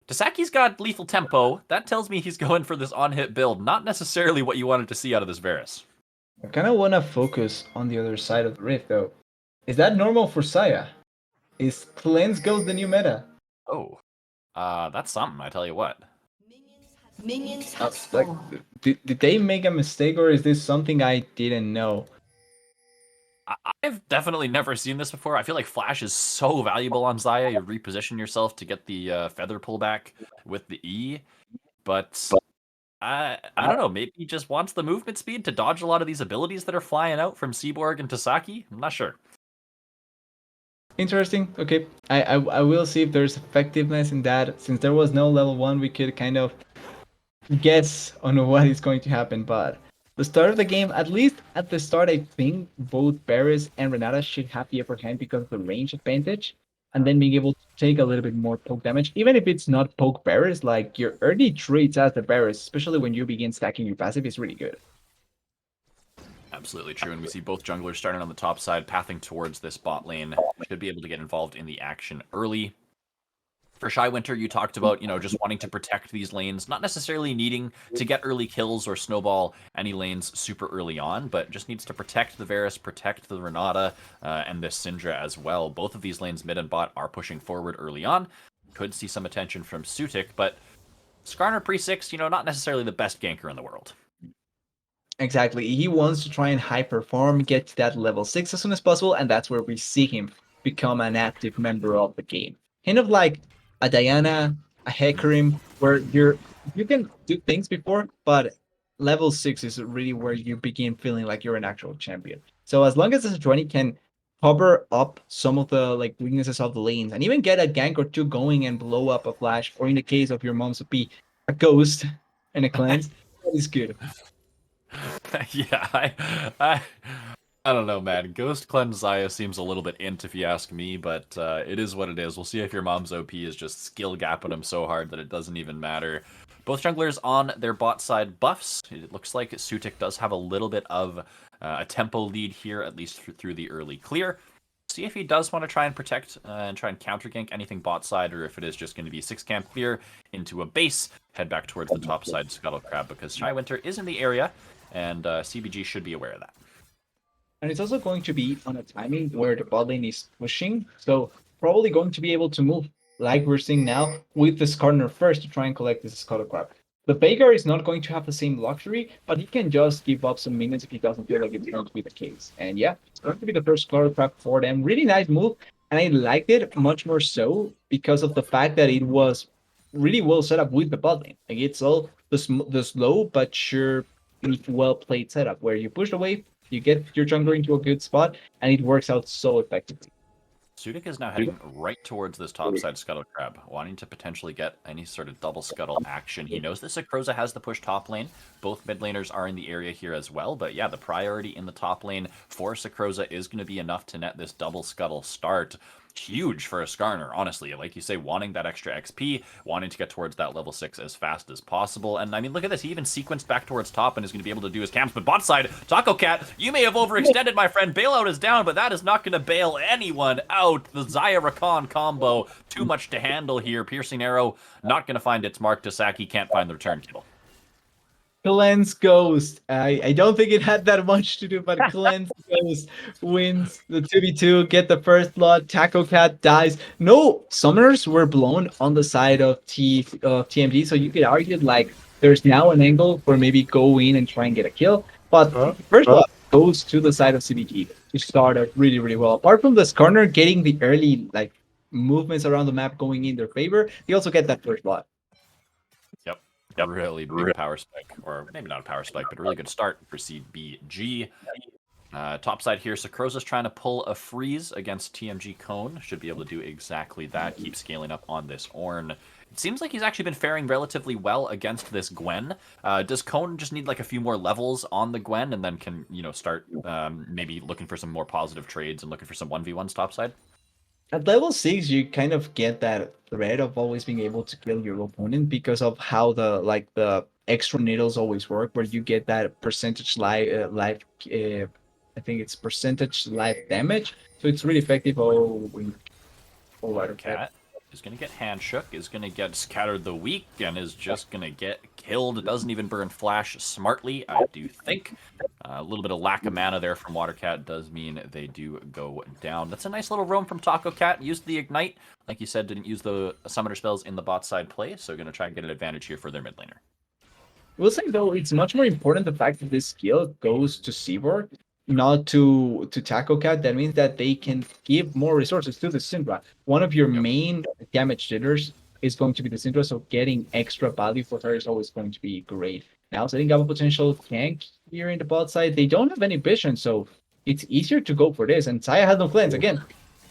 Speaker 1: Tasaki's got lethal tempo. That tells me he's going for this on-hit build. Not necessarily what you wanted to see out of this Varus.
Speaker 2: I kind of want to focus on the other side of the Rift, though. Is that normal for Saya? Is Cleanse Ghost the new meta?
Speaker 1: Oh, that's something, I tell you what.
Speaker 4: Minions
Speaker 2: Uh,
Speaker 4: have
Speaker 2: like,
Speaker 4: spawned.
Speaker 2: did they make a mistake, or is this something I didn't know?
Speaker 1: I've definitely never seen this before. I feel like Flash is so valuable on Xayah. You reposition yourself to get the feather pullback with the E, but I don't know. Maybe he just wants the movement speed to dodge a lot of these abilities that are flying out from Seaborg and Tasaki. I'm not sure.
Speaker 2: Interesting. Okay, I will see if there's effectiveness in that. Since there was no level 1, we could kind of guess on what is going to happen. But the start of the game, at least at the start, I think both Barris and Renata should have the upper hand because of the range advantage, and then being able to take a little bit more poke damage, even if it's not poke Barris. Like your early traits as the Barris, especially when you begin stacking your passive, is really good.
Speaker 1: Absolutely true. And we see both junglers starting on the top side, pathing towards this bot lane. Should be able to get involved in the action early. For Shy Winter, you talked about, just wanting to protect these lanes, not necessarily needing to get early kills or snowball any lanes super early on, but just needs to protect the Varus, protect the Renata, and this Syndra as well. Both of these lanes, mid and bot, are pushing forward early on. Could see some attention from Sutik, but Skarner pre-6, not necessarily the best ganker in the world.
Speaker 2: Exactly. He wants to try and high perform, get to that level 6 as soon as possible, and that's where we see him become an active member of the game. Kind of like a Diana, a Hecarim, where you can do things before, but level 6 is really where you begin feeling like you're an actual champion. So as long as the 20 can cover up some of the weaknesses of the lanes and even get a gank or two going and blow up a flash, or in the case of your mom's OP, a ghost and a cleanse, that is good.
Speaker 1: Yeah, I I don't know, man. Ghost Cleanse Xayah seems a little bit int if you ask me, but it is what it is. We'll see if your mom's OP is just skill gapping him so hard that it doesn't even matter. Both junglers on their bot side buffs. It looks like Sutik does have a little bit of a tempo lead here, at least through the early clear. See if he does want to try and protect and try and counter gank anything bot side, or if it is just going to be 6 camp clear into a base, head back towards the top side Scuttle Crab, because Shy Winter is in the area, and CBG should be aware of that.
Speaker 2: And it's also going to be on a timing where the bot lane is pushing, so probably going to be able to move like we're seeing now with this corner first to try and collect this Scuttle Crab. The Veigar is not going to have the same luxury, but he can just give up some minutes if he doesn't feel like it's going to be the case. And yeah, it's going to be the first Scuttle Crab for them. Really nice move, and I liked it much more so because of the fact that it was really well set up with the bot lane. Like it's all the slow but sure, well played setup where you push away, you get your jungler into a good spot, and it works out so effectively.
Speaker 1: Sudik is now heading right towards this topside Scuttle Crab, wanting to potentially get any sort of double scuttle action. He knows that Sakroza has the push top lane. Both mid laners are in the area here as well, but yeah, the priority in the top lane for Sakroza is going to be enough to net this double scuttle start. Huge for a Skarner, honestly. Like you say, wanting that extra XP, wanting to get towards that level 6 as fast as possible. And I mean, look at this. He even sequenced back towards top and is going to be able to do his camps. But bot side, Taco Cat, you may have overextended, my friend. Bailout is down, but that is not going to bail anyone out. The Xayah Rakan combo, too much to handle here. Piercing Arrow, not going to find its mark. Tasaki can't find the return kill.
Speaker 2: Cleanse Ghost. I don't think it had that much to do, but Cleanse Ghost wins the 2v2, get the first blood. Taco Cat dies. No summoners were blown on the side of TMG, so you could argue like there's now an angle for maybe go in and try and get a kill. But first blood goes to the side of CBG, which started really, really well. Apart from this corner getting the early movements around the map going in their favor, they also get that first blood.
Speaker 1: Yep. Really big power spike, or maybe not a power spike, but a really good start for CBG. Top side here, Sakroza's trying to pull a freeze against TMG Cone. Should be able to do exactly that. Keep scaling up on this Ornn. it seems like he's actually been faring relatively well against this Gwen. Does Cone just need like a few more levels on the Gwen and then can, start maybe looking for some more positive trades and looking for some 1v1s topside?
Speaker 2: At level 6, you kind of get that threat of always being able to kill your opponent because of how the extra needles always work, where you get that percentage life. I think it's percentage life damage, so it's really effective.
Speaker 1: Cat is going to get hand shook, is going to get scattered the weak, and is just going to get killed. It doesn't even burn flash smartly, I do think. A little bit of lack of mana there from Watercat does mean they do go down. That's a nice little roam from Taco Cat. Used the Ignite. Like you said, didn't use the summoner spells in the bot side play, so going to try and get an advantage here for their mid laner.
Speaker 2: We'll say though, it's much more important the fact that this skill goes to Seaboard, not to Taco Cat. That means that they can give more resources to the Syndra. One of your main damage dealers is going to be the Syndra, so getting extra value for her is always going to be great. Now setting up a potential tank here in the bot side, they don't have any vision, so it's easier to go for this. And Saya has no cleanse again.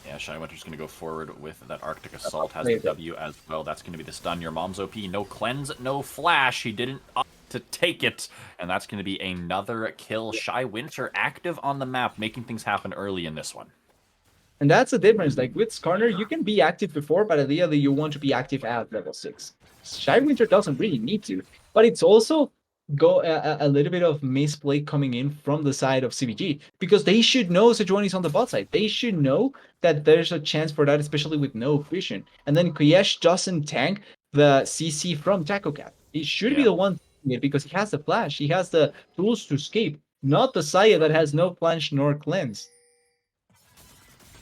Speaker 1: Yeah, Shy Winter's going to go forward with that Arctic Assault, has the W as well. That's going to be the stun. Your mom's OP. No cleanse, no flash. He didn't opt to take it. And that's going to be another kill. Shy Winter active on the map, making things happen early in this one.
Speaker 2: And that's the difference. Like with Skarner, you can be active before, but ideally you want to be active at level 6. Shy Winter doesn't really need to, but it's also a little bit of misplay coming in from the side of CBG, because they should know Sejuani's on the bot side. They should know that there's a chance for that, especially with no vision. And then Kuyesh doesn't tank the CC from Taco Cat. He should be the one tanking it because he has the flash. He has the tools to escape, not the Saya that has no flash nor cleanse.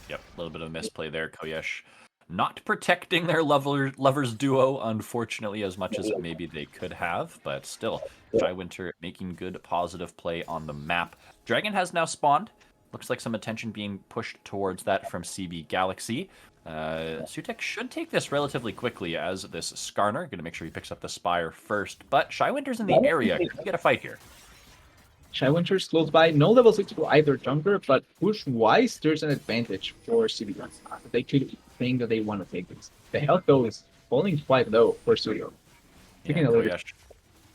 Speaker 1: Yep, a little bit of misplay there. Koyesh not protecting their lovers duo, unfortunately, as much as maybe they could have, but still, Shy Winter making good positive play on the map. Dragon has now spawned. Looks like some attention being pushed towards that from CB Galaxy. Sutek should take this relatively quickly as this Skarner. Going to make sure he picks up the Spire first, but Shy Winter's in the area. Can we get a fight here?
Speaker 2: Shy Winter's close by. No level 6 for either jungler, but push-wise, there's an advantage for CB. They could think that they want to take this. The health, though, is falling quite low for Studio.
Speaker 1: Yeah,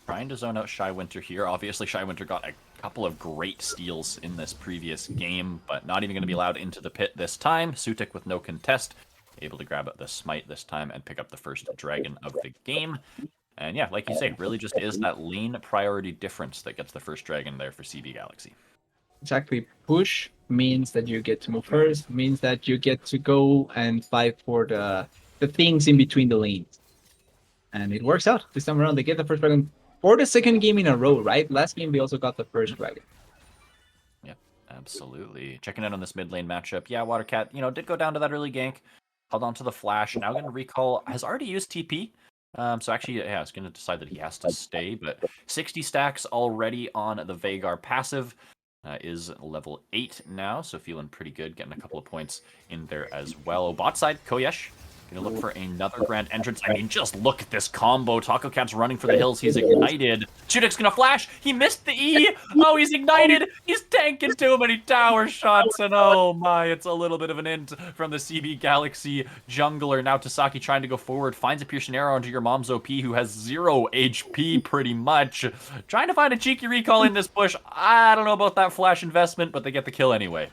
Speaker 1: trying to zone out Shy Winter here. Obviously, Shy Winter got a couple of great steals in this previous game, but not even going to be allowed into the pit this time. Sutek with no contest, able to grab the smite this time and pick up the first dragon of the game. And yeah, like you say, really just is that lane priority difference that gets the first dragon there for CB Galaxy.
Speaker 2: Exactly. Push means that you get to move first, means that you get to go and fight for the things in between the lanes. And it works out. This time around, they get the first dragon for the second game in a row, right? Last game, they also got the first dragon.
Speaker 1: Yeah, absolutely. Checking in on this mid lane matchup. Yeah, Watercat, did go down to that early gank. Held on to the flash. Now going to recall. Has already used TP. So actually, yeah, I was going to decide that he has to stay, but 60 stacks already on the Veigar passive. Is level 8 now, so feeling pretty good, getting a couple of points in there as well. Bot side, Koyesh gonna look for another grand entrance. I mean, just look at this combo. Taco Cat's running for the hills. He's ignited. Chudik's gonna flash. He missed the E. Oh, he's ignited. He's tanking too many tower shots, and oh my, it's a little bit of an int from the CB Galaxy jungler. Now Tasaki trying to go forward, finds a piercing arrow onto your mom's OP, who has 0 HP pretty much. Trying to find a cheeky recall in this bush. I don't know about that flash investment, but they get the kill anyway.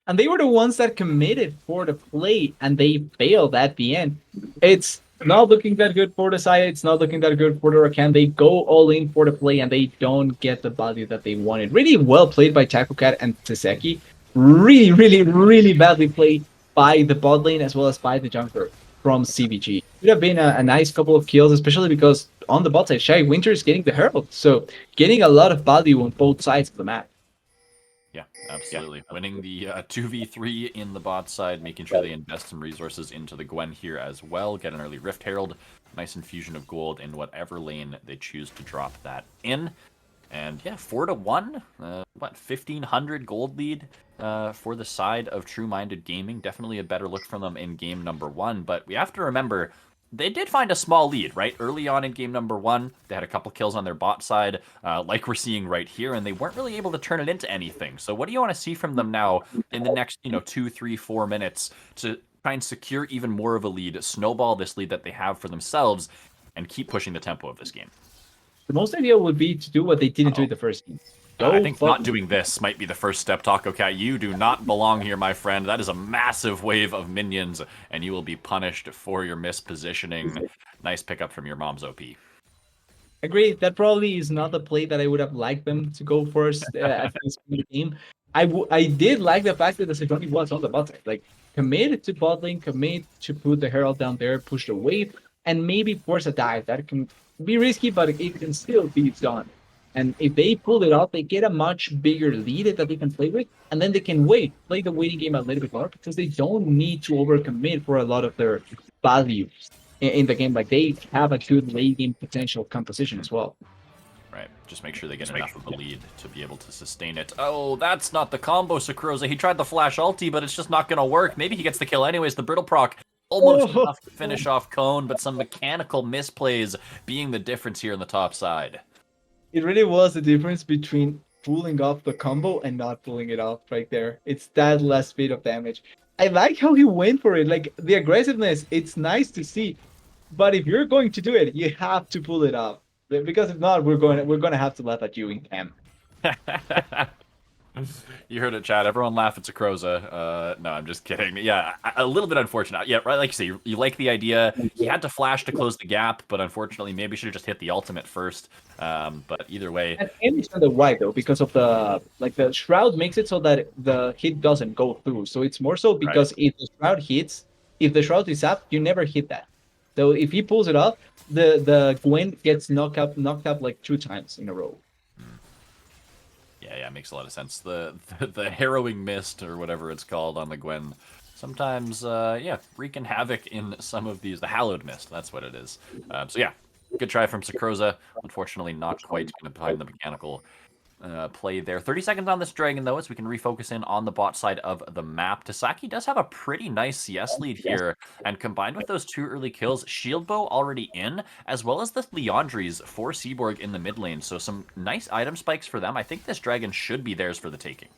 Speaker 2: And they were the ones that committed for the play, and they failed at the end. It's not looking that good for the Saya. It's not looking that good for the Rakan. They go all in for the play, and they don't get the value that they wanted. Really well played by Taco Cat and Taseki. Really, really, really badly played by the bot lane as well as by the jungler from CBG. It would have been a nice couple of kills, especially because on the bot side, Shy Winter is getting the Herald. So getting a lot of value on both sides of the map.
Speaker 1: Yeah, absolutely. Yeah. Winning the 2v3 in the bot side, making sure they invest some resources into the Gwen here as well. Get an early Rift Herald. Nice infusion of gold in whatever lane they choose to drop that in. And yeah, 4-1. 1,500 gold lead for the side of True Minded Gaming. Definitely a better look from them in game number 1. But we have to remember, they did find a small lead, right? Early on in game number 1, they had a couple kills on their bot side, like we're seeing right here, and they weren't really able to turn it into anything. So what do you want to see from them now in the next, 2, 3, 4 minutes to try and secure even more of a lead, snowball this lead that they have for themselves, and keep pushing the tempo of this game.
Speaker 2: The most ideal would be to do what they didn't do in the first game.
Speaker 1: I think not doing this might be the first step, Taco Cat. You do not belong here, my friend. That is a massive wave of minions, and you will be punished for your mispositioning. Nice pickup from your mom's OP.
Speaker 2: Agreed. That probably is not the play that I would have liked them to go first at this point of the game. I did like the fact that the Sejuani was on the bot side. Like, commit to bot lane, commit to put the Herald down there, push the wave, and maybe force a dive. That can be risky, but it can still be done. And if they pull it off, they get a much bigger lead that they can play with, and then they can play the waiting game a little bit more because they don't need to overcommit for a lot of their values in the game. Like, they have a good late game potential composition as well.
Speaker 1: Right, just make sure they get enough of a lead to be able to sustain it. Oh, that's not the combo, Sakroza. He tried the flash ulti, but it's just not going to work. Maybe he gets the kill anyways. The brittle proc almost enough to finish off Cone, but some mechanical misplays being the difference here in the top side.
Speaker 2: It really was the difference between pulling off the combo and not pulling it off right there. It's that last bit of damage. I like how he went for it. Like, the aggressiveness, it's nice to see. But if you're going to do it, you have to pull it off. Because if not, we're going to have to laugh at you in camp.
Speaker 1: You heard it, Chad. Everyone laugh at Sakroza. No, I'm just kidding. Yeah, a little bit unfortunate. Yeah, right. Like you say, you like the idea. He had to flash to close the gap, but unfortunately, maybe should have just hit the ultimate first. But either way,
Speaker 2: And it's on the right though, because of the shroud makes it so that the hit doesn't go through. So it's more so because if the shroud hits, if the shroud is up, you never hit that. So if he pulls it off, the Gwen gets knocked up like 2 times in a row.
Speaker 1: Yeah, makes a lot of sense. The harrowing mist or whatever it's called on the Gwen, sometimes wreaking havoc in some of these. The hallowed mist, that's what it is. So yeah, good try from Sakroza. Unfortunately, not quite going to find the mechanical play there. 30 seconds on this dragon, though, as we can refocus in on the bot side of the map. Tasaki does have a pretty nice CS lead here, and combined with those 2 early kills, Shield Bow already in, as well as the Leandries for Seaborg in the mid lane. So some nice item spikes for them. I think this dragon should be theirs for the taking.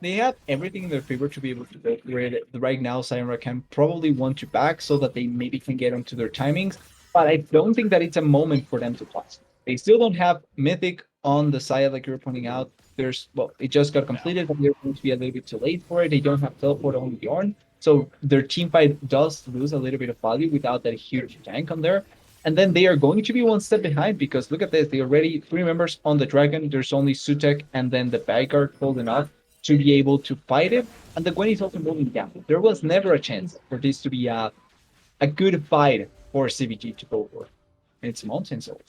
Speaker 2: They have everything in their favor to be able to build grid. Right now, Sayonara can probably want to back so that they maybe can get onto their timings, but I don't think that it's a moment for them to plus. They still don't have Mythic on the side, like you were pointing out. It just got completed, but they're going to be a little bit too late for it. They don't have teleport on Bjorn, so their team fight does lose a little bit of value without that huge tank on there. And then they are going to be 1 step behind because look at this. They already 3 members on the dragon. There's only Sutek and then the Vanguard holding up to be able to fight it. And the Gwen is also moving down. There was never a chance for this to be a good fight for CBG to go for. It's Mountain Soul.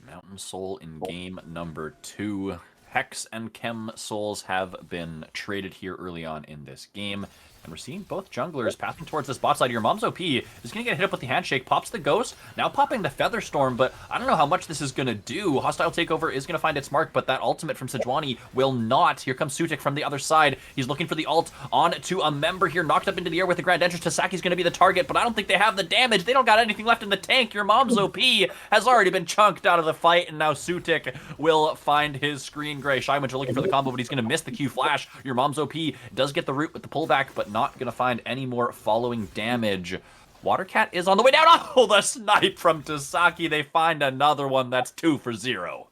Speaker 1: Mountain Soul in game number 2. Hex and Chem Souls have been traded here early on in this game. And we're seeing both junglers passing towards this bot side. Your mom's OP is going to get hit up with the handshake. Pops the ghost. Now popping the Featherstorm, but I don't know how much this is going to do. Hostile Takeover is going to find its mark, but that ultimate from Sejuani will not. Here comes Sutik from the other side. He's looking for the ult on to a member here. Knocked up into the air with the Grand Entrance. Tasaki's going to be the target, but I don't think they have the damage. They don't got anything left in the tank. Your mom's OP has already been chunked out of the fight, and now Sutik will find his screen gray. Shymunch looking for the combo, but he's going to miss the Q flash. Your mom's OP does get the root with the pullback, but not going to find any more following damage. Watercat is on the way down. Oh, the snipe from Tasaki. They find another one. That's 2 for 0.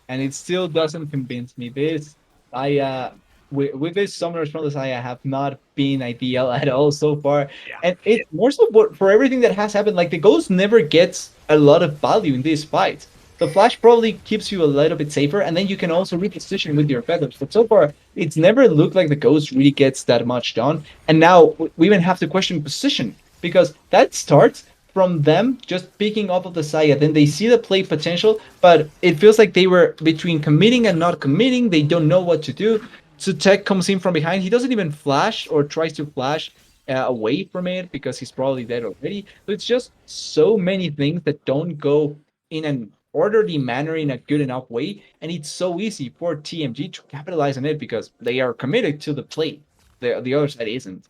Speaker 2: And it still doesn't convince me. With this Summoners from the side, I have not been ideal at all so far. Yeah. And it's more so for everything that has happened. Like, the Ghost never gets a lot of value in these fights. The flash probably keeps you a little bit safer, and then you can also reposition with your feathers. But so far, it's never looked like the Ghost really gets that much done. And now we even have to question position, because that starts from them just picking up of the Saya. Then they see the play potential, but it feels like they were between committing and not committing. They don't know what to do. So Tech comes in from behind. He doesn't even flash or tries to flash away from it because he's probably dead already. So it's just so many things that don't go in an orderly manner in a good enough way, and it's so easy for TMG to capitalize on it because they are committed to the play. The other side isn't.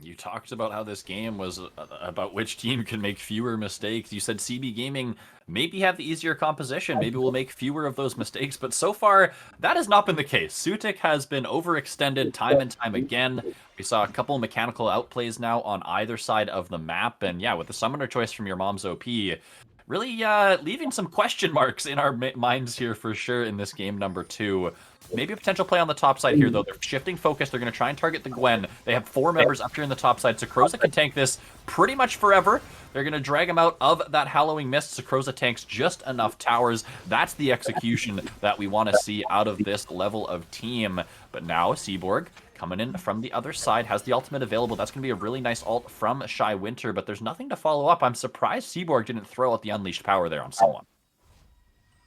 Speaker 1: You talked about how this game was about which team can make fewer mistakes. You said CB Gaming maybe have the easier composition. Maybe we'll make fewer of those mistakes. But so far, that has not been the case. Sutik has been overextended time and time again. We saw a couple mechanical outplays now on either side of the map. And yeah, with the summoner choice from your mom's OP, really leaving some question marks in our minds here for sure in this game number 2. Maybe a potential play on the top side here, though. They're shifting focus. They're going to try and target the Gwen. They have 4 members up here in the top side. Sakroza can tank this pretty much forever. They're going to drag him out of that Hallowing Mist. Sakroza tanks just enough towers. That's the execution that we want to see out of this level of team. But now, Seaborg coming in from the other side, has the ultimate available. That's going to be a really nice ult from Shy Winter, but there's nothing to follow up. I'm surprised Seaborg didn't throw out the Unleashed Power there on someone.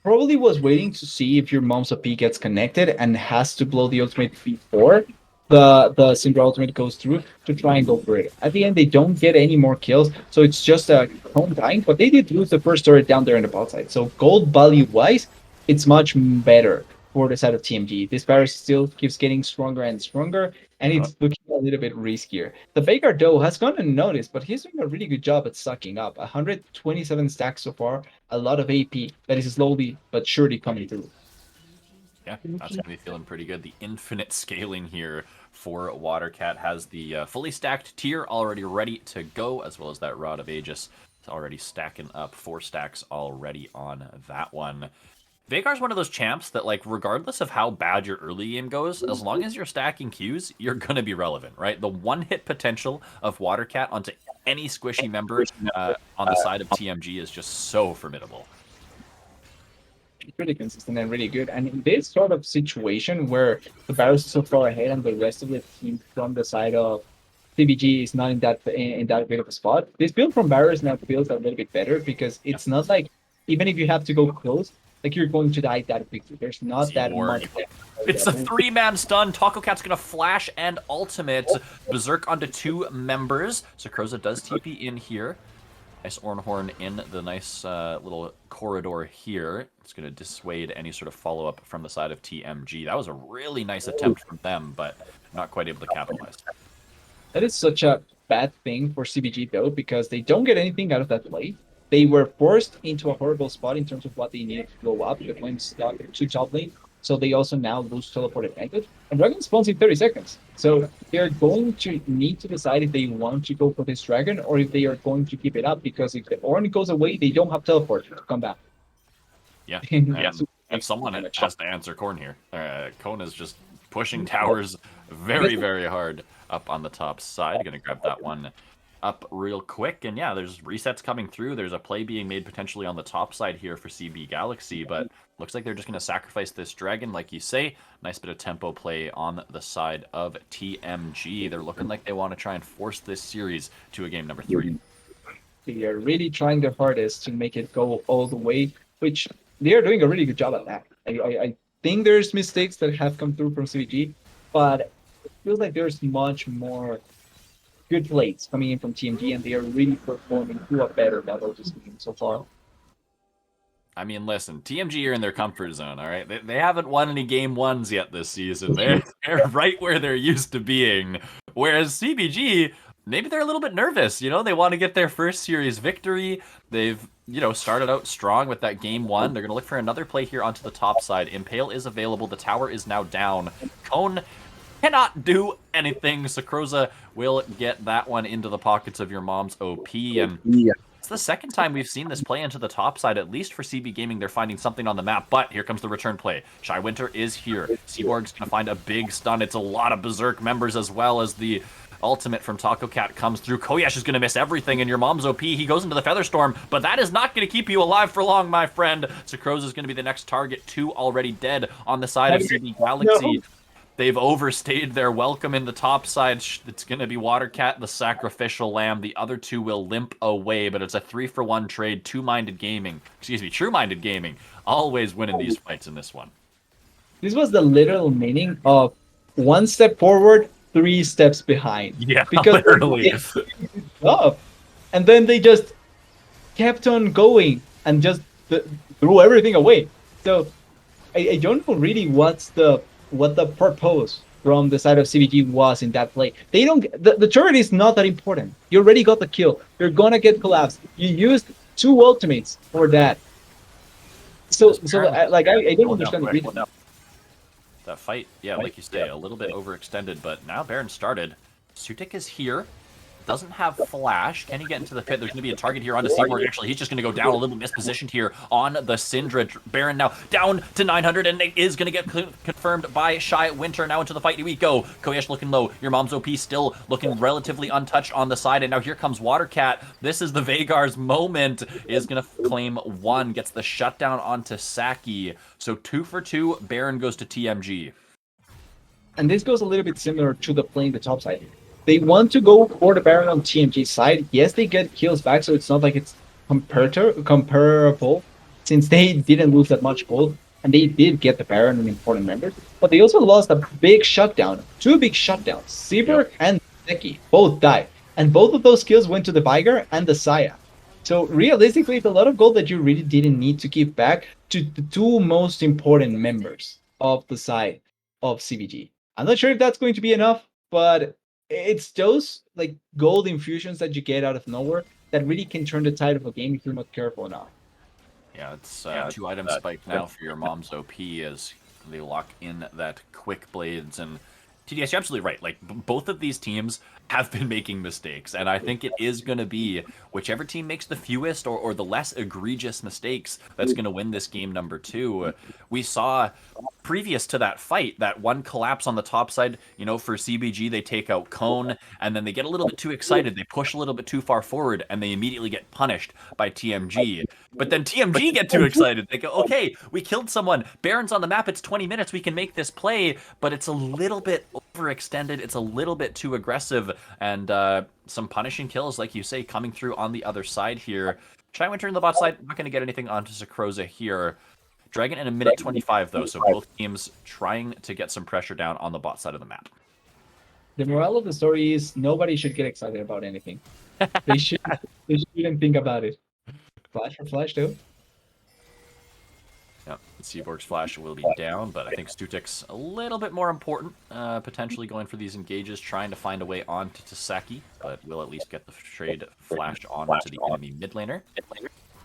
Speaker 2: Probably was waiting to see if your mom's OP gets connected and has to blow the ultimate before the Syndra ultimate goes through to try and go for it. At the end, they don't get any more kills, so it's just a home dying, but they did lose the first turret down there in the bot side. So gold value-wise, it's much better for the side of TMG. This virus still keeps getting stronger and stronger, and it's looking a little bit riskier. The Veigar, though, has gone unnoticed, but he's doing a really good job at sucking up. 127 stacks so far, a lot of AP that is slowly but surely coming through.
Speaker 1: Yeah, that's going to be feeling pretty good. The infinite scaling here for Watercat has the fully stacked tier already ready to go, as well as that Rod of Aegis. It's already stacking up 4 stacks already on that one. Veigar's one of those champs that, like, regardless of how bad your early game goes, as long as you're stacking Qs, you're going to be relevant, right? The one-hit potential of Watercat onto any squishy member on the side of TMG is just so formidable.
Speaker 2: Pretty consistent and really good. And in this sort of situation where the Barrows is so far ahead and the rest of the team from the side of CBG is not in that bit of a spot, this build from Barrows now feels a little bit better because it's not like, even if you have to go close, like you're going to die that quickly. There's not that much.
Speaker 1: It's a 3-man stun. Taco Cat's gonna flash and ultimate Berserk onto 2 members. So Sakroza does TP in here. Nice Ornhorn in the nice little corridor here. It's gonna dissuade any sort of follow-up from the side of TMG. That was a really nice attempt from them, but not quite able to capitalize.
Speaker 2: That is such a bad thing for CBG though, because they don't get anything out of that play. They were forced into a horrible spot in terms of what they needed to go up. The Flames stuck to top lane, so they also now lose teleport advantage. And Dragon spawns in 30 seconds. So they're going to need to decide if they want to go for this Dragon or if they are going to keep it up, because if the Ornn goes away, they don't have teleport to come back.
Speaker 1: Yeah, and someone has to answer Korn here. Korn is just pushing towers very, very hard up on the top side. Gonna grab that one up real quick, and yeah, there's resets coming through. There's a play being made potentially on the top side here for CB Galaxy, but looks like they're just going to sacrifice this Dragon, like you say. Nice bit of tempo play on the side of TMG. They're looking like they want to try and force this series to a game number 3.
Speaker 2: They are really trying their hardest to make it go all the way, which they are doing a really good job at that. I think there's mistakes that have come through from CBG, but it feels like there's much more good plays coming in from TMG, and they are really performing to a better level this game so far.
Speaker 1: I mean, listen, TMG are in their comfort zone, all right? They haven't won any game 1s yet this season. They're right where they're used to being. Whereas CBG, maybe they're a little bit nervous, you know? They want to get their first series victory. They've, you know, started out strong with that game 1. They're going to look for another play here onto the top side. Impale is available. The tower is now down. Cone cannot do anything. Sakroza will get that one into the pockets of your mom's OP, and it's the second time we've seen this play into the top side. At least for CB Gaming, they're finding something on the map, but here comes the return play. Shy Winter is here. Seaborg's gonna find a big stun. It's a lot of Berserk members, as well as the ultimate from Taco Cat comes through. Koyash is gonna miss everything, and your mom's OP, he goes into the Featherstorm, but that is not gonna keep you alive for long, my friend. Sakroza is gonna be the next target. 2 already dead on the side of CB Galaxy. No. They've overstayed their welcome in the top side. It's going to be Watercat, the sacrificial lamb. The other 2 will limp away, but it's a 3-for-1 trade. True-minded gaming, always winning these fights in this one.
Speaker 2: This was the literal meaning of 1 step forward, 3 steps behind.
Speaker 1: Yeah,
Speaker 2: because
Speaker 1: literally.
Speaker 2: And then they just kept on going and just threw everything away. So I don't know really what the purpose from the side of CBG was in that play. They don't. The turret is not that important. You already got the kill. You're gonna get collapsed. You used 2 ultimates for that. So I don't understand the reason.
Speaker 1: That fight, yeah, like you say, a little bit overextended, but now Baron started. Sutik is here. Doesn't have flash. Can he get into the pit? There's going to be a target here on the Seaborg. Actually, he's just going to go down a little mispositioned here on the Syndra. Baron now down to 900, and it is going to get confirmed by Shy Winter. Now into the fight. Here we go. Koyesh looking low. Your mom's OP still looking relatively untouched on the side, and now here comes Watercat. This is the Veigar's moment. Is going to claim 1. Gets the shutdown onto Saki. So 2 for 2. Baron goes to TMG.
Speaker 2: And this goes a little bit similar to the play in the top side. They want to go for the Baron on TMG side. Yes, they get kills back, so it's not like it's comparable, since they didn't lose that much gold, and they did get the Baron and important members. But they also lost a big shutdown, 2 big shutdowns. Seaborg and Seki both died, and both of those kills went to the Veigar and the Saya. So realistically, it's a lot of gold that you really didn't need to give back to the 2 most important members of the side of CBG. I'm not sure if that's going to be enough, but it's those like gold infusions that you get out of nowhere that really can turn the tide of a game if you're not careful enough.
Speaker 1: Yeah, it's 2 items spike now for your mom's OP as they lock in that quick blades. And TDS, you're absolutely right. Like, both of these teams have been making mistakes, and I think it is going to be whichever team makes the fewest or the less egregious mistakes that's going to win this game number 2. We saw previous to that fight, that one collapse on the top side, you know, for CBG, they take out Cone, and then they get a little bit too excited. They push a little bit too far forward, and they immediately get punished by TMG. But then TMG get too excited. They go, okay, we killed someone. Baron's on the map. It's 20 minutes. We can make this play, but it's a little bit overextended. It's a little bit too aggressive, and some punishing kills, like you say, coming through on the other side here. Shy Winter in the bot side, not going to get anything onto Sakroza here. Dragon in a minute 25, though, so both teams trying to get some pressure down on the bot side of the map.
Speaker 2: The moral of the story is nobody should get excited about anything. They shouldn't think about it. Flash for flash, though.
Speaker 1: Yep, Seaborg's flash will be down, but I think Stutik's a little bit more important, potentially going for these engages, trying to find a way onto Tasaki, but we'll at least get the trade flash onto the enemy mid laner.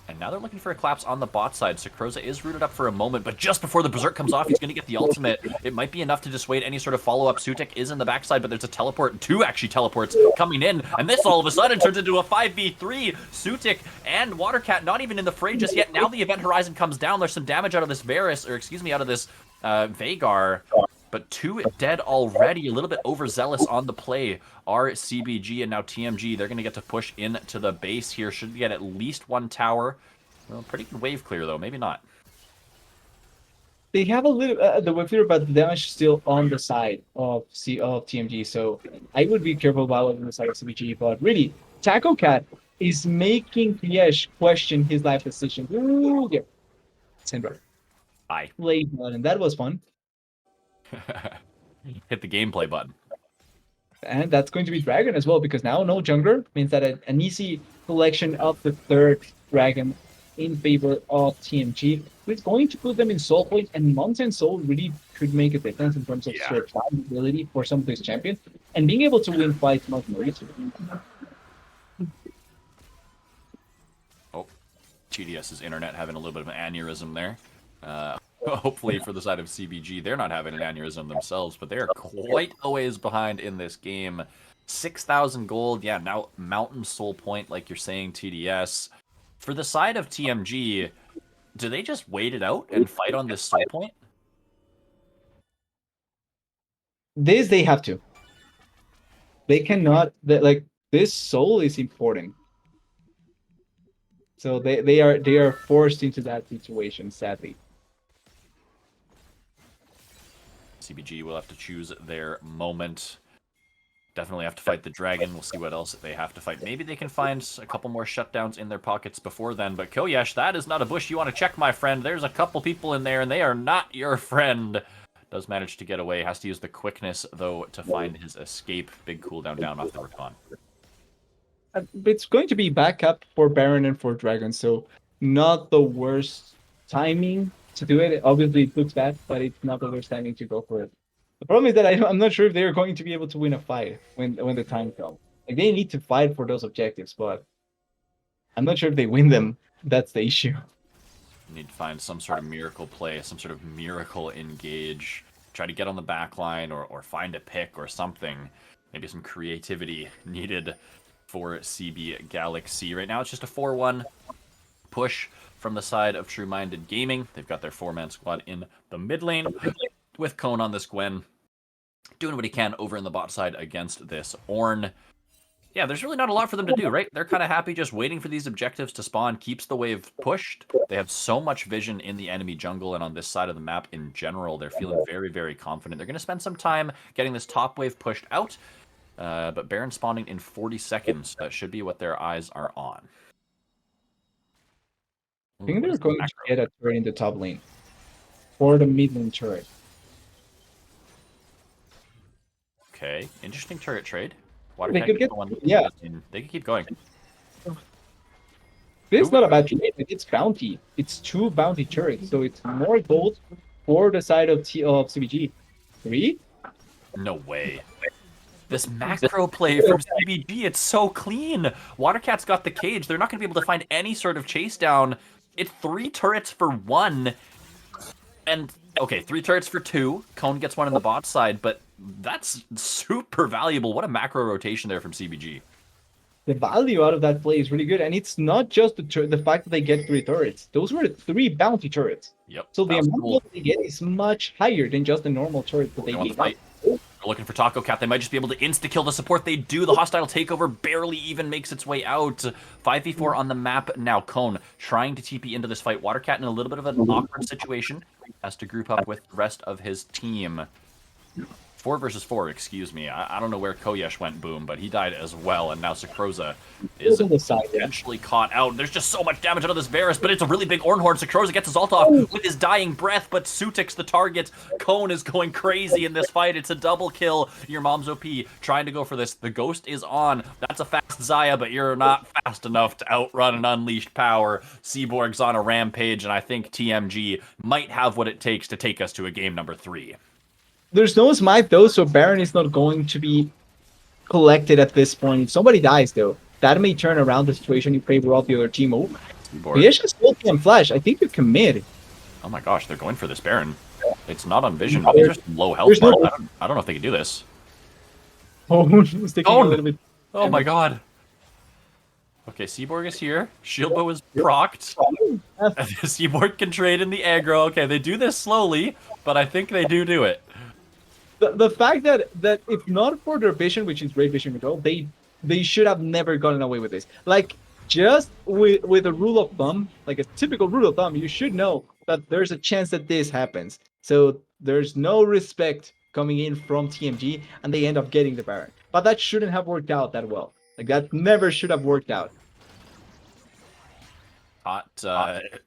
Speaker 1: And now they're looking for a collapse on the bot side. Sakroza is rooted up for a moment, but just before the Berserk comes off, he's going to get the ultimate. It might be enough to dissuade any sort of follow-up. Sutik is in the backside, but there's a teleport, 2 actually teleports coming in, and this all of a sudden turns into a 5v3. Sutik and Watercat not even in the fray just yet. Now the event horizon comes down. There's some damage out of this Varus, or excuse me, out of this Veigar. But 2 dead already, a little bit overzealous on the play are CBG, and now TMG. They're going to get to push into the base here. Should get at least 1 tower. Well, pretty good wave clear, though. Maybe not.
Speaker 2: They have a little the wave clear, but the damage is still on the side of TMG. So I would be careful about on the side of CBG. But really, Taco Cat is making Yesh question his life decision. Ooh, yeah. Syndra.
Speaker 1: Bye.
Speaker 2: Play button. That was fun.
Speaker 1: Hit the gameplay button.
Speaker 2: And that's going to be Dragon as well, because now no jungler means that an easy selection of the 3rd Dragon in favor of TMG. It's going to put them in Soul Point, and Mountain Soul really could make a difference in terms of survivability for some of these champions, and being able to win fights not more easy.
Speaker 1: Oh, TDS's internet having a little bit of an aneurysm there. Hopefully for the side of CBG, they're not having an aneurysm themselves, but they are quite a ways behind in this game. 6,000 gold. Yeah, now Mountain Soul Point, like you're saying, TDS. For the side of TMG, do they just wait it out and fight on this Soul Point?
Speaker 2: This they have to. They cannot. Like, this Soul is important. So they are forced into that situation, sadly.
Speaker 1: CBG will have to choose their moment. Definitely have to fight the dragon. We'll see what else they have to fight. Maybe they can find a couple more shutdowns in their pockets before then. But Koyesh, that is not a bush you want to check, my friend. There's a couple people in there, and they are not your friend. Does manage to get away. Has to use the quickness, though, to find his escape. Big cooldown down off the Rakan.
Speaker 2: It's going to be backup for Baron and for Dragon, so not the worst timing to do it. Obviously, it looks bad, but it's not the worst timing to go for it. The problem is that I'm not sure if they're going to be able to win a fight when the time comes. Like they need to fight for those objectives, but I'm not sure if they win them. That's the issue.
Speaker 1: You need to find some sort of miracle play, some sort of miracle engage. Try to get on the back line or find a pick or something. Maybe some creativity needed for CB Galaxy. Right now it's just a 4-1 push from the side of True Minded Gaming. They've got their 4-man squad in the mid lane with Cone on this Gwen. Doing what he can over in the bot side against this Ornn. Yeah, there's really not a lot for them to do, right? They're kind of happy just waiting for these objectives to spawn, keeps the wave pushed. They have so much vision in the enemy jungle and on this side of the map in general. They're feeling very, very confident. They're going to spend some time getting this top wave pushed out, but Baron spawning in 40 seconds should be what their eyes are on.
Speaker 2: I think they're going to get a turret in the top lane. Or the mid lane turret.
Speaker 1: Okay, interesting turret trade.
Speaker 2: They could get,
Speaker 1: They could keep going.
Speaker 2: It's not a bad trade. It's bounty. It's 2 bounty turrets, so it's more gold for the side of CBG. 3?
Speaker 1: No way. This macro play from CBG, it's so clean. Watercat's got the cage. They're not going to be able to find any sort of chase down. It's 3 turrets for 1. And, okay, 3 turrets for 2. Cone gets one on the bot side, but that's super valuable. What a macro rotation there from CBG.
Speaker 2: The value out of that play is really good, and it's not just the fact that they get 3 turrets. Those were 3 bounty turrets.
Speaker 1: Yep.
Speaker 2: So the amount they get is much higher than just the normal turret that they get.
Speaker 1: They're looking for Taco Cat. They might just be able to insta-kill the support. They do. The hostile takeover barely even makes its way out. 5v4 on the map now. Cone trying to TP into this fight. Watercat in a little bit of an awkward situation. Has to group up with the rest of his team. 4 versus 4, excuse me. I don't know where Koyesh went, boom, but he died as well, and now Sakroza is eventually caught out. There's just so much damage out of this Varus, but it's a really big Ornhorn. Sakroza gets his ult off with his dying breath, but Sutik's the target. Cone is going crazy in this fight. It's a double kill. Your mom's OP trying to go for this. The Ghost is on. That's a fast Xayah, but you're not fast enough to outrun an unleashed power. Seaborg's on a rampage, and I think TMG might have what it takes to take us to a game number 3.
Speaker 2: There's no smite though, so Baron is not going to be collected at this point. If somebody dies though, that may turn around the situation in favor of the other team. Oh, Koyesh has ulti and flash. I think you commit.
Speaker 1: Oh my gosh, they're going for this Baron. It's not on vision, but they're just low health. I don't know if they can do this.
Speaker 2: Oh, was taking a little bit.
Speaker 1: Oh my god. Okay, Seaborg is here. Shieldbow is procced. Seaborg can trade in the aggro. Okay, they do this slowly, but I think they do it.
Speaker 2: The fact that if not for their vision, which is great vision control, they should have never gotten away with this. Like, just with a rule of thumb, like a typical rule of thumb, you should know that there's a chance that this happens. So there's no respect coming in from TMG, and they end up getting the Baron. But that shouldn't have worked out that well. Like, that never should have worked out.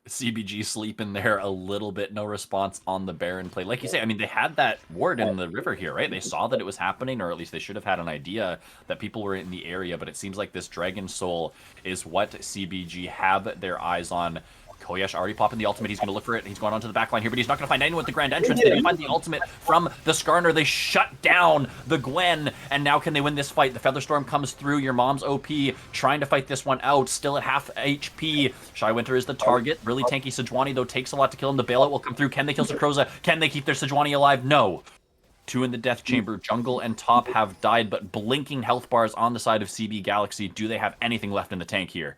Speaker 1: CBG sleeping there a little bit. No response on the Baron play. Like you say, I mean, they had that ward in the river here, right? They saw that it was happening, or at least they should have had an idea that people were in the area, but it seems like this Dragon Soul is what CBG have their eyes on. Koyesh already popping the ultimate. He's going to look for it. He's going onto the backline here, but he's not going to find anyone with the grand entrance. They find the ultimate from the Skarner. They shut down the Gwen, and now can they win this fight? The Featherstorm comes through. Your mom's OP trying to fight this one out. Still at half HP. Shy Winter is the target. Really tanky Sejuani, though, takes a lot to kill him. The bailout will come through. Can they kill Sakroza? Can they keep their Sejuani alive? No. 2 in the death chamber. Jungle and top have died, but blinking health bars on the side of CB Galaxy. Do they have anything left in the tank here?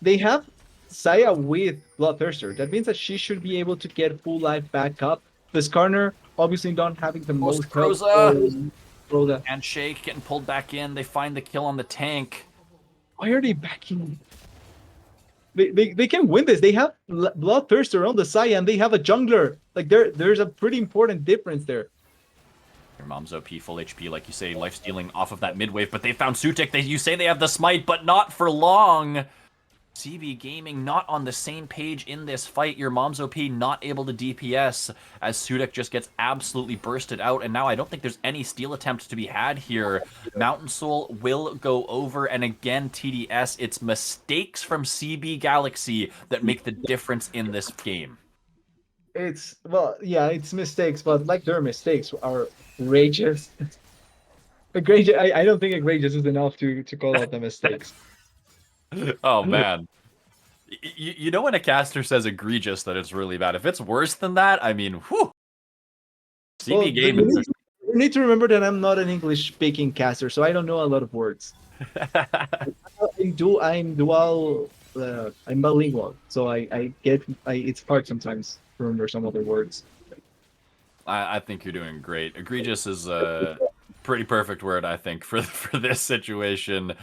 Speaker 2: They have Xayah with Bloodthirster. That means that she should be able to get full life back up. The Skarner obviously not having the most health.
Speaker 1: Handshake getting pulled back in. They find the kill on the tank.
Speaker 2: Why are they backing? They can win this. They have Bloodthirster on the Xayah, and they have a jungler. Like, there's a pretty important difference there.
Speaker 1: Your mom's OP, full HP, like you say, life stealing off of that mid wave, but they found Sutik. You say they have the smite, but not for long. CB Gaming not on the same page in this fight. Your mom's OP not able to DPS as Sudik just gets absolutely bursted out. And now I don't think there's any steal attempt to be had here. Mountain Soul will go over. And again, TDS, it's mistakes from CB Galaxy that make the difference in this game.
Speaker 2: It's well, yeah, it's mistakes, but like their mistakes are egregious. Egregious. I don't think egregious is enough to call out the mistakes.
Speaker 1: Oh man. You know when a caster says egregious that it's really bad. If it's worse than that, I mean, whew.
Speaker 2: Well,
Speaker 1: CB game is
Speaker 2: you need to remember that I'm not an English speaking caster, so I don't know a lot of words. I'm dual. I'm bilingual, so I get. It's hard sometimes to remember some other words.
Speaker 1: I think you're doing great. Egregious is a pretty perfect word, I think, for this situation.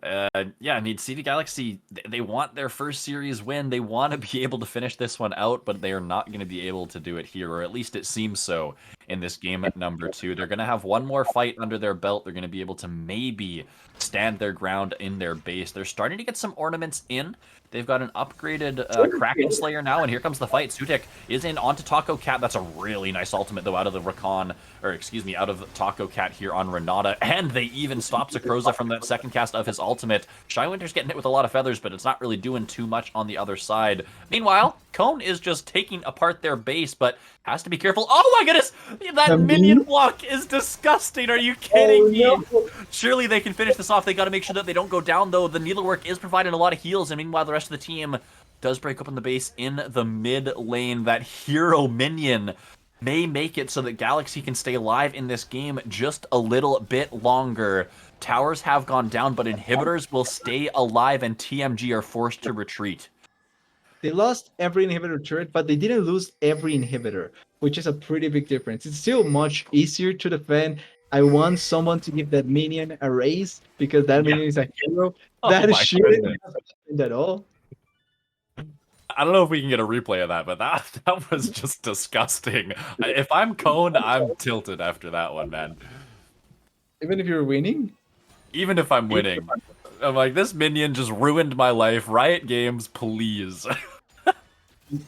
Speaker 1: Yeah, I mean, CV Galaxy, they want their first series win. They want to be able to finish this one out, but they are not going to be able to do it here, or at least it seems so in this game at number 2. They're going to have one more fight under their belt. They're going to be able to maybe stand their ground in their base. They're starting to get some ornaments in. They've got an upgraded Kraken Slayer now, and here comes the fight. Sutik is in onto Taco Cat. That's a really nice ultimate, though, out of the Rakan, or excuse me, out of Taco Cat here on Renata. And they even stop Sakroza from that second cast of his ultimate. Shy Winter's getting hit with a lot of feathers, but it's not really doing too much on the other side. Meanwhile, Cone is just taking apart their base, but has to be careful. Oh my goodness! That minion block is disgusting. Are you kidding me?
Speaker 2: No.
Speaker 1: Surely they can finish this off. They got to make sure that they don't go down, though. The needlework is providing a lot of heals, and meanwhile, the rest of the team does break open the base in the mid lane. That hero minion may make it so that Galaxy can stay alive in this game just a little bit longer. Towers have gone down, but inhibitors will stay alive, and TMG are forced to retreat.
Speaker 2: They lost every inhibitor turret, but they didn't lose every inhibitor, which is a pretty big difference. It's still much easier to defend. I want someone to give that minion a raise because that minion is a hero.
Speaker 1: Oh
Speaker 2: That
Speaker 1: my
Speaker 2: shouldn't
Speaker 1: goodness.
Speaker 2: have happened at all.
Speaker 1: I don't know if we can get a replay of that, but that was just disgusting. If I'm Cone, I'm tilted after that one, man.
Speaker 2: Even if you're winning,
Speaker 1: Even if I'm winning. I'm like, this minion just ruined my life. Riot Games, please.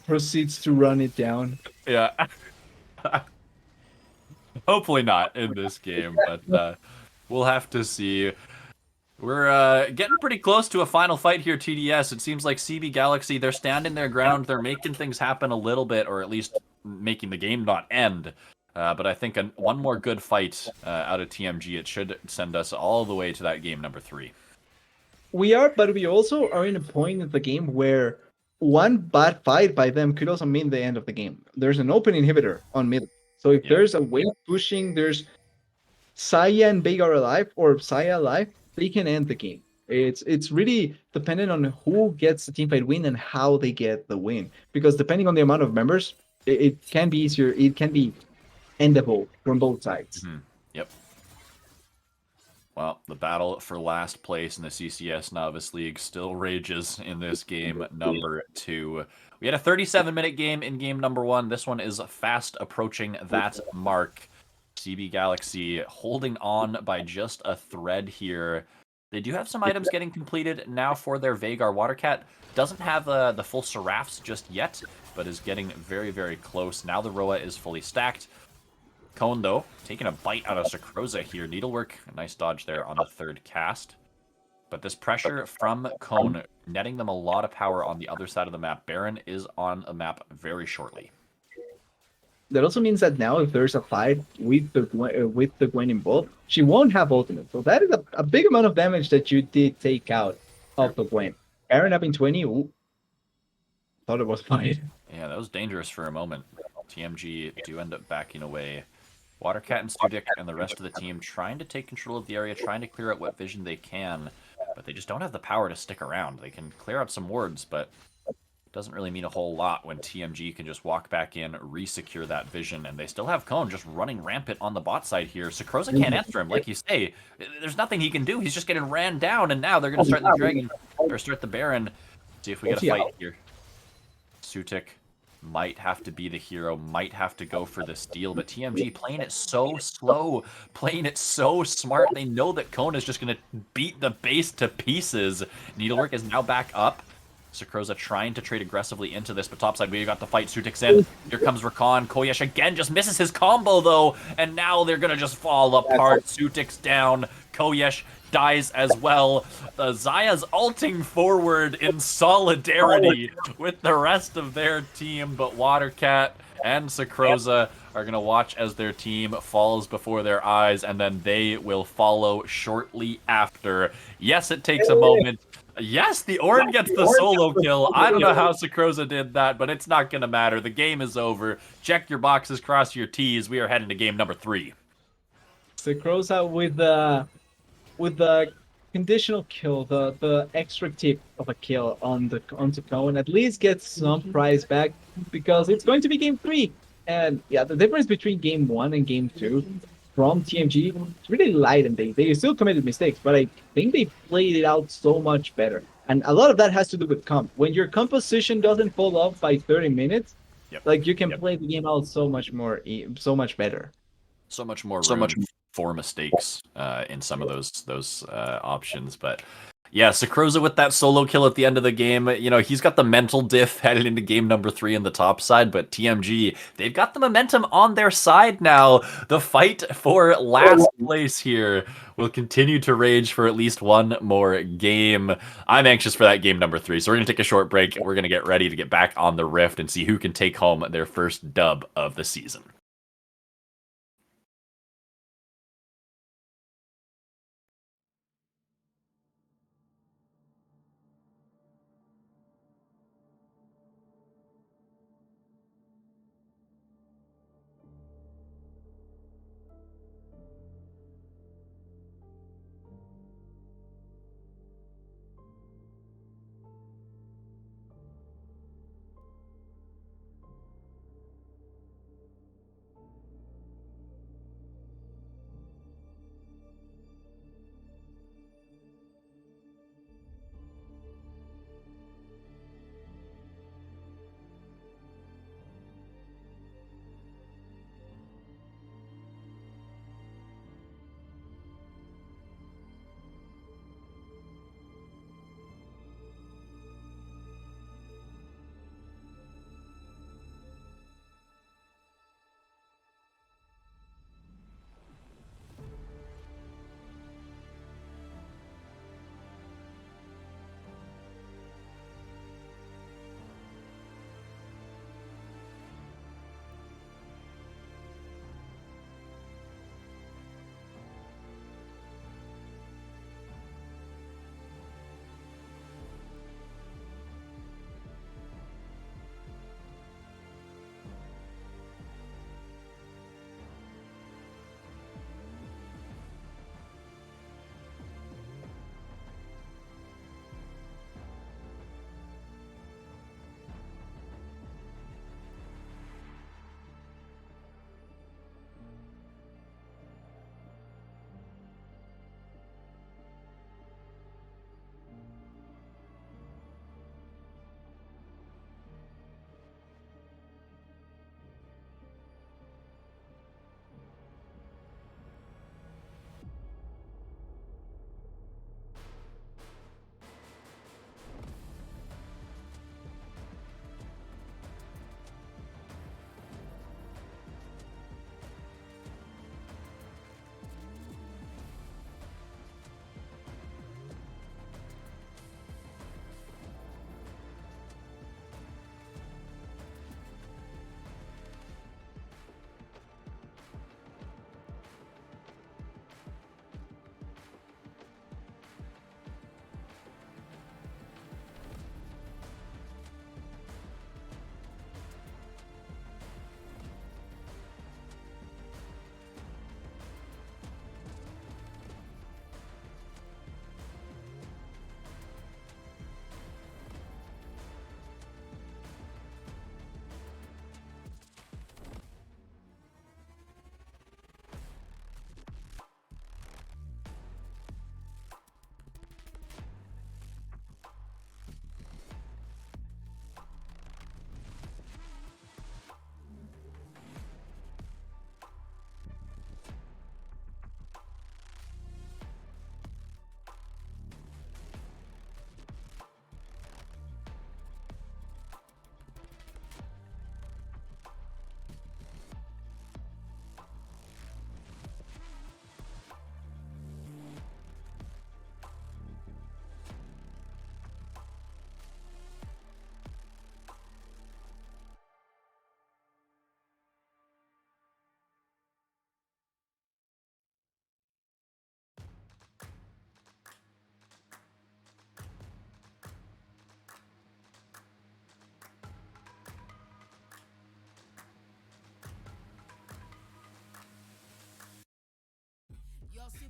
Speaker 2: proceeds to run it down.
Speaker 1: Yeah. Hopefully not in this game, but we'll have to see. We're getting pretty close to a final fight here, TDS. It seems like CB Galaxy, they're standing their ground. They're making things happen a little bit, or at least making the game not end. But I think one more good fight out of TMG, it should send us all the way to that game number 3.
Speaker 2: We are, but we also are in a point of the game where one bad fight by them could also mean the end of the game. There's an open inhibitor on mid. So if there's a wave pushing, there's Saya and Veiga are alive, or Saya alive, they can end the game. It's really dependent on who gets the teamfight win and how they get the win. Because depending on the amount of members, it can be easier. It can be endable from both sides.
Speaker 1: Mm-hmm. Yep. Well, the battle for last place in the CCS Novice League still rages in this game number 2. We had a 37-minute game in game number 1. This one is fast approaching that mark. CB Galaxy holding on by just a thread here. They do have some items getting completed now for their Veigar. Watercat doesn't have the full Seraphs just yet, but is getting very, very close. Now the Roa is fully stacked. Cone, though, taking a bite out of Sakroza here. Needlework, a nice dodge there on the third cast. But this pressure from Cone, netting them a lot of power on the other side of the map. Baron is on a map very shortly.
Speaker 2: That also means that now if there's a fight with the Gwen involved, she won't have ultimate. So that is a big amount of damage that you did take out of the Gwen. Baron up in 20, ooh, thought it was fine.
Speaker 1: Yeah, that was dangerous for a moment. TMG do end up backing away. Watercat and Studik and the rest of the team trying to take control of the area, trying to clear out what vision they can, but they just don't have the power to stick around. They can clear out some wards, but it doesn't really mean a whole lot when TMG can just walk back in, re-secure that vision, and they still have Cone just running rampant on the bot side here. Sakroza can't answer him, like you say. There's nothing he can do. He's just getting ran down, and now they're going to start the Dragon, or start the Baron. See if we get a fight here. Sutik might have to be the hero, might have to go for the steal, but TMG playing it so slow, playing it so smart. They know that Cone is just going to beat the base to pieces. Needlework is now back up. Sakroza trying to trade aggressively into this, but topside we got the fight. Sutik's in. Here comes Rakan. Koyesh again just misses his combo though, and now they're gonna just fall apart. Sutik's down. Koyesh dies as well. Zaya's ulting forward in solidarity with the rest of their team, but Watercat and Sakroza are going to watch as their team falls before their eyes, and then they will follow shortly after. Yes, it takes a moment. Yes, the Ornn gets the solo kill. I don't know how Sakroza did that, but it's not going to matter. The game is over. Check your boxes, cross your T's. We are heading to game number 3.
Speaker 2: Sakroza with the conditional kill, the extra tip of a kill onto Cohen at least gets some prize back because it's going to be game 3. And yeah, the difference between game 1 and game 2 from TMG is really light, and they still committed mistakes, but I think they played it out so much better. And a lot of that has to do with comp. When your composition doesn't fall off by 30 minutes, like you can play the game out so much more, so much better.
Speaker 1: So much more room for mistakes in some of those options, but yeah, Sakroza with that solo kill at the end of the game, he's got the mental diff headed into game number 3 in the top side, but TMG, they've got the momentum on their side now. The fight for last place here will continue to rage for at least one more game. I'm anxious for that game number 3, so we're going to take a short break. We're going to get ready to get back on the Rift and see who can take home their first dub of the season.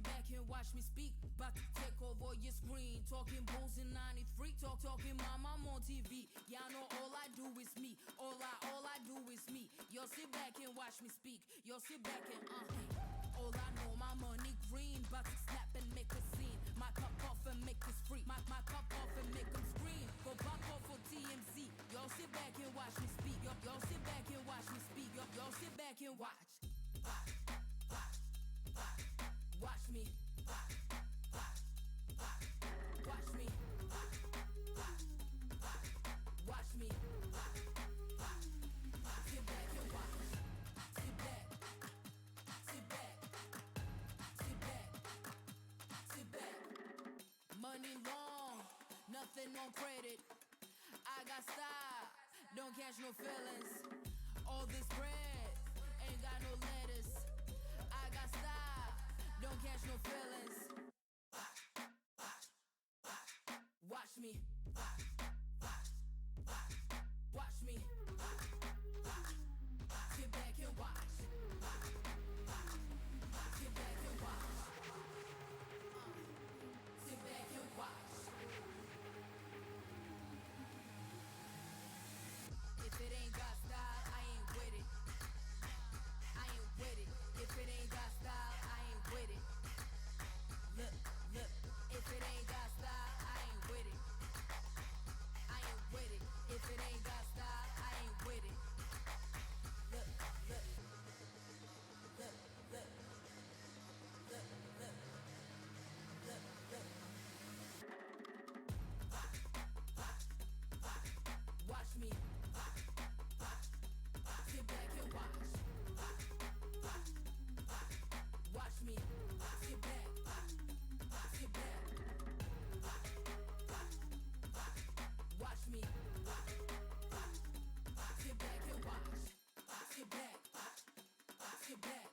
Speaker 3: sit back and watch me speak. About to take over your screen. Talking bulls in 93. Talking mom, I'm on TV. Y'all know all I do is me. All I do is me. Y'all sit back and watch me speak. Y'all sit back and all I know, my money green. About to snap and make a scene. My cup off and make this free. My cup off and make them scream. Go back off for TMZ. Y'all sit back and watch me speak. Y'all sit back and watch me speak. Y'all sit back and watch. Watch me. Watch me. Watch me. Sit back and watch. Sit back. Sit back. Sit back. Sit back. Money long, nothing on credit. I got style, don't catch no feelings. All this bread ain't got no lettuce. I got style, don't catch no feelings. Watch me. Watch me. Sit back and watch. Sit back and watch. Sit back and watch. If it ain't got style, I ain't with it. I ain't with it. If it ain't got style, I ain't with it. Look, if it ain't got style, I ain't with it. I ain't with it. If it ain't got style, I ain't with it. Look, watch me. Sit back and watch. Watch me. Sit back. Sit back. Watch me. Sit back and watch. Sit back. Sit back.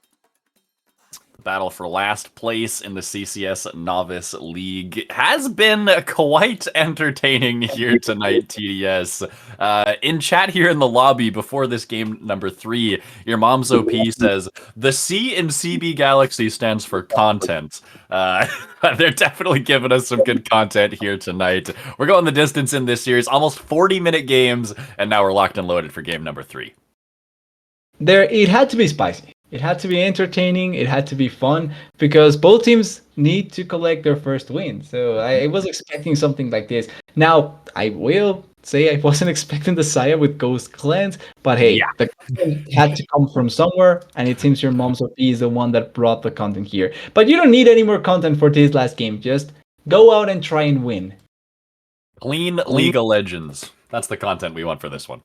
Speaker 1: Battle for last place in the CCS Novice League has been quite entertaining here tonight, TDS. In chat here in the lobby before this game number 3, your mom's OP says, the C in CB Galaxy stands for content. They're definitely giving us some good content here tonight. We're going the distance in this series, almost 40-minute games, and now we're locked and loaded for game number 3.
Speaker 2: It had to be spicy. It had to be entertaining. It had to be fun because both teams need to collect their first win. So I was expecting something like this. Now, I will say I wasn't expecting the Saya with Ghost Cleanse, but hey, the content had to come from somewhere, and it seems your mom's OP is the one that brought the content here. But you don't need any more content for this last game. Just go out and try and win.
Speaker 1: Clean League of Legends. That's the content we want for this one.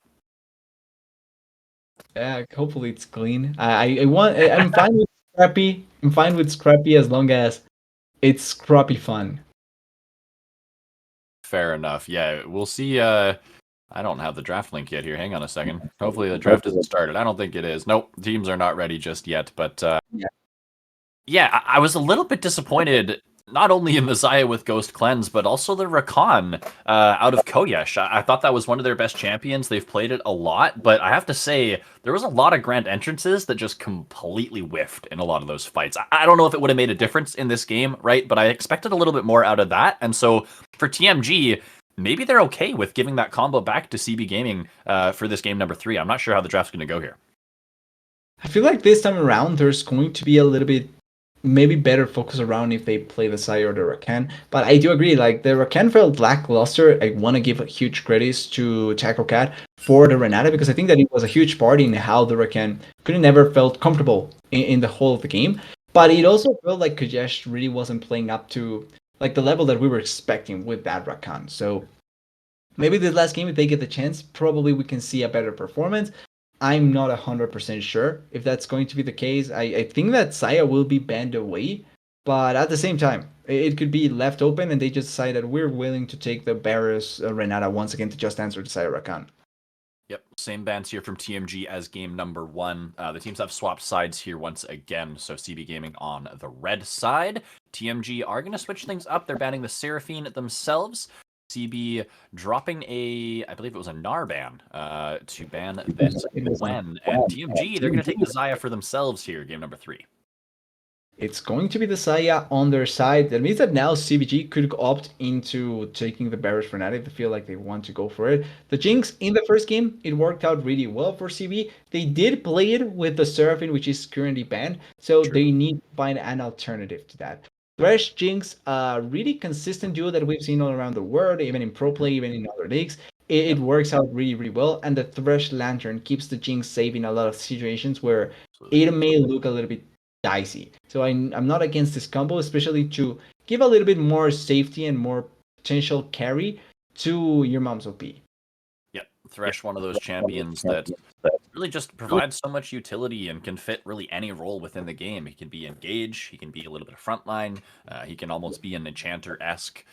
Speaker 2: Yeah, hopefully it's clean. I'm fine with scrappy. I'm fine with scrappy as long as it's scrappy fun.
Speaker 1: Fair enough. Yeah, we'll see. I don't have the draft link yet here. Hang on a second. Hopefully the draft isn't started. I don't think it is. Nope, teams are not ready just yet. But yeah, I was a little bit disappointed, not only in the Zaya with Ghost Cleanse, but also the Rakan out of Koyesh. I thought that was one of their best champions. They've played it a lot, but I have to say, there was a lot of grand entrances that just completely whiffed in a lot of those fights. I don't know if it would have made a difference in this game, right? But I expected a little bit more out of that. And so for TMG, maybe they're okay with giving that combo back to CB Gaming for this game number 3. I'm not sure how the draft's going to go here.
Speaker 2: I feel like this time around, there's going to be a little bit maybe better focus around if they play the Sai or the Rakan. But I do agree, like the Rakan felt lackluster. I want to give a huge credits to Taco Cat for the Renata because I think that it was a huge part in how the Rakan could have never felt comfortable in the whole of the game. But it also felt like Kojesh really wasn't playing up to like the level that we were expecting with that Rakan. So maybe this last game, if they get the chance, probably we can see a better performance. I'm not 100% sure if that's going to be the case. I think that Saya will be banned away, but at the same time, it could be left open and they just decide that we're willing to take the Barris Renata once again to just answer the Saya Rakan.
Speaker 1: Yep, same bans here from TMG as game number 1. The teams have swapped sides here once again, so CB Gaming on the red side. TMG are going to switch things up. They're banning the Seraphine themselves. CB dropping I believe it was a Gnar ban to ban this Gwen. And TMG, they're going to take the Zaya for themselves here, game number 3.
Speaker 2: It's going to be the Saya on their side. That means that now CBG could opt into taking the Barrage for Fnatic. They feel like they want to go for it. The Jinx in the first game, it worked out really well for CB. They did play it with the Seraphine, which is currently banned, so
Speaker 1: True.
Speaker 2: they need to find an alternative to that. Thresh Jinx, really consistent duo that we've seen all around the world, even in pro play, even in other leagues. It works out really, really well, and the Thresh Lantern keeps the Jinx safe in a lot of situations where
Speaker 1: Absolutely.
Speaker 2: it may look a little bit dicey. So I'm not against this combo, especially to give a little bit more safety and more potential carry to your mom's OP.
Speaker 1: Yep. Thresh, one of those champions that really just provides so much utility and can fit really any role within the game. He can be engage, he can be a little bit of frontline, he can almost be an enchanter-esque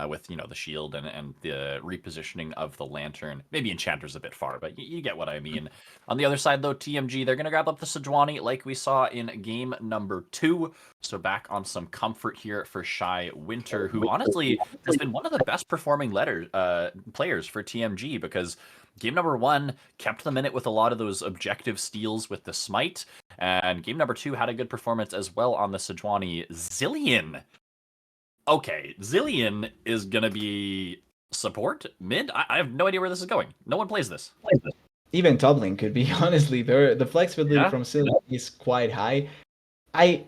Speaker 1: with the shield and the repositioning of the lantern. Maybe enchanter's a bit far, but you get what I mean. On the other side though, TMG, they're gonna grab up the Sejuani like we saw in game number 2. So back on some comfort here for Shy Winter, who honestly has been one of the best performing players for TMG, because game number 1 kept them in it with a lot of those objective steals with the smite, and game number 2 had a good performance as well on the Sejuani. Zilean. Okay, Zilean is gonna be support mid. I have no idea where this is going. No one plays this.
Speaker 2: Even top lane could be honestly. The flexibility from Cillian is quite high. I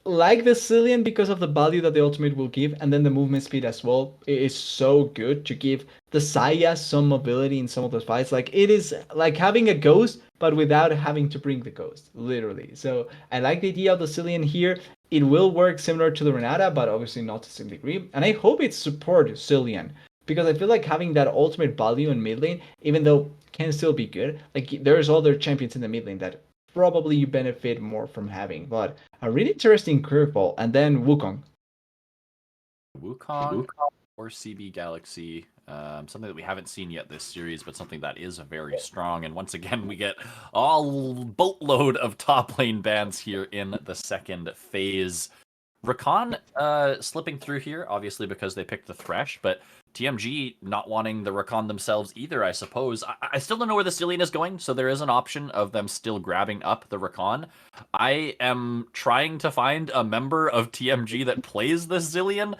Speaker 2: like the Cillian because of the value that the ultimate will give, and then the movement speed as well. It is so good to give the Saya some mobility in some of those fights. Like, it is like having a ghost, but without having to bring the ghost, literally. So I like the idea of the Cillian here. It will work similar to the Renata, but obviously not to the same degree. And I hope it supports Cillian, because I feel like having that ultimate value in mid lane, even though can still be good, like there's other champions in the mid lane that probably you benefit more from having. But a really interesting curveball. And then Wukong.
Speaker 1: Wukong or CB Galaxy, something that we haven't seen yet this series, but something that is very strong. And once again, we get a boatload of top lane bans here in the second phase. Rakan slipping through here, obviously because they picked the Thresh, but TMG not wanting the Rakan themselves either, I suppose. I still don't know where the Zilean is going, so there is an option of them still grabbing up the Rakan. I am trying to find a member of TMG that plays this Zilean.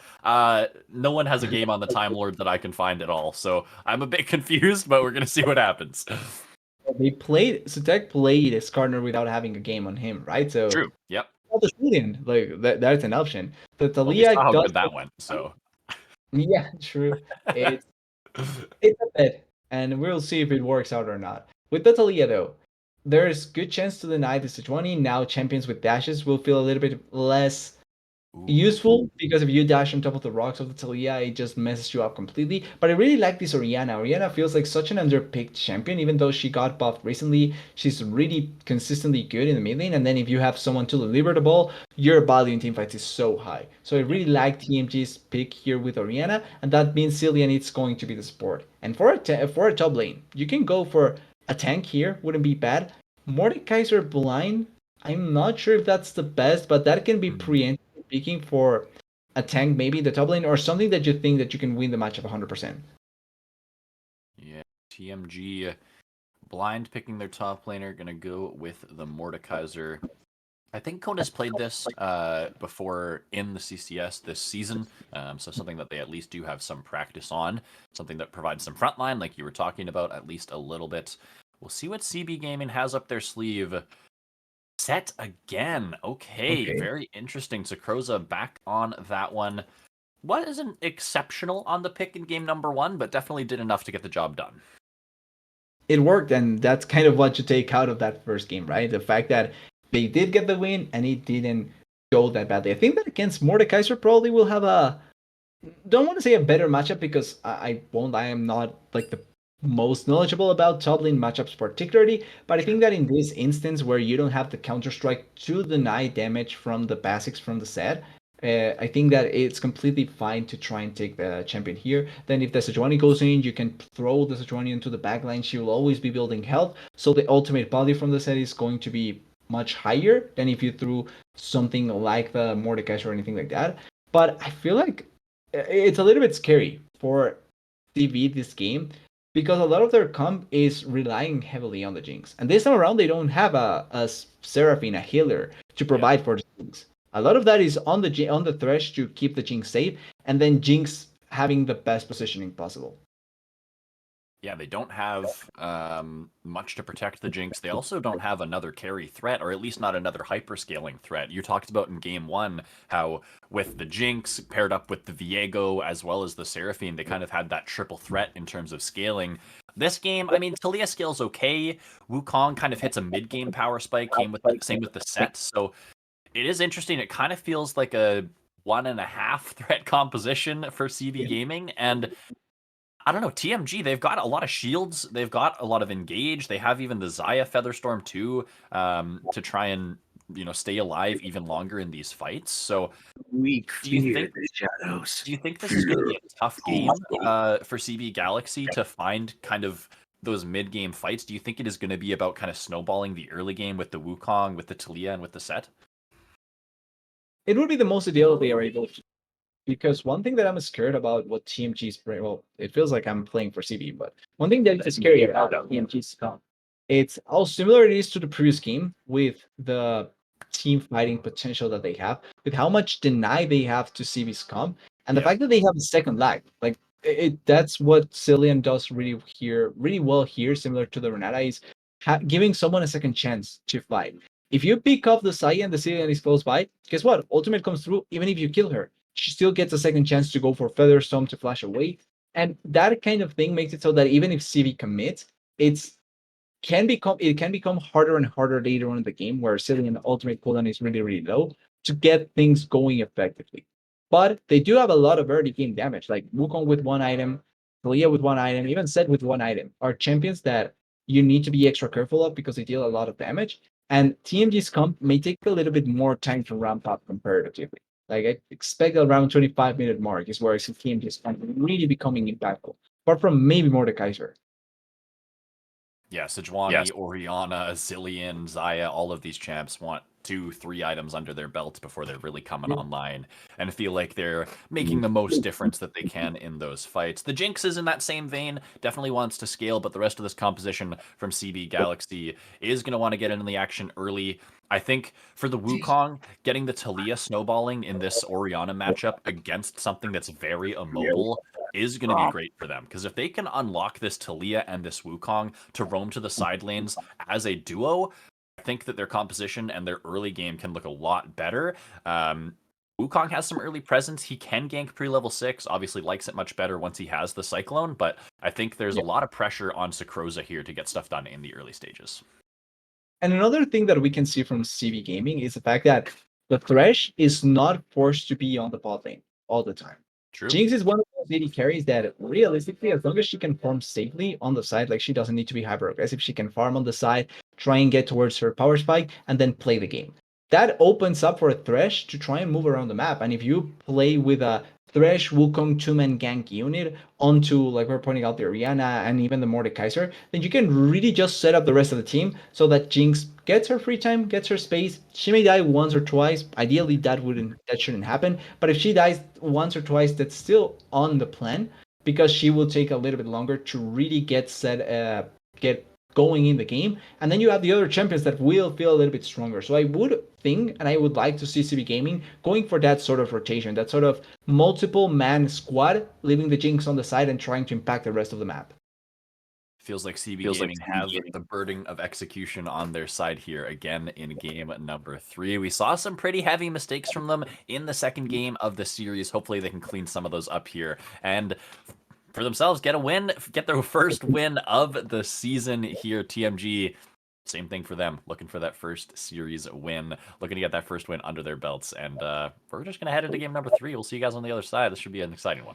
Speaker 1: No one has a game on the Time Lord that I can find at all, so I'm a bit confused, but we're going to see what happens.
Speaker 2: They played, Sutek played Skarner without having a game on him, right? So
Speaker 1: True, yep.
Speaker 2: the Zilean, like that's an option. The
Speaker 1: Well, we
Speaker 2: Talia
Speaker 1: saw how
Speaker 2: does,
Speaker 1: good that went, so.
Speaker 2: yeah, true. It's a bet, and we'll see if it works out or not. With the Talia though, there's good chance to deny the Sejuani. Now champions with dashes will feel a little bit less useful, because if you dash on top of the rocks of the Talia, it just messes you up completely. But I really like this Orianna. Orianna feels like such an underpicked champion, even though she got buffed recently. She's really consistently good in the mid lane, and then if you have someone to deliver the ball, your value in teamfights is so high. So I really like TMG's pick here with Orianna, and that means Cillian is going to be the support. And for a top lane, you can go for a tank here, wouldn't be bad. Mordekaiser blind, I'm not sure if that's the best, but that can be preemptive picking for a tank maybe in the top lane, or something that you think that you can win the matchup 100%.
Speaker 1: Yeah, TMG blind picking their top laner, gonna go with the Mordekaiser. I think Kona's played this before in the CCS this season, so something that they at least do have some practice on, something that provides some frontline, like you were talking about, at least a little bit. We'll see what CB Gaming has up their sleeve. Set again. Okay, very interesting. Sakroza back on that one. Wasn't exceptional on the pick in game number 1, but definitely did enough to get the job done.
Speaker 2: It worked, and that's kind of what you take out of that first game, right? The fact that they did get the win, and it didn't go that badly. I think that against Mordekaiser probably will have don't want to say a better matchup, because I won't. I am not like the most knowledgeable about top lane matchups particularly, but I think that in this instance where you don't have the counter strike to deny damage from the basics from the set, I think that it's completely fine to try and take the champion here. Then if the Sejuani goes in, you can throw the Sejuani into the backline. She will always be building health, so the ultimate value from the set is going to be much higher than if you threw something like the Mordekaiser or anything like that. But I feel like it's a little bit scary for TV this game, because a lot of their comp is relying heavily on the Jinx. And this time around, they don't have a Seraphine, a healer, to provide for the Jinx. A lot of that is on the Thresh to keep the Jinx safe, and then Jinx having the best positioning possible.
Speaker 1: Yeah, they don't have much to protect the Jinx. They also don't have another carry threat, or at least not another hyperscaling threat. You talked about in game one how with the Jinx paired up with the Viego as well as the Seraphine, they kind of had that triple threat in terms of scaling. This game, I mean, Talia scales okay. Wukong kind of hits a mid-game power spike. Same with the set. So it is interesting. It kind of feels like a 1.5 threat composition for CB Gaming, and I don't know, TMG, they've got a lot of shields, they've got a lot of engage, they have even the Xayah Featherstorm too, to try and, stay alive even longer in these fights. So
Speaker 5: We
Speaker 1: do you
Speaker 5: fear
Speaker 1: think
Speaker 5: the shadows.
Speaker 1: do you think this is going to be a tough game for CB Galaxy to find kind of those mid-game fights? Do you think it is going to be about kind of snowballing the early game with the Wukong, with the Talia, and with the set?
Speaker 2: It would be the most ideal if they are able to. Because one thing that I'm scared about what TMG's bring, well, it feels like I'm playing for CB, but one thing that is scary about TMG's comp, it's how similar it is to the previous game with the team fighting potential that they have, with how much deny they have to CB's comp, and the
Speaker 1: Yeah.
Speaker 2: fact that they have a second lag. Like that's what Cillian does really well here, similar to the Renata, is giving someone a second chance to fight. If you pick up the Xayah and the Cillian is close by, guess what? Ultimate comes through even if you kill her. She still gets a second chance to go for Featherstorm to flash away. And that kind of thing makes it so that even if CV commits, it can become harder and harder later on in the game where Cillian ultimate cooldown is really, really low to get things going effectively. But they do have a lot of early game damage, like Wukong with one item, Talia with one item, even Zed with one item, are champions that you need to be extra careful of because they deal a lot of damage. And TMG's comp may take a little bit more time to ramp up comparatively. Like I expect around 25-minute mark is where I see TMG's comp really becoming impactful. Apart from maybe Mordekaiser.
Speaker 1: Yeah, Sejuani, Orianna, Zillion, Xayah, all of these champs want 2-3 items under their belts before they're really coming online and feel like they're making the most difference that they can in those fights. The Jinx is in that same vein, definitely wants to scale, but the rest of this composition from CB Galaxy is going to want to get into the action early. I think for the Wukong, getting the Talia snowballing in this Orianna matchup against something that's very immobile is going to be great for them, because if they can unlock this Talia and this Wukong to roam to the side lanes as a duo, I think that their composition and their early game can look a lot better. Wukong has some early presence. He can gank pre-level 6, obviously likes it much better once he has the Cyclone, but I think there's a lot of pressure on Sakroza here to get stuff done in the early stages.
Speaker 2: And another thing that we can see from CB Gaming is the fact that the Thresh is not forced to be on the bot lane all the time.
Speaker 1: True.
Speaker 2: Jinx is one of those AD carries that realistically, as long as she can farm safely on the side, like she doesn't need to be hyper aggressive, she can farm on the side, try and get towards her power spike, and then play the game. That opens up for a Thresh to try and move around the map. And if you play with a Thresh Wukong two-man gank unit onto, like we're pointing out, the Orianna and even the Mordekaiser, then you can really just set up the rest of the team so that Jinx gets her free time, gets her space. She may die once or twice. Ideally, that shouldn't happen. But if she dies once or twice, that's still on the plan because she will take a little bit longer to really get going in the game, and then you have the other champions that will feel a little bit stronger. So I would think, and I would like to see CB Gaming going for that sort of rotation, that sort of multiple man squad, leaving the Jinx on the side and trying to impact the rest of the map.
Speaker 1: Feels like CB Gaming have the burden of execution on their side here again in game number 3. We saw some pretty heavy mistakes from them in the second game of the series. Hopefully they can clean some of those up here and for themselves get a win, get their first win of the season here. TMG, same thing for them, looking for that first series win, looking to get that first win under their belts. And we're just going to head into game number 3. We'll see you guys on the other side. This should be an exciting one.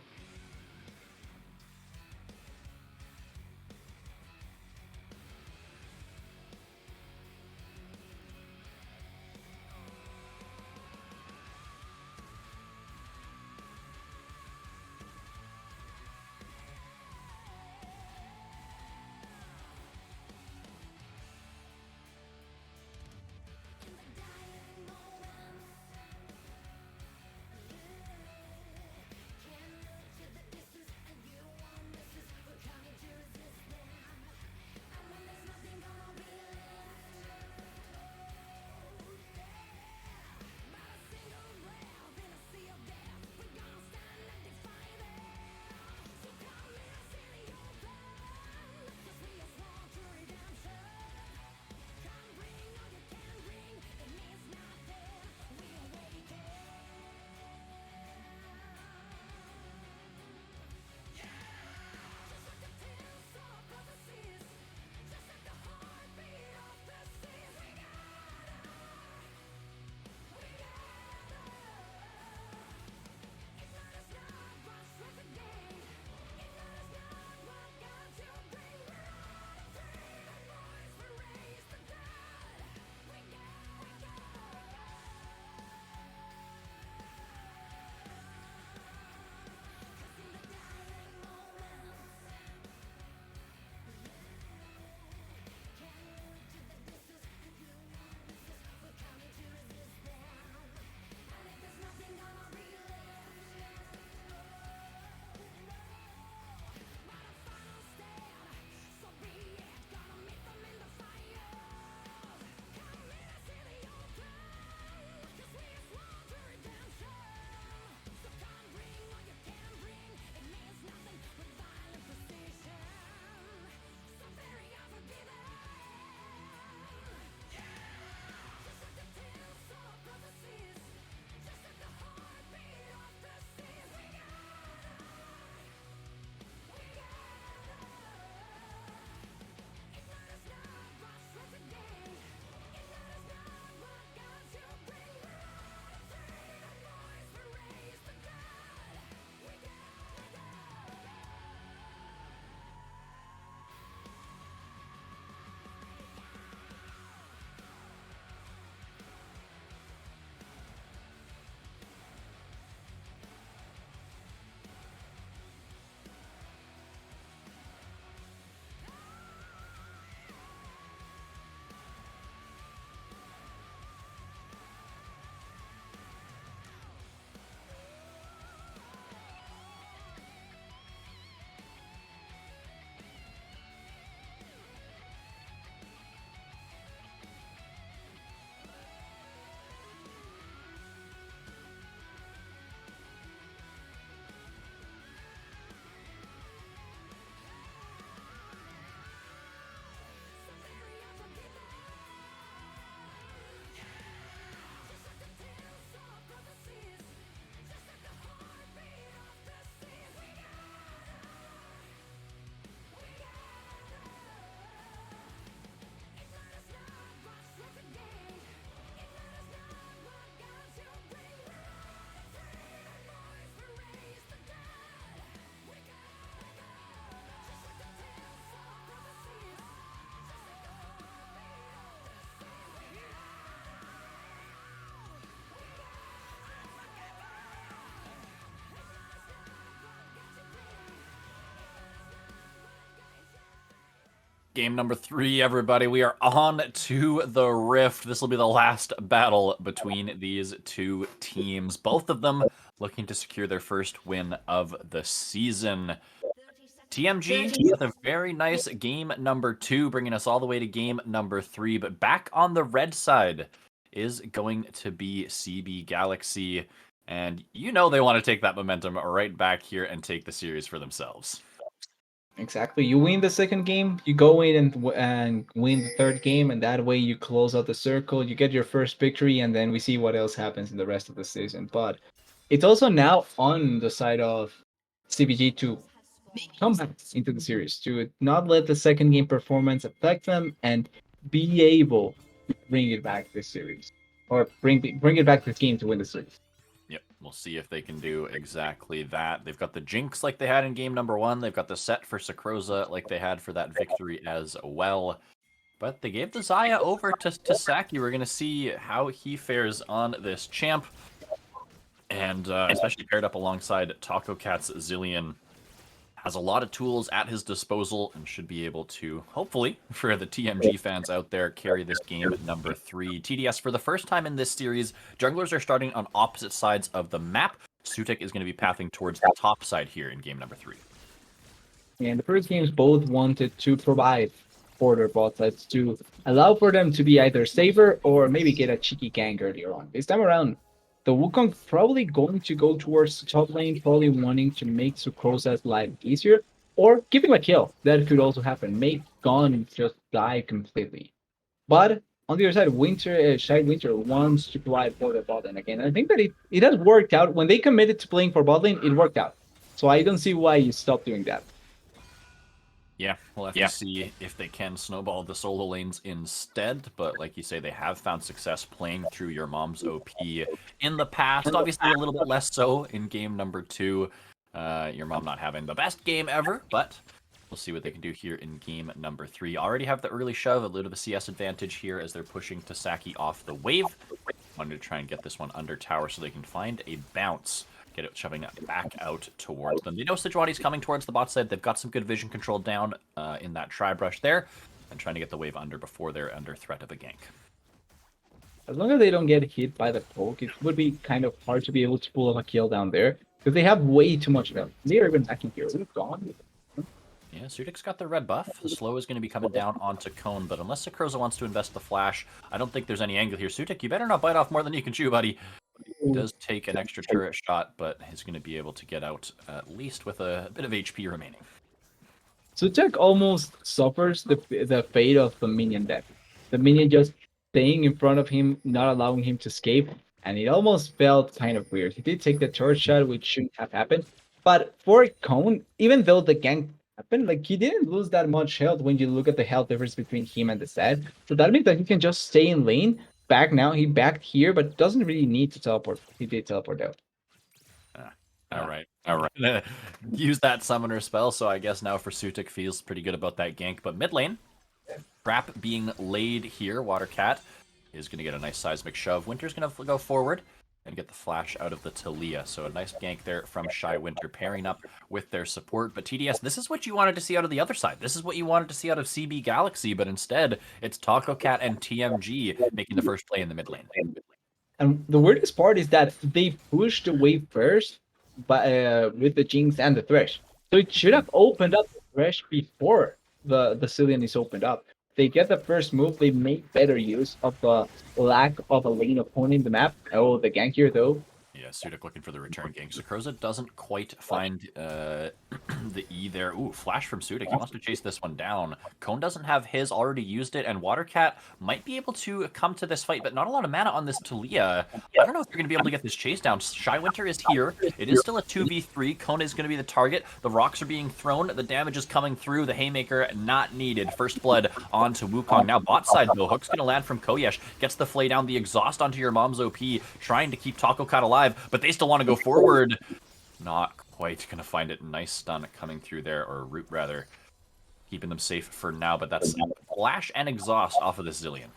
Speaker 1: Game number 3, everybody. We are on to the Rift. This will be the last battle between these two teams. Both of them looking to secure their first win of the season. TMG with a very nice game number 2, bringing us all the way to game number 3. But back on the red side is going to be CB Galaxy. And you know they want to take that momentum right back here and take the series for themselves.
Speaker 2: Exactly. You win the second game, you go in and win the third game, and that way you close out the circle. You get your first victory, and then we see what else happens in the rest of the season. But it's also now on the side of CBG to come back into the series, to not let the second game performance affect them, and be able to bring it back this series, or bring it back this game to win the series.
Speaker 1: Yep, we'll see if they can do exactly that. They've got the Jinx like they had in game number 1. They've got the set for Sakroza like they had for that victory as well. But they gave the Xayah over to Saki. We're going to see how he fares on this champ. And especially paired up alongside Taco Cat's Zillion. Has a lot of tools at his disposal and should be able to, hopefully, for the TMG fans out there, carry this game at number 3. TDS, for the first time in this series, junglers are starting on opposite sides of the map. Sutik is going to be pathing towards the top side here in game number 3.
Speaker 2: And the first games both wanted to provide for their bot sides to allow for them to be either safer or maybe get a cheeky gank earlier on. This time around, the Wukong probably going to go towards top lane, probably wanting to make Sakroza's life easier, or give him a kill. That could also happen. Make Gon just die completely. But on the other side, Shy Winter wants to provide for the bot lane again. And I think that it has worked out. When they committed to playing for bot lane, it worked out. So I don't see why you stop doing that.
Speaker 1: Yeah, we'll have to see if they can snowball the solo lanes instead. But like you say, they have found success playing through your mom's OP in the past. Obviously, a little bit less so in game number 2. Your mom not having the best game ever, but we'll see what they can do here in game number 3. Already have the early shove, a little bit of a CS advantage here as they're pushing Tasaki off the wave. Wanted to try and get this one under tower so they can find a bounce. Get it shoving it back out towards them. They know Sejuani's coming towards the bot side. They've got some good vision control down in that tri-brush there. And trying to get the wave under before they're under threat of a gank.
Speaker 2: As long as they don't get hit by the poke, it would be kind of hard to be able to pull off a kill down there. Because they have way too much of them. They are even backing here. They're gone.
Speaker 1: Yeah, Sutik's got the red buff. The slow is going to be coming down onto Cone. But unless Sakroza wants to invest the flash, I don't think there's any angle here. Sutik, you better not bite off more than you can chew, buddy. He does take an extra turret shot, but he's going to be able to get out at least with a bit of HP remaining.
Speaker 2: Sutek almost suffers the fate of the minion death. The minion just staying in front of him, not allowing him to escape, and it almost felt kind of weird. He did take the turret shot, which shouldn't have happened. But for Cone, even though the gank happened, like he didn't lose that much health when you look at the health difference between him and the set. So that means that he can just stay in lane. Back now, he backed here, but doesn't really need to teleport. He did teleport out.
Speaker 1: All right. Use that summoner spell, so I guess now for Sutik feels pretty good about that gank. But mid lane, trap being laid here. Watercat is going to get a nice seismic shove. Winter's going to go forward and get the flash out of the Talia. So a nice gank there from Shy Winter pairing up with their support. But TDS, this is what you wanted to see out of the other side. This is what you wanted to see out of CB Galaxy, but instead it's Taco Cat and TMG making the first play in the mid lane.
Speaker 2: And the weirdest part is that they pushed the wave first, but with the Jinx and the Thresh. So it should have opened up the Thresh before the Cillian is opened up. They get the first move, they make better use of the lack of a lane opponent in the map. Oh, the gank here though.
Speaker 1: Yeah, Sudik looking for the return gank. Sakroza doesn't quite find the E there. Ooh, flash from Sudik. He wants to chase this one down. Cone doesn't have his, already used it, and Watercat might be able to come to this fight, but not a lot of mana on this Talia. I don't know if you're going to be able to get this chase down. Shy Winter is here. It is still a 2v3. Cone is going to be the target. The rocks are being thrown. The damage is coming through. The Haymaker not needed. First blood onto Wukong. Now bot side, though. Hook's going to land from Koyesh. Gets the flay down. The exhaust onto your mom's OP. Trying to keep Taco Cat alive. But they still want to go forward. Not quite going to find it. Nice stun coming through there, or root rather. Keeping them safe for now, but that's flash and exhaust off of this Zillion.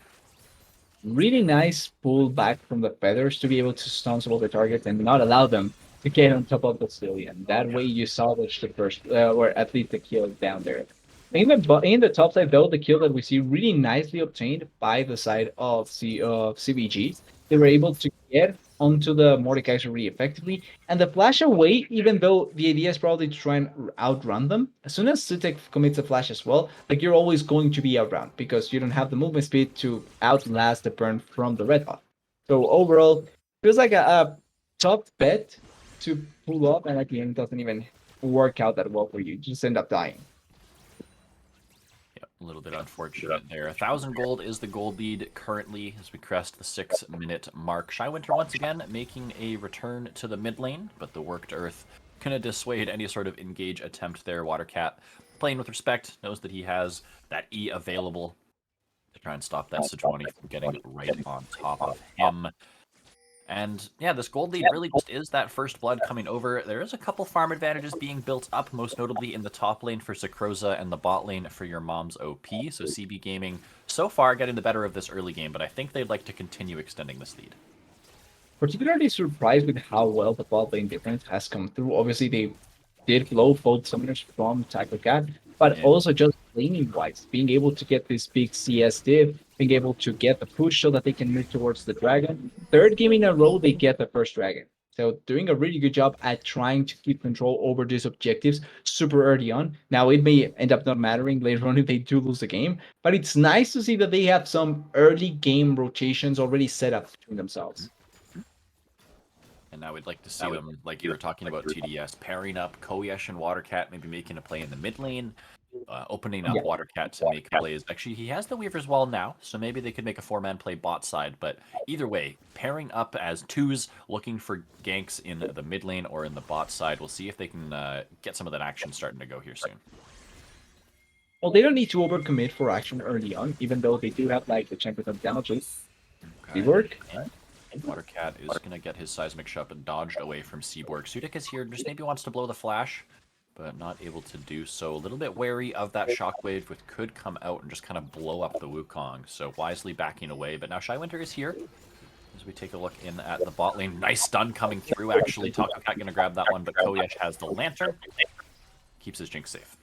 Speaker 2: Really nice pull back from the feathers to be able to stun some of the targets and not allow them to get on top of the Zillion. That way you salvage the first, or at least the kill down there. In the top side, though, the kill that we see really nicely obtained by the side of CVG, they were able to get onto the Mordekaiser really effectively. And the flash away, even though the idea is probably to try and outrun them, as soon as Sutek commits a flash as well, like you're always going to be outrun because you don't have the movement speed to outlast the burn from the red hot. So overall, feels like a top bet to pull up, and at the end doesn't even work out that well for you. You just end up dying.
Speaker 1: Yep, a little bit unfortunate there. 1,000 gold is the gold lead currently as we crest the 6-minute mark. Shywinter once again making a return to the mid lane, but the Worked Earth gonna dissuade any sort of engage attempt there. Watercat playing with respect, knows that he has that E available to try and stop that Sejuani from getting right on top of him. And yeah, this gold lead really just is that first blood coming over. There is a couple farm advantages being built up, most notably in the top lane for Sakroza and the bot lane for your mom's OP. So CB Gaming so far getting the better of this early game, but I think they'd like to continue extending this lead.
Speaker 2: Particularly surprised with how well the bot lane difference has come through. Obviously, they did blow both summoners from Tackle Cat, but
Speaker 1: Yeah.
Speaker 2: also just laning wise, being able to get this big CS div, being able to get the push so that they can move towards the dragon. Third game in a row, they get the first dragon. So doing a really good job at trying to keep control over these objectives super early on. Now it may end up not mattering later on if they do lose the game, but it's nice to see that they have some early game rotations already set up between themselves.
Speaker 1: And now we'd like to see them, like you were talking about TDS, pairing up Koyesh and Watercat, maybe making a play in the mid lane, opening up Watercat to make plays. Actually, he has the Weaver's Wall now, so maybe they could make a 4-man play bot side. But either way, pairing up as twos, looking for ganks in the mid lane or in the bot side. We'll see if they can get some of that action starting to go here soon.
Speaker 2: Well, they don't need to overcommit for action early on, even though they do have like the champion of damages.
Speaker 1: Okay.
Speaker 2: Rework.
Speaker 1: Watercat is going to get his seismic shot and dodged away from Seaborg. Sudik is here, just maybe wants to blow the flash, but not able to do so. A little bit wary of that shockwave, which could come out and just kind of blow up the Wukong. So wisely backing away. But now Shywinter is here. As we take a look in at the bot lane. Nice stun coming through, actually. Tacocat going to grab that one, but Koyesh has the lantern. Keeps his Jinx safe.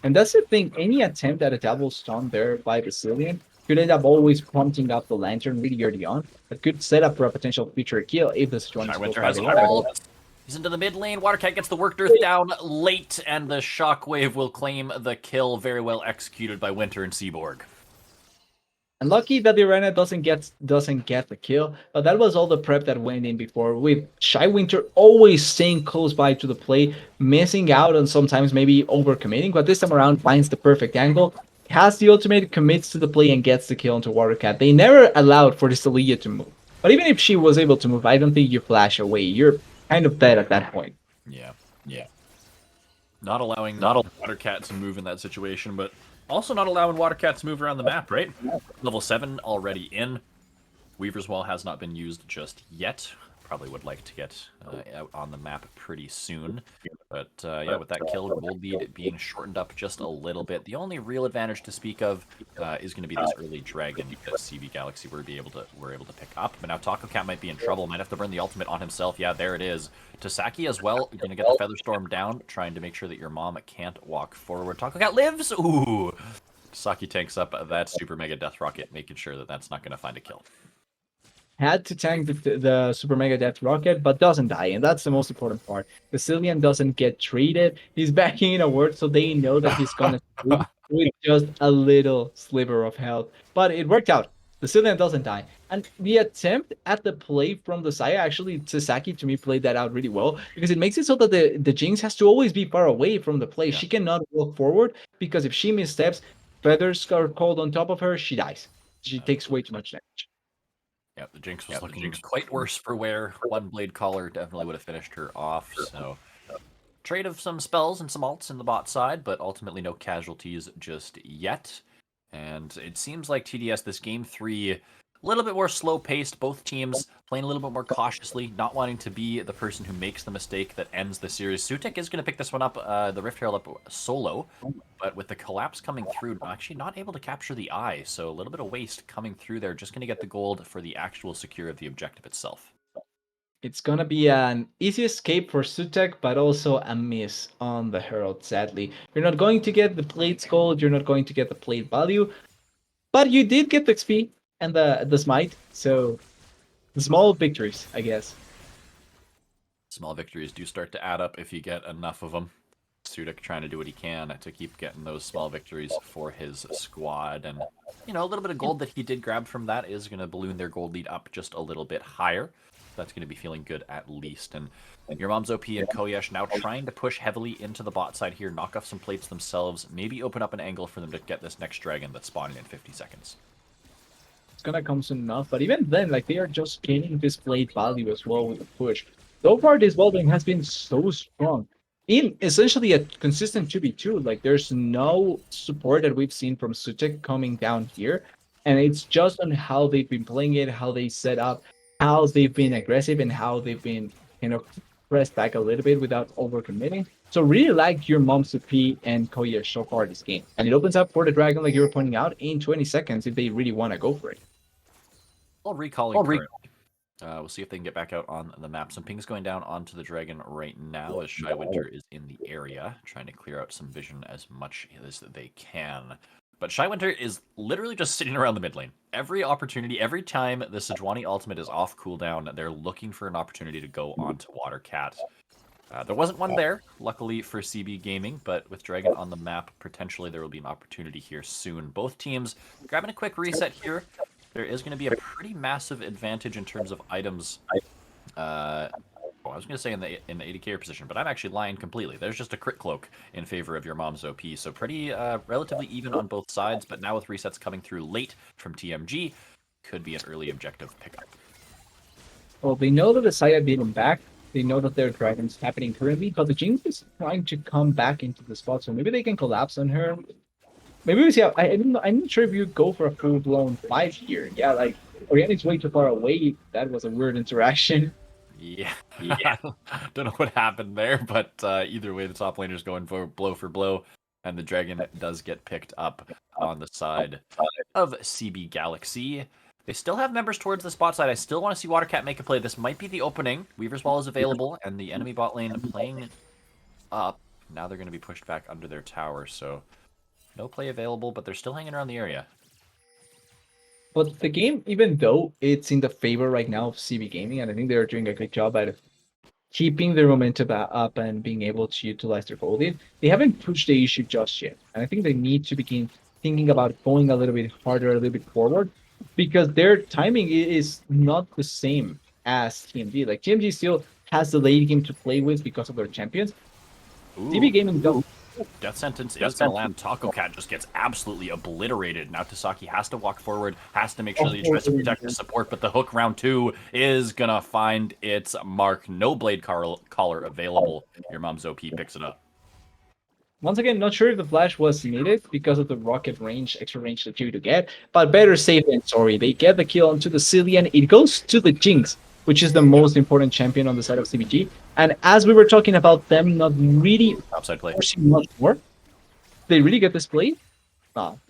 Speaker 2: And that's the thing, any attempt at a double stun there by Brazilian could end up always prompting up the lantern really early on. A good setup for a potential future kill if the Sejuani
Speaker 1: Shywinter has ult. He's into the mid lane. Watercat gets the Worked Earth down late, and the shockwave will claim the kill. Very well executed by Winter and Seaborg.
Speaker 2: And lucky that the arena doesn't get the kill, but that was all the prep that went in before, with Shywinter always staying close by to the play, missing out on sometimes maybe overcommitting, but this time around finds the perfect angle, has the ultimate, commits to the play, and gets the kill into Watercat. They never allowed for this Aaliyah to move. But even if she was able to move, I don't think you flash away. You're kind of dead at that point.
Speaker 1: Yeah. Not allowing Watercat to move in that situation, but also not allowing Watercat to move around the map, right? Level 7 already in. Weaver's Wall has not been used just yet. Probably would like to get out on the map pretty soon. But yeah, with that kill, gold lead being shortened up just a little bit. The only real advantage to speak of is going to be this early dragon that CB Galaxy were able to pick up. But now Tacocat might be in trouble. Might have to burn the ultimate on himself. Yeah, there it is. Tasaki as well. Going to get the Featherstorm down, trying to make sure that your mom can't walk forward. Tacocat lives! Ooh! Tasaki tanks up that Super Mega Death Rocket, making sure that that's not going to find a kill.
Speaker 2: Had to tank the Super Mega Death Rocket, but doesn't die, and that's the most important part. The Cillian doesn't get treated. He's backing in a word, so they know that he's gonna with just a little sliver of health. But it worked out. The Cillian doesn't die. And the attempt at the play from the side, actually, Sasaki, to me, played that out really well, because it makes it so that the Jinx has to always be far away from the play. Yeah. She cannot walk forward, because if she missteps, feathers are called on top of her, she dies. She takes way too much damage.
Speaker 1: Yeah, the Jinx was looking quite worse for wear. One Blade Caller definitely would have finished her off, so trade of some spells and some ults in the bot side, but ultimately no casualties just yet. And it seems like TDS, this game 3, a little bit more slow-paced, both teams playing a little bit more cautiously, not wanting to be the person who makes the mistake that ends the series. Sutik is going to pick this one up, the Rift Herald up solo, but with the collapse coming through, actually not able to capture the eye, so a little bit of waste coming through there, just going to get the gold for the actual secure of the objective itself.
Speaker 2: It's gonna be an easy escape for Sutek, but also a miss on the Herald, sadly. You're not going to get the plate's gold, you're not going to get the plate value, but you did get the XP and the smite, so small victories, I guess.
Speaker 1: Small victories do start to add up if you get enough of them. Sudik trying to do what he can to keep getting those small victories for his squad. And, you know, a little bit of gold that he did grab from that is going to balloon their gold lead up just a little bit higher. That's going to be feeling good at least. And your mom's OP and Koyesh now trying to push heavily into the bot side here, knock off some plates themselves, maybe open up an angle for them to get this next dragon that's spawning in 50 seconds.
Speaker 2: It's gonna come soon enough, but even then, like, they are just gaining this plate value as well with the push. So far, this Welding has been so strong. In essentially a consistent 2v2, like, there's no support that we've seen from Sutek coming down here, and it's just on how they've been playing it, how they set up, how they've been aggressive, and how they've been kind of pressed back a little bit without overcommitting. So really like your mom's P and Koya so far this game. And it opens up for the Dragon, like you were pointing out, in 20 seconds if they really want to go for it.
Speaker 1: Well, recalling currently. We'll see if they can get back out on the map. Some pings going down onto the Dragon right now as Shy Winter is in the area, trying to clear out some vision as much as they can. But Shy Winter is literally just sitting around the mid lane. Every opportunity, every time the Sejuani ultimate is off cooldown, they're looking for an opportunity to go onto Watercat. There wasn't one there, luckily for CB Gaming, but with Dragon on the map, potentially there will be an opportunity here soon. Both teams grabbing a quick reset here. There is going to be a pretty massive advantage in terms of items. I was going to say in the AD carry position, but I'm actually lying completely. There's just a crit cloak in favor of your mom's OP, so pretty relatively even on both sides. But now with resets coming through late from TMG, could be an early objective pickup.
Speaker 2: Well, they know that the Saya beat them back. They know that their Dragon's happening currently, but the Jinx is trying to come back into the spot, so maybe they can collapse on her. Maybe we see. I'm not sure if you go for a full-blown fight here. Yeah, like Oriana's way too far away. That was a weird interaction.
Speaker 1: Yeah. Don't know what happened there, but either way, the top laner's going for blow, and the Dragon does get picked up on the side of CB Galaxy. They still have members towards the spot side. I still want to see Watercat make a play. This might be the opening. Weaver's Ball is available, and the enemy bot lane playing up. Now they're going to be pushed back under their tower, so no play available, but they're still hanging around the area.
Speaker 2: But the game, even though it's in the favor right now of CB Gaming, and I think they're doing a great job at keeping their momentum up and being able to utilize their gold lead, they haven't pushed the issue just yet. And I think they need to begin thinking about going a little bit harder, a little bit forward, because their timing is not the same as TMG. Like, TMG still has the late game to play with because of their champions. CB Gaming don't.
Speaker 1: Death sentence is going to land. Taco Cat just gets absolutely obliterated. Now Tasaki has to walk forward, has to make sure that he tries to protect the support, but the hook round 2 is going to find its mark. No Blade Collar available. Your mom's OP picks it up.
Speaker 2: Once again, not sure if the flash was needed because of the rocket range, extra range that you to get, but better safe than sorry. They get the kill onto the Cillian. It goes to the Jinx, which is the most important champion on the side of CBG. And as we were talking about them not really
Speaker 1: Topside play.
Speaker 2: forcing much more, they really get this play.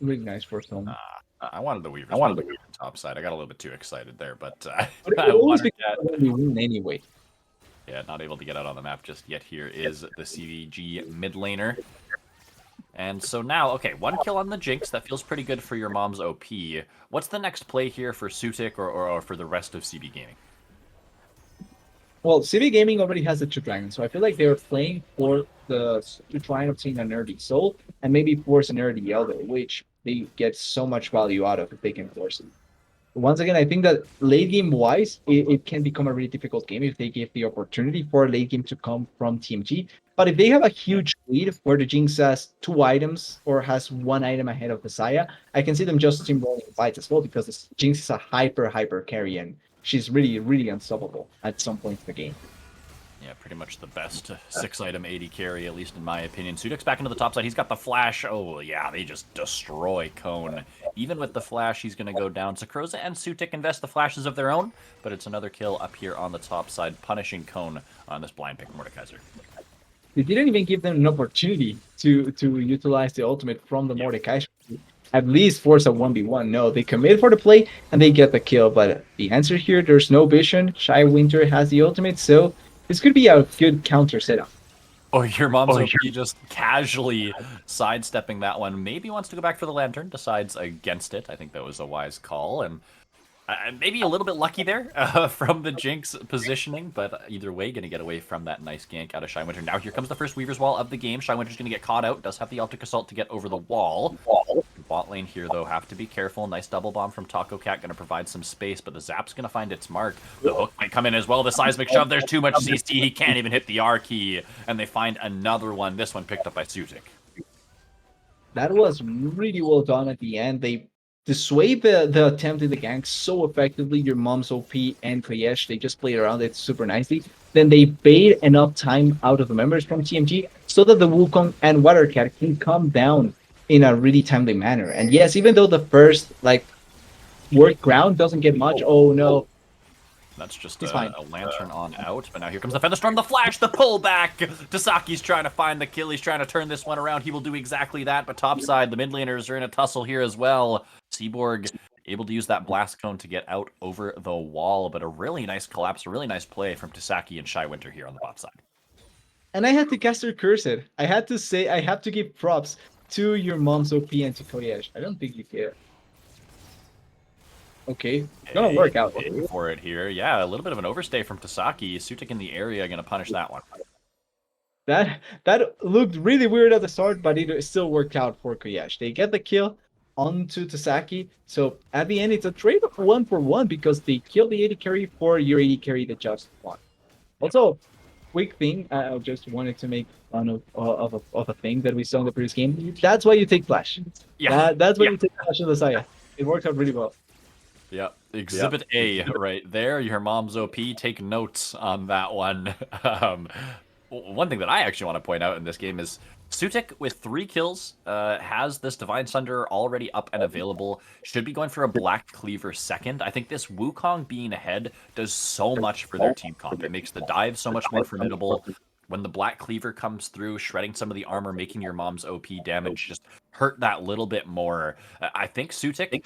Speaker 2: Really nice first home.
Speaker 1: I wanted the Weavers. I wanted the topside. I got a little bit too excited there, but
Speaker 2: It always becomes when we win anyway.
Speaker 1: Yeah, not able to get out on the map just yet. Here is the CVG mid laner. And so now, okay, 1 kill on the Jinx. That feels pretty good for your mom's OP. What's the next play here for Sutik or for the rest of CB Gaming?
Speaker 2: Well, CB Gaming already has the 2 dragons, so I feel like they're playing for to try and obtain an early soul and maybe force an early Elder, which they get so much value out of if they can force it. Once again, I think that late game wise, it can become a really difficult game if they give the opportunity for late game to come from TMG. But if they have a huge lead where the Jinx has 2 items or has 1 item ahead of the Saya, I can see them just steamrolling fights as well because the Jinx is a hyper carry and she's really unstoppable at some point in the game.
Speaker 1: Yeah, pretty much the best 6-item AD carry, at least in my opinion. Sudik's back into the top side. He's got the flash. Oh, yeah, they just destroy Cone. Even with the flash, he's going to go down. Sakroza and Sutik invest the flashes of their own, but it's another kill up here on the top side, punishing Cone on this blind pick Mordekaiser.
Speaker 2: They didn't even give them an opportunity to utilize the ultimate from the Mordekaiser. at least force a 1v1. No, they commit for the play and they get the kill. But the answer here, there's no vision. Shy Winter has the ultimate, so this could be a good counter setup.
Speaker 1: Oh, your mom's OP just casually sidestepping that one. Maybe wants to go back for the lantern, decides against it. I think that was a wise call, and maybe a little bit lucky there from the Jinx positioning, but either way, going to get away from that nice gank out of Shy Winter. Now here comes the first Weaver's Wall of the game. Shy Winter's going to get caught out, does have the Optic Assault to get over the wall. Bot lane here, though, have to be careful. Nice double bomb from Taco Cat, going to provide some space, but the Zap's going to find its mark. The hook might come in as well. The Seismic Shove, there's too much CC. He can't even hit the R key, and they find another one. This one picked up by Sutik.
Speaker 2: That was really well done at the end. They dissuade the attempt in the gank so effectively. Your mom's OP and Koyesh, they just played around it super nicely. Then they bait enough time out of the members from TMG so that the Wukong and Watercat can come down in a really timely manner. And yes, even though the first work ground doesn't get much, oh no.
Speaker 1: That's just a lantern on out, but now here comes the Featherstorm, the flash, the pullback! Tasaki's trying to find the kill, he's trying to turn this one around, he will do exactly that, but topside, the mid laners are in a tussle here as well. Seaborg able to use that blast cone to get out over the wall, but a really nice collapse, a really nice play from Tasaki and Shy Winter here on the bot side.
Speaker 2: And I had to caster curse it. I had to say, I have to give props to your mom's OP and to Koyesh. I don't think you care. Okay, gonna work out
Speaker 1: for it here. Yeah, a little bit of an overstay from Tasaki. Sutik in the area, gonna punish that one.
Speaker 2: That looked really weird at the start, but it still worked out for Koyesh. They get the kill onto Tasaki. So at the end, it's a trade of 1-for-1 because they kill the AD carry for your AD carry that just won. Also, quick thing, I just wanted to make fun of a thing that we saw in the previous game. That's why you take Flash.
Speaker 1: Yeah,
Speaker 2: that's why you take Flash in the Saya. It worked out really well.
Speaker 1: Yep. Exhibit A right there. Your mom's OP. Take notes on that one. One thing that I actually want to point out in this game is Sutik with 3 kills has this Divine Sunder already up and available. Should be going for a Black Cleaver second. I think this Wukong being ahead does so much for their team comp. It makes the dive so much more formidable. When the Black Cleaver comes through, shredding some of the armor, making your mom's OP damage just hurt that little bit more. I think Sutik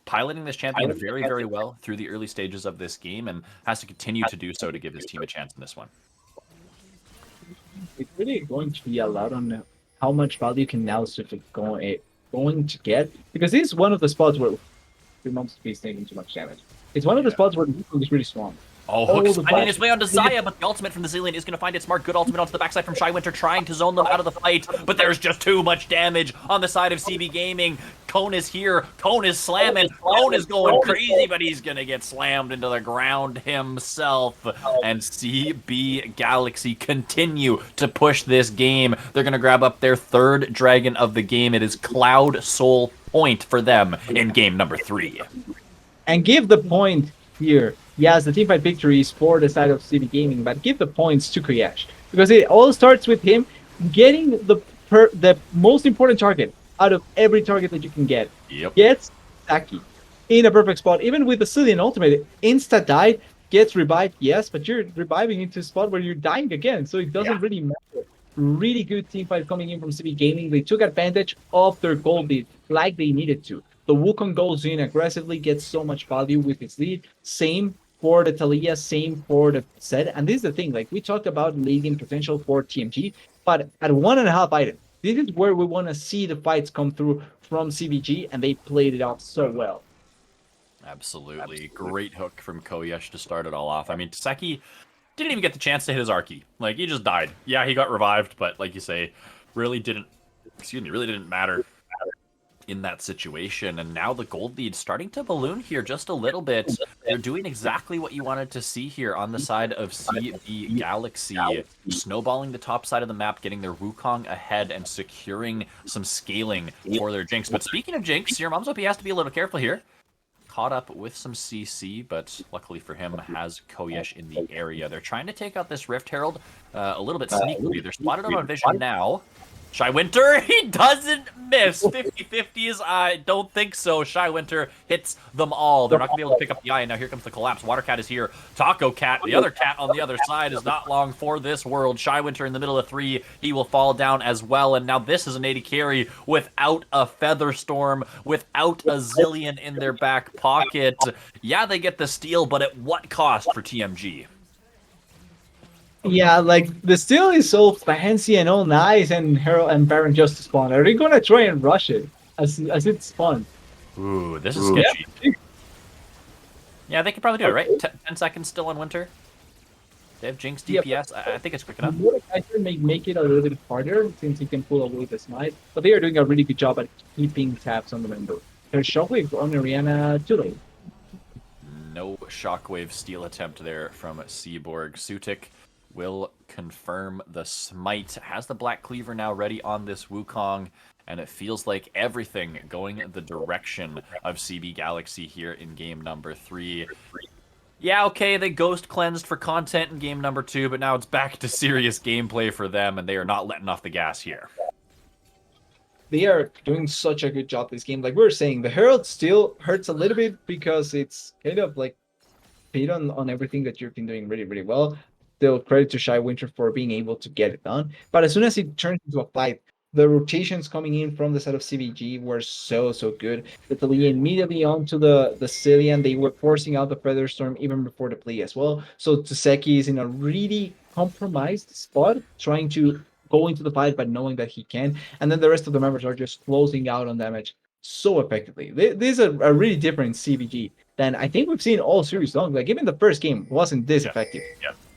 Speaker 1: piloting this champion very, very well through the early stages of this game and has to continue to do so to give his team a chance in this one.
Speaker 2: It's really going to be a lot on how much value can now Sutik going to get, because this is one of the spots where your mom's OP is taking too much damage. It's one of the spots where the Wukong is really strong.
Speaker 1: Oh, Hook's finding his way onto Zaya, but the ultimate from the Zillion is going to find its mark. Good ultimate onto the backside from Shy Winter, trying to zone them out of the fight, but there's just too much damage on the side of CB Gaming. Cone is here. Cone is slamming. Cone is going crazy, but he's going to get slammed into the ground himself. And CB Galaxy continue to push this game. They're going to grab up their 3rd dragon of the game. It is Cloud Soul Point for them in game number 3.
Speaker 2: And give the point here. Yes, the teamfight victory is for the side of CB Gaming, but give the points to Koyesh because it all starts with him getting the most important target out of every target that you can get.
Speaker 1: Yep.
Speaker 2: Gets Saki in a perfect spot, even with the Cillian ultimate. Insta died, gets revived, yes, but you're reviving into a spot where you're dying again, so it doesn't really matter. Really good teamfight coming in from CB Gaming. They took advantage of their gold lead like they needed to. The Wukong goes in aggressively, gets so much value with his lead. Same for the Talia, same for the Zed. And this is the thing, like we talked about late game potential for TMG, but at 1.5 items, this is where we want to see the fights come through from CBG, and they played it off so well.
Speaker 1: Absolutely. Great hook from Koyesh to start it all off. I mean, Tasaki didn't even get the chance to hit his Arky. Like, he just died. Yeah, he got revived, but like you say, really didn't matter in that situation. And now the gold lead starting to balloon here just a little bit. They're doing exactly what you wanted to see here on the side of CB Galaxy, snowballing the top side of the map, getting their Wukong ahead and securing some scaling for their Jinx. But speaking of Jinx, your mom's OP has to be a little careful here. Caught up with some CC, but luckily for him has Koyesh in the area. They're trying to take out this Rift Herald a little bit sneakily. They're spotted on vision now. Shy Winter, he doesn't miss. 50-50s, I don't think so. Shy Winter hits them all. They're not going to be able to pick up the eye. And now here comes the collapse. Water Cat is here. Taco Cat, the other cat on the other side, is not long for this world. Shy Winter in the middle of 3. He will fall down as well. And now this is an 80 carry without a Featherstorm, without a Zillion in their back pocket. Yeah, they get the steal, but at what cost for TMG?
Speaker 2: Yeah, like the steal is so fancy and all nice, and Herald and Baron just spawn. Are they gonna try and rush it as it spawns?
Speaker 1: Ooh, this is sketchy. Yeah, they could probably do it, right? 10 seconds still on Winter. They have Jinx DPS. I think it's quick enough.
Speaker 2: Mordekaiser may make it a little bit harder since he can pull away the smite, but they are doing a really good job at keeping tabs on the window. There's Shockwave on Ariana too late.
Speaker 1: No Shockwave steal attempt there from Seaborg. Sutik will confirm the smite. Has the Black Cleaver now ready on this Wukong, and it feels like everything going the direction of CB Galaxy here in game number 3. Yeah, okay, they ghost cleansed for content in game number 2, but now it's back to serious gameplay for them, and they are not letting off the gas here.
Speaker 2: They are doing such a good job this game. Like we were saying, the Herald still hurts a little bit because it's kind of like paid on everything that you've been doing really, really well. Still credit to Shy Winter for being able to get it done. But as soon as it turns into a fight, the rotations coming in from the side of CVG were so good. The Talia immediately onto the Cillian. They were forcing out the Featherstorm even before the play as well. So Tseki is in a really compromised spot, trying to go into the fight, but knowing that he can. And then the rest of the members are just closing out on damage so effectively. This is a really different CVG than I think we've seen all series long. Like even the first game wasn't this effective.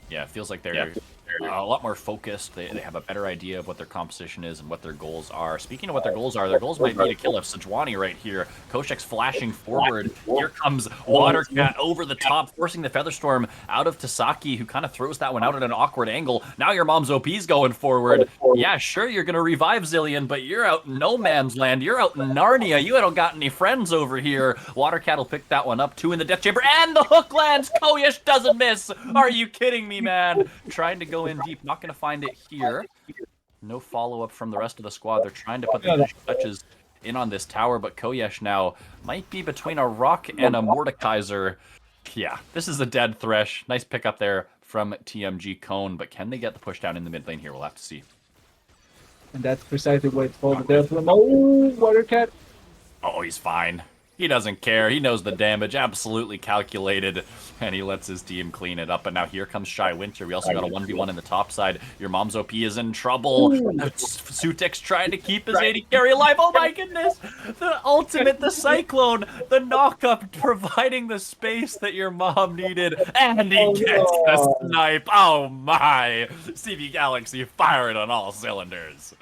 Speaker 1: Yeah, it feels like they're a lot more focused. They have a better idea of what their composition is and what their goals are. Speaking of what their goals might be to kill a Sejuani right here. Koshek's flashing forward. Here comes Watercat over the top, forcing the Featherstorm out of Tasaki, who kind of throws that one out at an awkward angle. Now your mom's OP's going forward. Yeah, sure, you're going to revive Zillion, but you're out in no man's land. You're out in Narnia. You don't got any friends over here. Watercat will pick that one up. 2 in the Death Chamber, and the hook lands. Koyesh doesn't miss. Are you kidding me, man? Trying to go in deep. Not going to find it here. No follow-up from the rest of the squad. They're trying to put the touches in on this tower, but Koyesh now might be between a rock and a Mordekaiser. Yeah, this is a dead Thresh. Nice pickup there from TMG Cone, but can they get the push down in the mid lane here? We'll have to see.
Speaker 2: And that's precisely what it's called. Oh, Watercat.
Speaker 1: Oh, he's fine. He doesn't care. He knows the damage. Absolutely calculated. And he lets his team clean it up. But now here comes Shy Winter. We also got a 1v1 in the top side. Your mom's OP is in trouble. Sutek's trying to keep his 80 carry alive. Oh my goodness. The ultimate, the Cyclone, the knock-up, providing the space that your mom needed. And he gets the snipe. Oh my. CB Galaxy firing on all cylinders.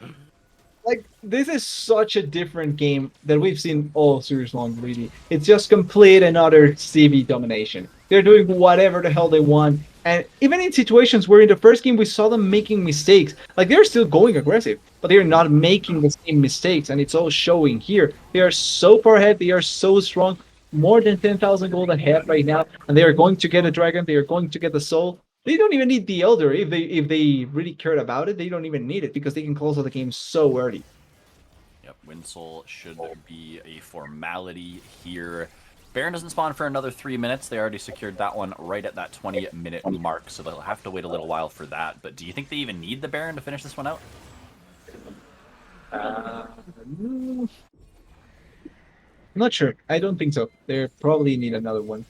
Speaker 2: Like, this is such a different game that we've seen all series long, really. It's just complete and utter CB domination. They're doing whatever the hell they want. And even in situations where in the first game we saw them making mistakes, like they're still going aggressive, but they're not making the same mistakes. And it's all showing here. They are so far ahead. They are so strong. More than 10,000 gold ahead right now. And they are going to get a dragon. They are going to get the soul. They don't even need the Elder. If they really cared about it, they don't even need it because they can close out the game so early.
Speaker 1: Yep, Windsoul should be a formality here. Baron doesn't spawn for another 3 minutes. They already secured that one right at that 20-minute mark, so they'll have to wait a little while for that. But do you think they even need the Baron to finish this one out?
Speaker 2: I'm not sure. I don't think so. They probably need another one.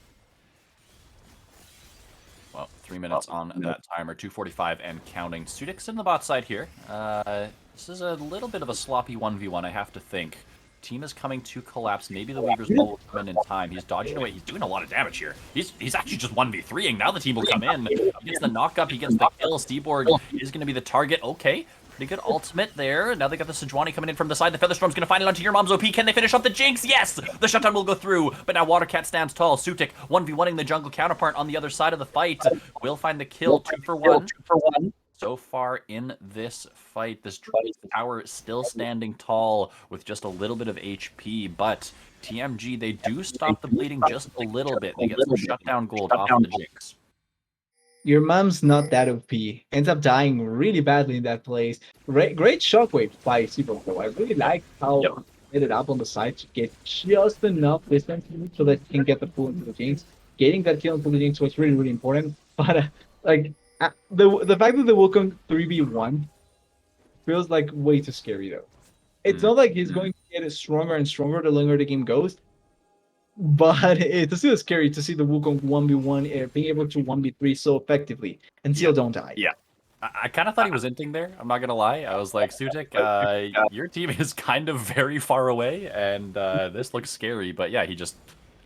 Speaker 1: Well, 3 minutes on that timer, 2:45 and counting. Sudik's in the bot side here. This is a little bit of a sloppy 1v1, I have to think. Team is coming to collapse. Maybe the Weaver's will come in time. He's dodging away. He's doing a lot of damage here. He's actually just 1v3ing. Now the team will come in. He gets the knock-up. He gets the kill. Seaborg is going to be the target. Okay. Pretty good ultimate there. Now they got the Sejuani coming in from the side. The Featherstorm's going to find it onto your mom's OP. Can they finish off the Jinx? Yes! The shutdown will go through. But now Watercat stands tall. Sutik 1v1ing the jungle counterpart on the other side of the fight. Will find the kill. 2 for 1. So far in this fight, this tower is still standing tall with just a little bit of HP. But TMG, they do stop the bleeding just a little bit. They get some shutdown gold off the Jinx.
Speaker 2: Your mom's not that OP. Ends up dying really badly in that place. Great shockwave by Seabolt though. I really like how
Speaker 1: Yep.
Speaker 2: he ended up on the side to get just enough distance so that he can get the pull into the Jinx. Getting that kill into the Jinx was really, really important. But like the fact that the Wukong 3v1 feels like way too scary though. It's not like he's going to get stronger and stronger the longer the game goes. But it's still scary to see the Wukong 1v1 being able to 1v3 so effectively and still don't die.
Speaker 1: Yeah. I kind of thought he was inting there. I'm not gonna lie. I was like, Sutik, your team is kind of very far away, and this looks scary. But yeah, he just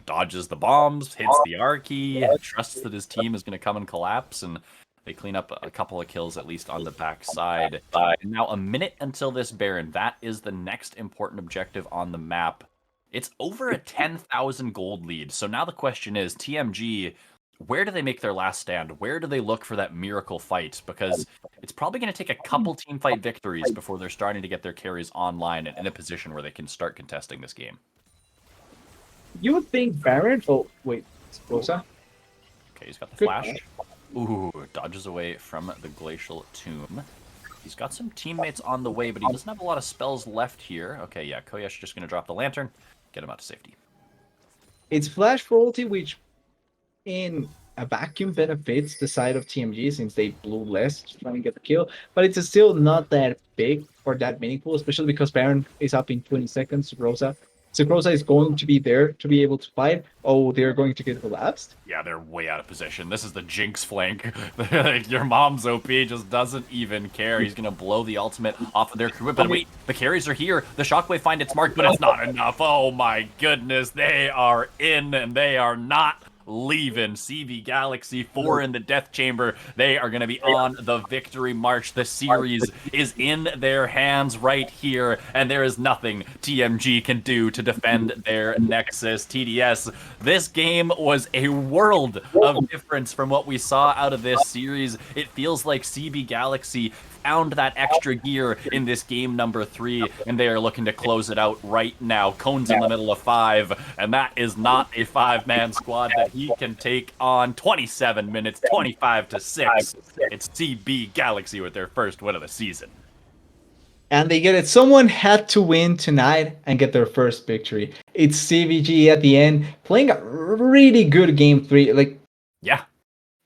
Speaker 1: dodges the bombs, hits the Arky, trusts that his team is gonna come and collapse, and they clean up a couple of kills at least on the back side. Now a minute until this Baron. That is the next important objective on the map. It's over a 10,000 gold lead. So now the question is, TMG, where do they make their last stand? Where do they look for that miracle fight? Because it's probably going to take a couple team fight victories before they're starting to get their carries online and in a position where they can start contesting this game.
Speaker 2: You would think Baron. Oh wait, it's Rosa.
Speaker 1: Okay, he's got the
Speaker 2: Good
Speaker 1: flash. Ooh, dodges away from the Glacial Tomb. He's got some teammates on the way, but he doesn't have a lot of spells left here. Okay, yeah, Koyesh just going to drop the Lantern, get him out to safety.
Speaker 2: It's flash for ulti, which in a vacuum benefits the side of TMG since they blew less to try and get the kill, but it's still not that big or that meaningful, especially because Baron is up in 20 seconds. Rosa. So Rosa is going to be there to be able to fight. Oh, they're going to get collapsed.
Speaker 1: Yeah, they're way out of position. This is the Jinx flank. Your mom's OP just doesn't even care. He's going to blow the ultimate off of their crew. But wait, the carries are here. The Shockwave find its mark, but it's not enough. Oh my goodness. They are in and they are not leaving. CB Galaxy 4 in the death chamber. They are going to be on the victory march. The series is in their hands right here, and there is nothing TMG can do to defend their Nexus. TDS, this game was a world of difference from what we saw out of this series. It feels like CB Galaxy found that extra gear in this game number 3, and they are looking to close it out right now. Cone's in the middle of 5, and that is not a 5-man squad that he can take on. 27 minutes, 25-6. It's CB Galaxy with their first win of the season.
Speaker 2: And they get it. Someone had to win tonight and get their first victory. It's CVG at the end, playing a really good game 3. Like,
Speaker 1: yeah,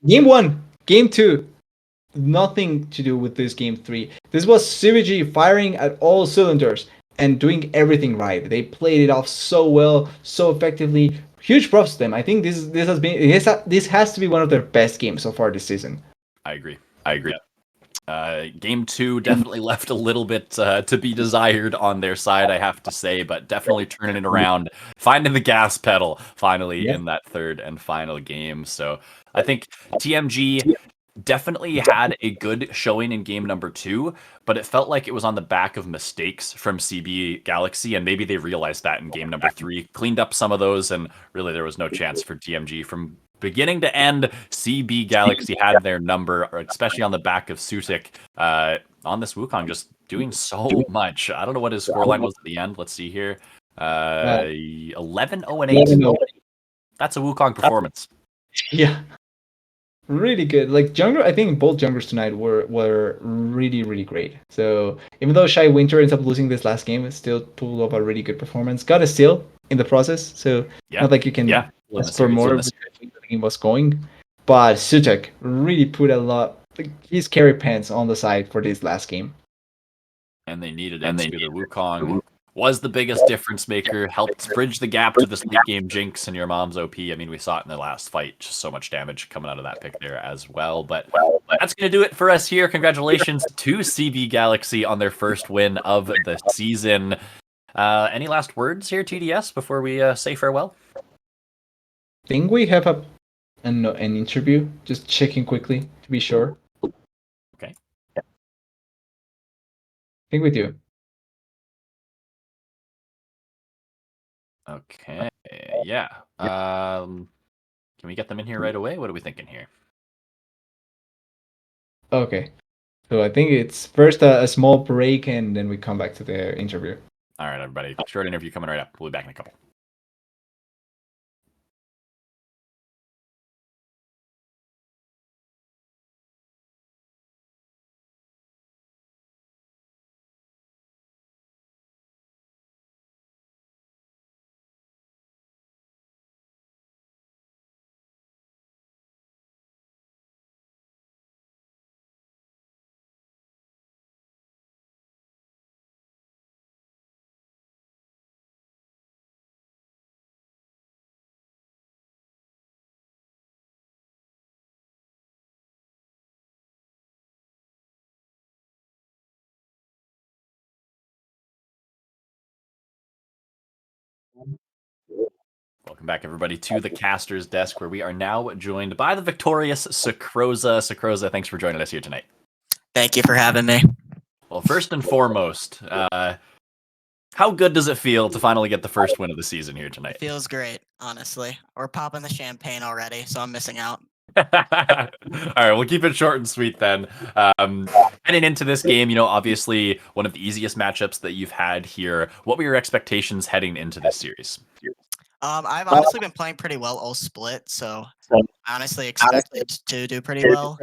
Speaker 2: game 1, game 2. Nothing to do with this game 3. This was CVG firing at all cylinders and doing everything right. They played it off so well, so effectively. Huge props to them. I think this has to be one of their best games so far this season.
Speaker 1: I agree. Game 2 definitely left a little bit to be desired on their side, I have to say, but definitely turning it around, finding the gas pedal finally in that third and final game. So I think TMG definitely had a good showing in game number 2, but it felt like it was on the back of mistakes from CB Galaxy, and maybe they realized that in game number 3, cleaned up some of those, and really there was no chance for TMG from beginning to end. CB Galaxy had their number, especially on the back of Sutik on this Wukong, just doing so much. I don't know what his scoreline was at the end. Let's see here. 11-0-8. That's a Wukong performance.
Speaker 2: Yeah. Really good. Like jungler, I think both junglers tonight were really, really great. So even though Shy Winter ends up losing this last game, it still pulled off a really good performance. Got a steal in the process, so not like you can ask for more of the game was going. But Sutek really put a lot, like, his carry pants on the side for this last game.
Speaker 1: And they needed it. The Wukong was the biggest difference maker, helped bridge the gap to this late game Jinx and your mom's OP. I mean, we saw it in the last fight, just so much damage coming out of that pick there as well. But that's going to do it for us here. Congratulations to CB Galaxy on their first win of the season. Any last words here, TDS, before we say farewell?
Speaker 2: I think we have an interview, just checking quickly to be sure.
Speaker 1: Okay.
Speaker 2: I think we do.
Speaker 1: Okay, yeah. Can we get them in here right away? What are we thinking here?
Speaker 2: Okay. So I think it's first a small break and then we come back to the interview.
Speaker 1: All right, everybody. Short interview coming right up. We'll be back in a couple. Welcome back, everybody, to the caster's desk, where we are now joined by the victorious Sakroza. Sakroza, thanks for joining us here tonight.
Speaker 5: Thank you for having me.
Speaker 1: Well, first and foremost, how good does it feel to finally get the first win of the season here tonight?
Speaker 5: Feels great, honestly. We're popping the champagne already, so I'm missing out.
Speaker 1: All right, we'll keep it short and sweet then. Heading into this game, obviously one of the easiest matchups that you've had here. What were your expectations heading into this series?
Speaker 5: I've honestly been playing pretty well all split, so I honestly expected to do pretty well.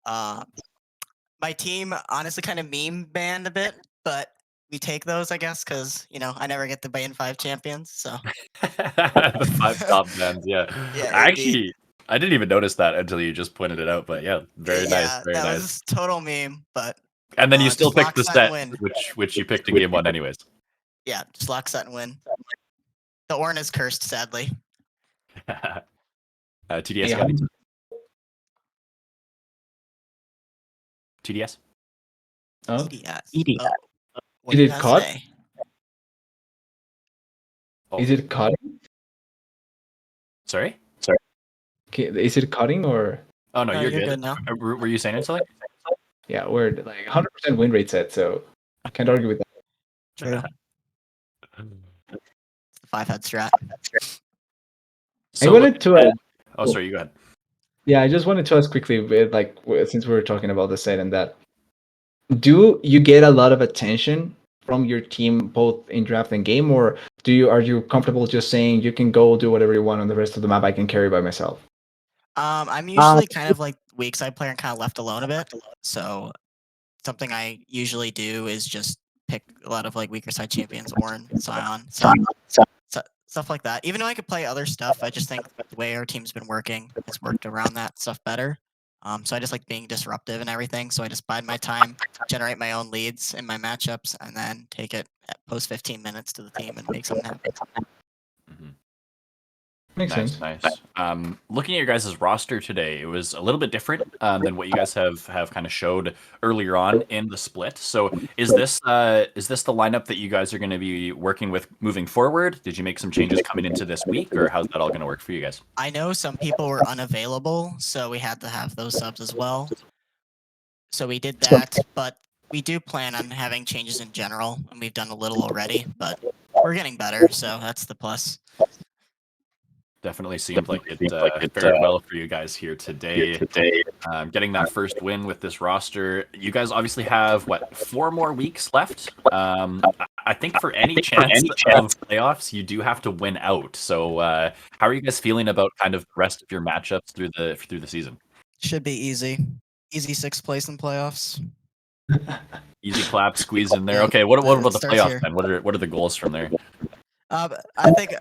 Speaker 5: My team honestly kind of meme banned a bit, but we take those, I guess, because I never get the ban 5 champions. So
Speaker 1: the 5 top bans, yeah.
Speaker 5: Yeah,
Speaker 1: Actually, I didn't even notice that until you just pointed it out. But yeah, very nice, very
Speaker 5: that
Speaker 1: nice.
Speaker 5: was total meme, but
Speaker 1: And then you still
Speaker 5: just
Speaker 1: picked the
Speaker 5: lock,
Speaker 1: set,
Speaker 5: win.
Speaker 1: which you picked in game 1 anyways.
Speaker 5: Yeah, just lock, set, and win. The Ornn is cursed, sadly.
Speaker 1: TDS,
Speaker 2: Yeah.
Speaker 1: TDS?
Speaker 2: Oh,
Speaker 5: TDS.
Speaker 2: EDS.
Speaker 5: Oh, what
Speaker 2: Is
Speaker 5: do
Speaker 2: it
Speaker 5: you guys
Speaker 2: cut?
Speaker 5: say?
Speaker 1: Oh,
Speaker 2: Is it cutting?
Speaker 1: sorry?
Speaker 2: Okay, is it cutting or?
Speaker 1: Oh, no,
Speaker 5: No,
Speaker 1: you're
Speaker 5: you're
Speaker 1: good.
Speaker 5: good now.
Speaker 1: Were you saying something?
Speaker 2: Yeah, we're like 100% win rate set, so I can't argue with that.
Speaker 5: True. It's the 5-head strat.
Speaker 2: I wanted to.
Speaker 1: Oh, sorry, you go ahead.
Speaker 2: Yeah, I just wanted to ask quickly, since we were talking about the set and that, do you get a lot of attention from your team both in draft and game, or are you comfortable just saying you can go do whatever you want on the rest of the map? I can carry by myself.
Speaker 5: I'm usually kind of like weak side player and kind of left alone a bit. So something I usually do is just pick a lot of like weaker side champions, Ornn, Scion, stuff like that. Even though I could play other stuff, I just think the way our team's been working has worked around that stuff better. So I just like being disruptive and everything. So I just bide my time, generate my own leads in my matchups, and then take it at post 15 minutes to the team and make something happen.
Speaker 1: Mhm.
Speaker 2: Makes sense.
Speaker 1: Nice. Looking at your guys' roster today, it was a little bit different than what you guys have kind of showed earlier on in the split. So is this the lineup that you guys are going to be working with moving forward? Did you make some changes coming into this week, or how's that all going to work for you guys?
Speaker 5: I know some people were unavailable, so we had to have those subs as well. So we did that, but we do plan on having changes in general, and we've done a little already, but we're getting better, so that's the plus.
Speaker 1: Definitely seemed like it fared well for you guys here today. Getting that first win with this roster. You guys obviously have, 4 more weeks left? I think for any chance of playoffs, you do have to win out. So how are you guys feeling about kind of the rest of your matchups through the season?
Speaker 5: Should be easy. Easy 6th place in playoffs.
Speaker 1: Easy clap, squeeze in there.
Speaker 5: Yeah,
Speaker 1: Okay, what about the
Speaker 5: starts
Speaker 1: playoffs
Speaker 5: here.
Speaker 1: then? What are the goals from there?
Speaker 5: I think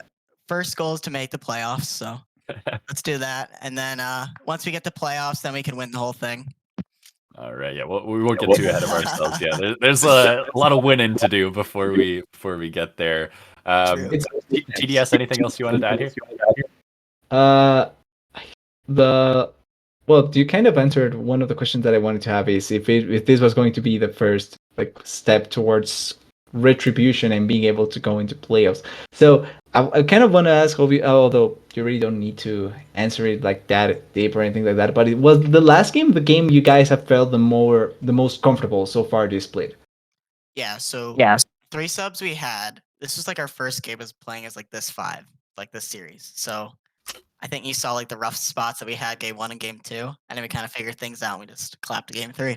Speaker 5: first goal is to make the playoffs, so let's do that. And then once we get to playoffs, then we can win the whole thing.
Speaker 1: All right, yeah, we won't get too ahead of ourselves. Yeah, there's a lot of winning to do before we get there.
Speaker 5: True.
Speaker 1: TDS, anything else you wanted to add here?
Speaker 2: Well, you kind of answered one of the questions that I wanted to have, is if this was going to be the first step towards retribution and being able to go into playoffs. So I kind of want to ask, although you really don't need to answer it like that deep or anything like that, but it was the last game, the game you guys have felt the most comfortable so far this split?
Speaker 5: Yeah, so 3 subs we had. This was like our first game as playing as like this 5, like this series. So I think you saw like the rough spots that we had game 1 and game 2, and then we kind of figured things out. And we just clapped game 3.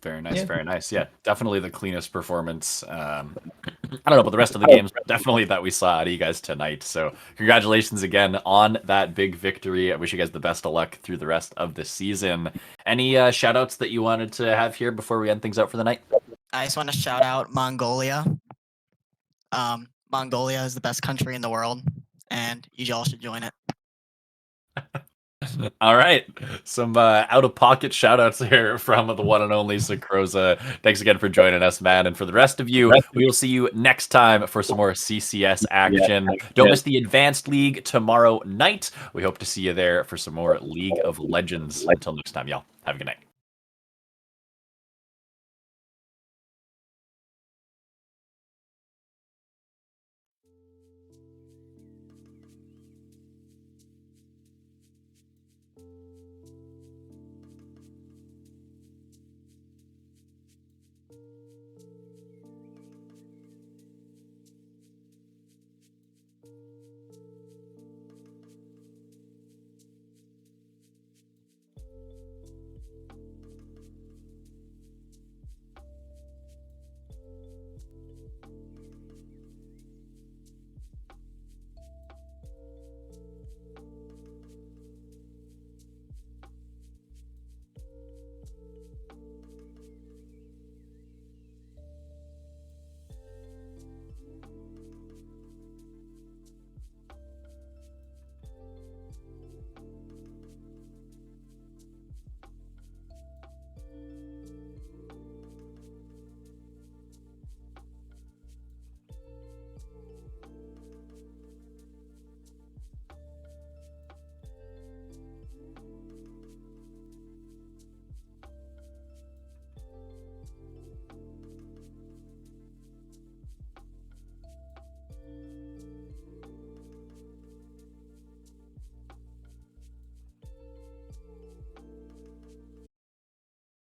Speaker 1: Very nice,
Speaker 2: Yeah.
Speaker 1: very nice. Yeah, definitely the cleanest performance. I don't know about the rest of the games, but definitely that we saw out of you guys tonight. So congratulations again on that big victory. I wish you guys the best of luck through the rest of the season. Any shout outs that you wanted to have here before we end things out for the night?
Speaker 5: I just want to shout out Mongolia. Mongolia is the best country in the world, and you all should join it.
Speaker 1: All right. Some out-of-pocket shout-outs here from the one and only Sakroza. Thanks again for joining us, man. And for the rest of you, we will see you next time for some more CCS action. Don't miss the Advanced League tomorrow night. We hope to see you there for some more League of Legends. Until next time, y'all. Have a good night.